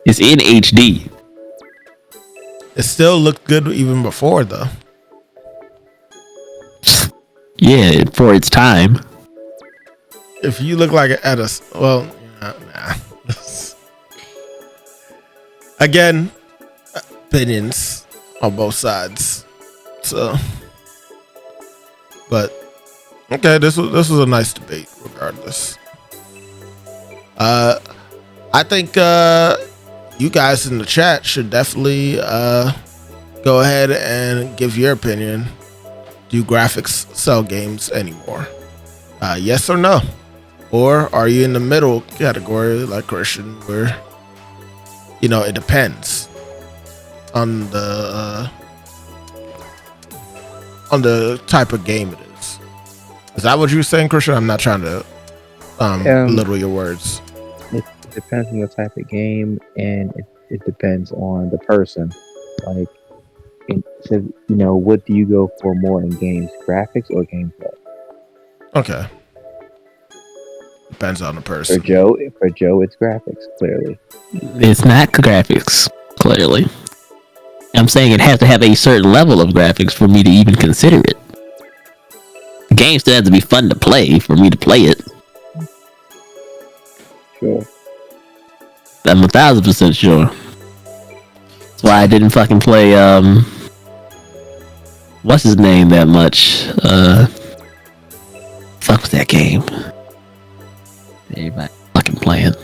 S3: It's in HD.
S1: It still looked good even before, though.
S3: Yeah, for its time.
S1: If you look like at a well, nah. Again, opinions on both sides. So, but okay, this was a nice debate, regardless. I think you guys in the chat should definitely go ahead and give your opinion. Do graphics sell games anymore? Yes or no? Or are you in the middle category like Christian, where it depends on the type of game it is? Is that what you were saying, Christian? I'm not trying to belittle your words.
S5: It depends on the type of game, and it depends on the person. Like, so what do you go for more in games, graphics or gameplay?
S1: Okay, depends on the person.
S5: For Joe, it's graphics. Clearly,
S3: it's not graphics. Clearly, I'm saying it has to have a certain level of graphics for me to even consider it. The game still has to be fun to play for me to play it.
S5: Sure.
S3: I'm 1,000% sure. That's why I didn't fucking play what's his name that much. Fuck was that game? Everybody fucking playing.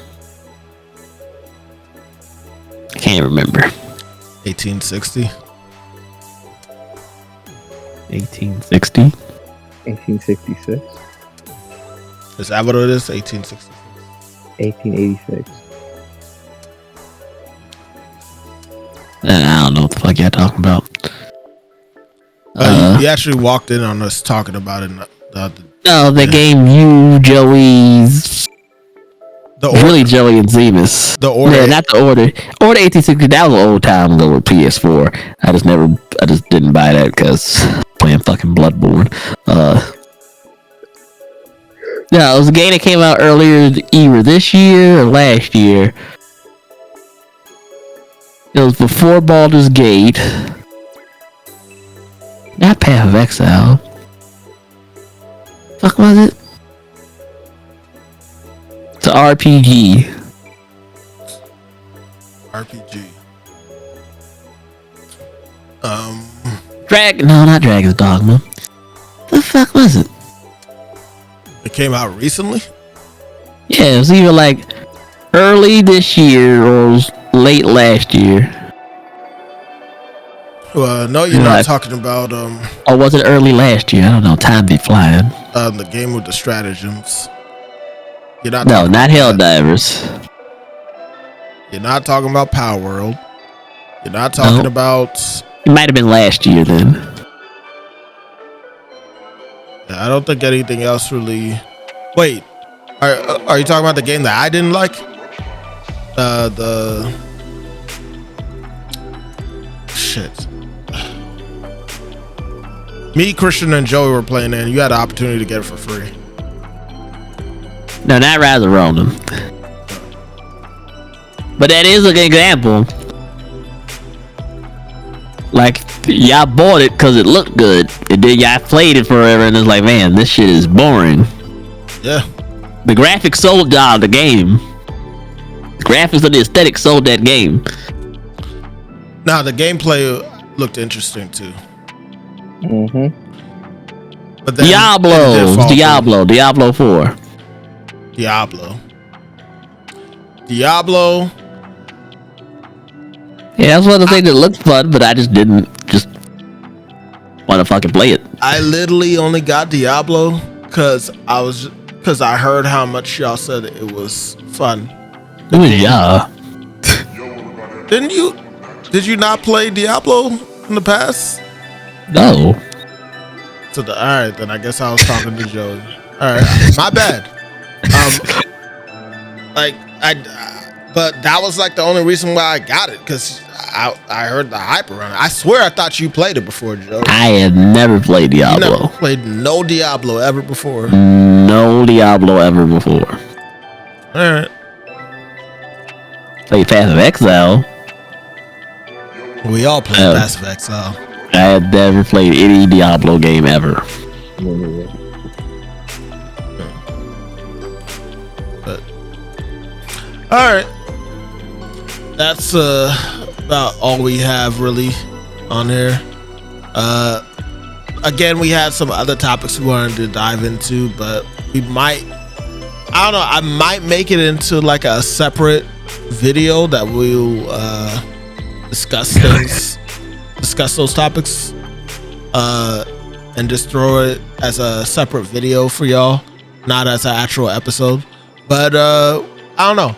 S3: I can't remember.
S1: 1860.
S3: 1860.
S5: 1866.
S1: Is that what it is? 1866.
S5: 1886.
S3: I don't know what the fuck y'all talking about.
S1: You actually walked in on us talking about it.
S3: The game you, Joey's. Really, Joey and Zemus.
S1: The order.
S3: Yeah, not the order. Order 1860. That was an old time ago with PS4. I just didn't buy that because playing fucking Bloodborne. Yeah, it was a game that came out earlier, either this year or last year. It was before Baldur's Gate. Not Path of Exile. Fuck was it? It's an RPG. No, not Dragon's Dogma. The fuck was it?
S1: It came out recently?
S3: Yeah, it was either like early this year or late last year.
S1: Well, no, you're not talking about
S3: or was it early last year? I don't know. Time be flying.
S1: The game with the stratagems. You're not.
S3: No, not Helldivers.
S1: You're not talking about Power World. You're not talking about.
S3: It might have been last year then.
S1: Yeah, I don't think anything else really. Wait, are you talking about the game that I didn't like? The shit. Me, Christian, and Joey were playing it, and you had the opportunity to get it for free.
S3: No, not Rise of Ronin. But that is a good example. Like, y'all bought it because it looked good, and then y'all played it forever, and it's like, man, this shit is boring.
S1: Yeah.
S3: The graphics sold y'all the game. The graphics and the aesthetic sold that game.
S1: Now, the gameplay looked interesting, too. But then
S3: Diablo 4.
S1: Diablo.
S3: Yeah, that's one of the things that looked fun, but I just didn't want to fucking play it.
S1: I literally only got Diablo because I heard how much y'all said it was fun.
S3: It was yeah.
S1: Didn't you? Did you not play Diablo in the past?
S3: No.
S1: All right, then I guess I was talking to Joey. All right, my bad. But that was like the only reason why I got it, because I heard the hype around it. I swear I thought you played it before, Joe.
S3: I had never played Diablo.
S1: You never played no Diablo ever before.
S3: No Diablo ever before.
S1: All right.
S3: Played Path of Exile.
S1: We all played Mass Effect, so
S3: I have never played any Diablo game ever.
S1: But all right, that's about all we have really on here. Again, we had some other topics we wanted to dive into, but we might, I don't know, I might make it into like a separate video that we'll discuss those topics, and just throw it as a separate video for y'all, not as an actual episode. But I don't know.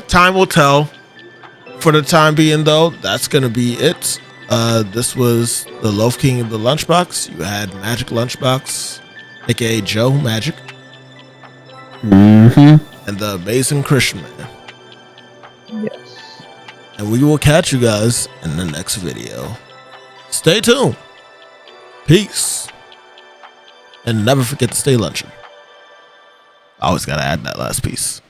S1: Time will tell. For the time being, though, that's gonna be it. This was the Loaf King of the Lunchbox. You had Magic Lunchbox, aka Joe Magic, and the Amazing Christian Man.
S5: Yes.
S1: And we will catch you guys in the next video. Stay tuned. Peace. And never forget to stay lunching. Always gotta add that last piece.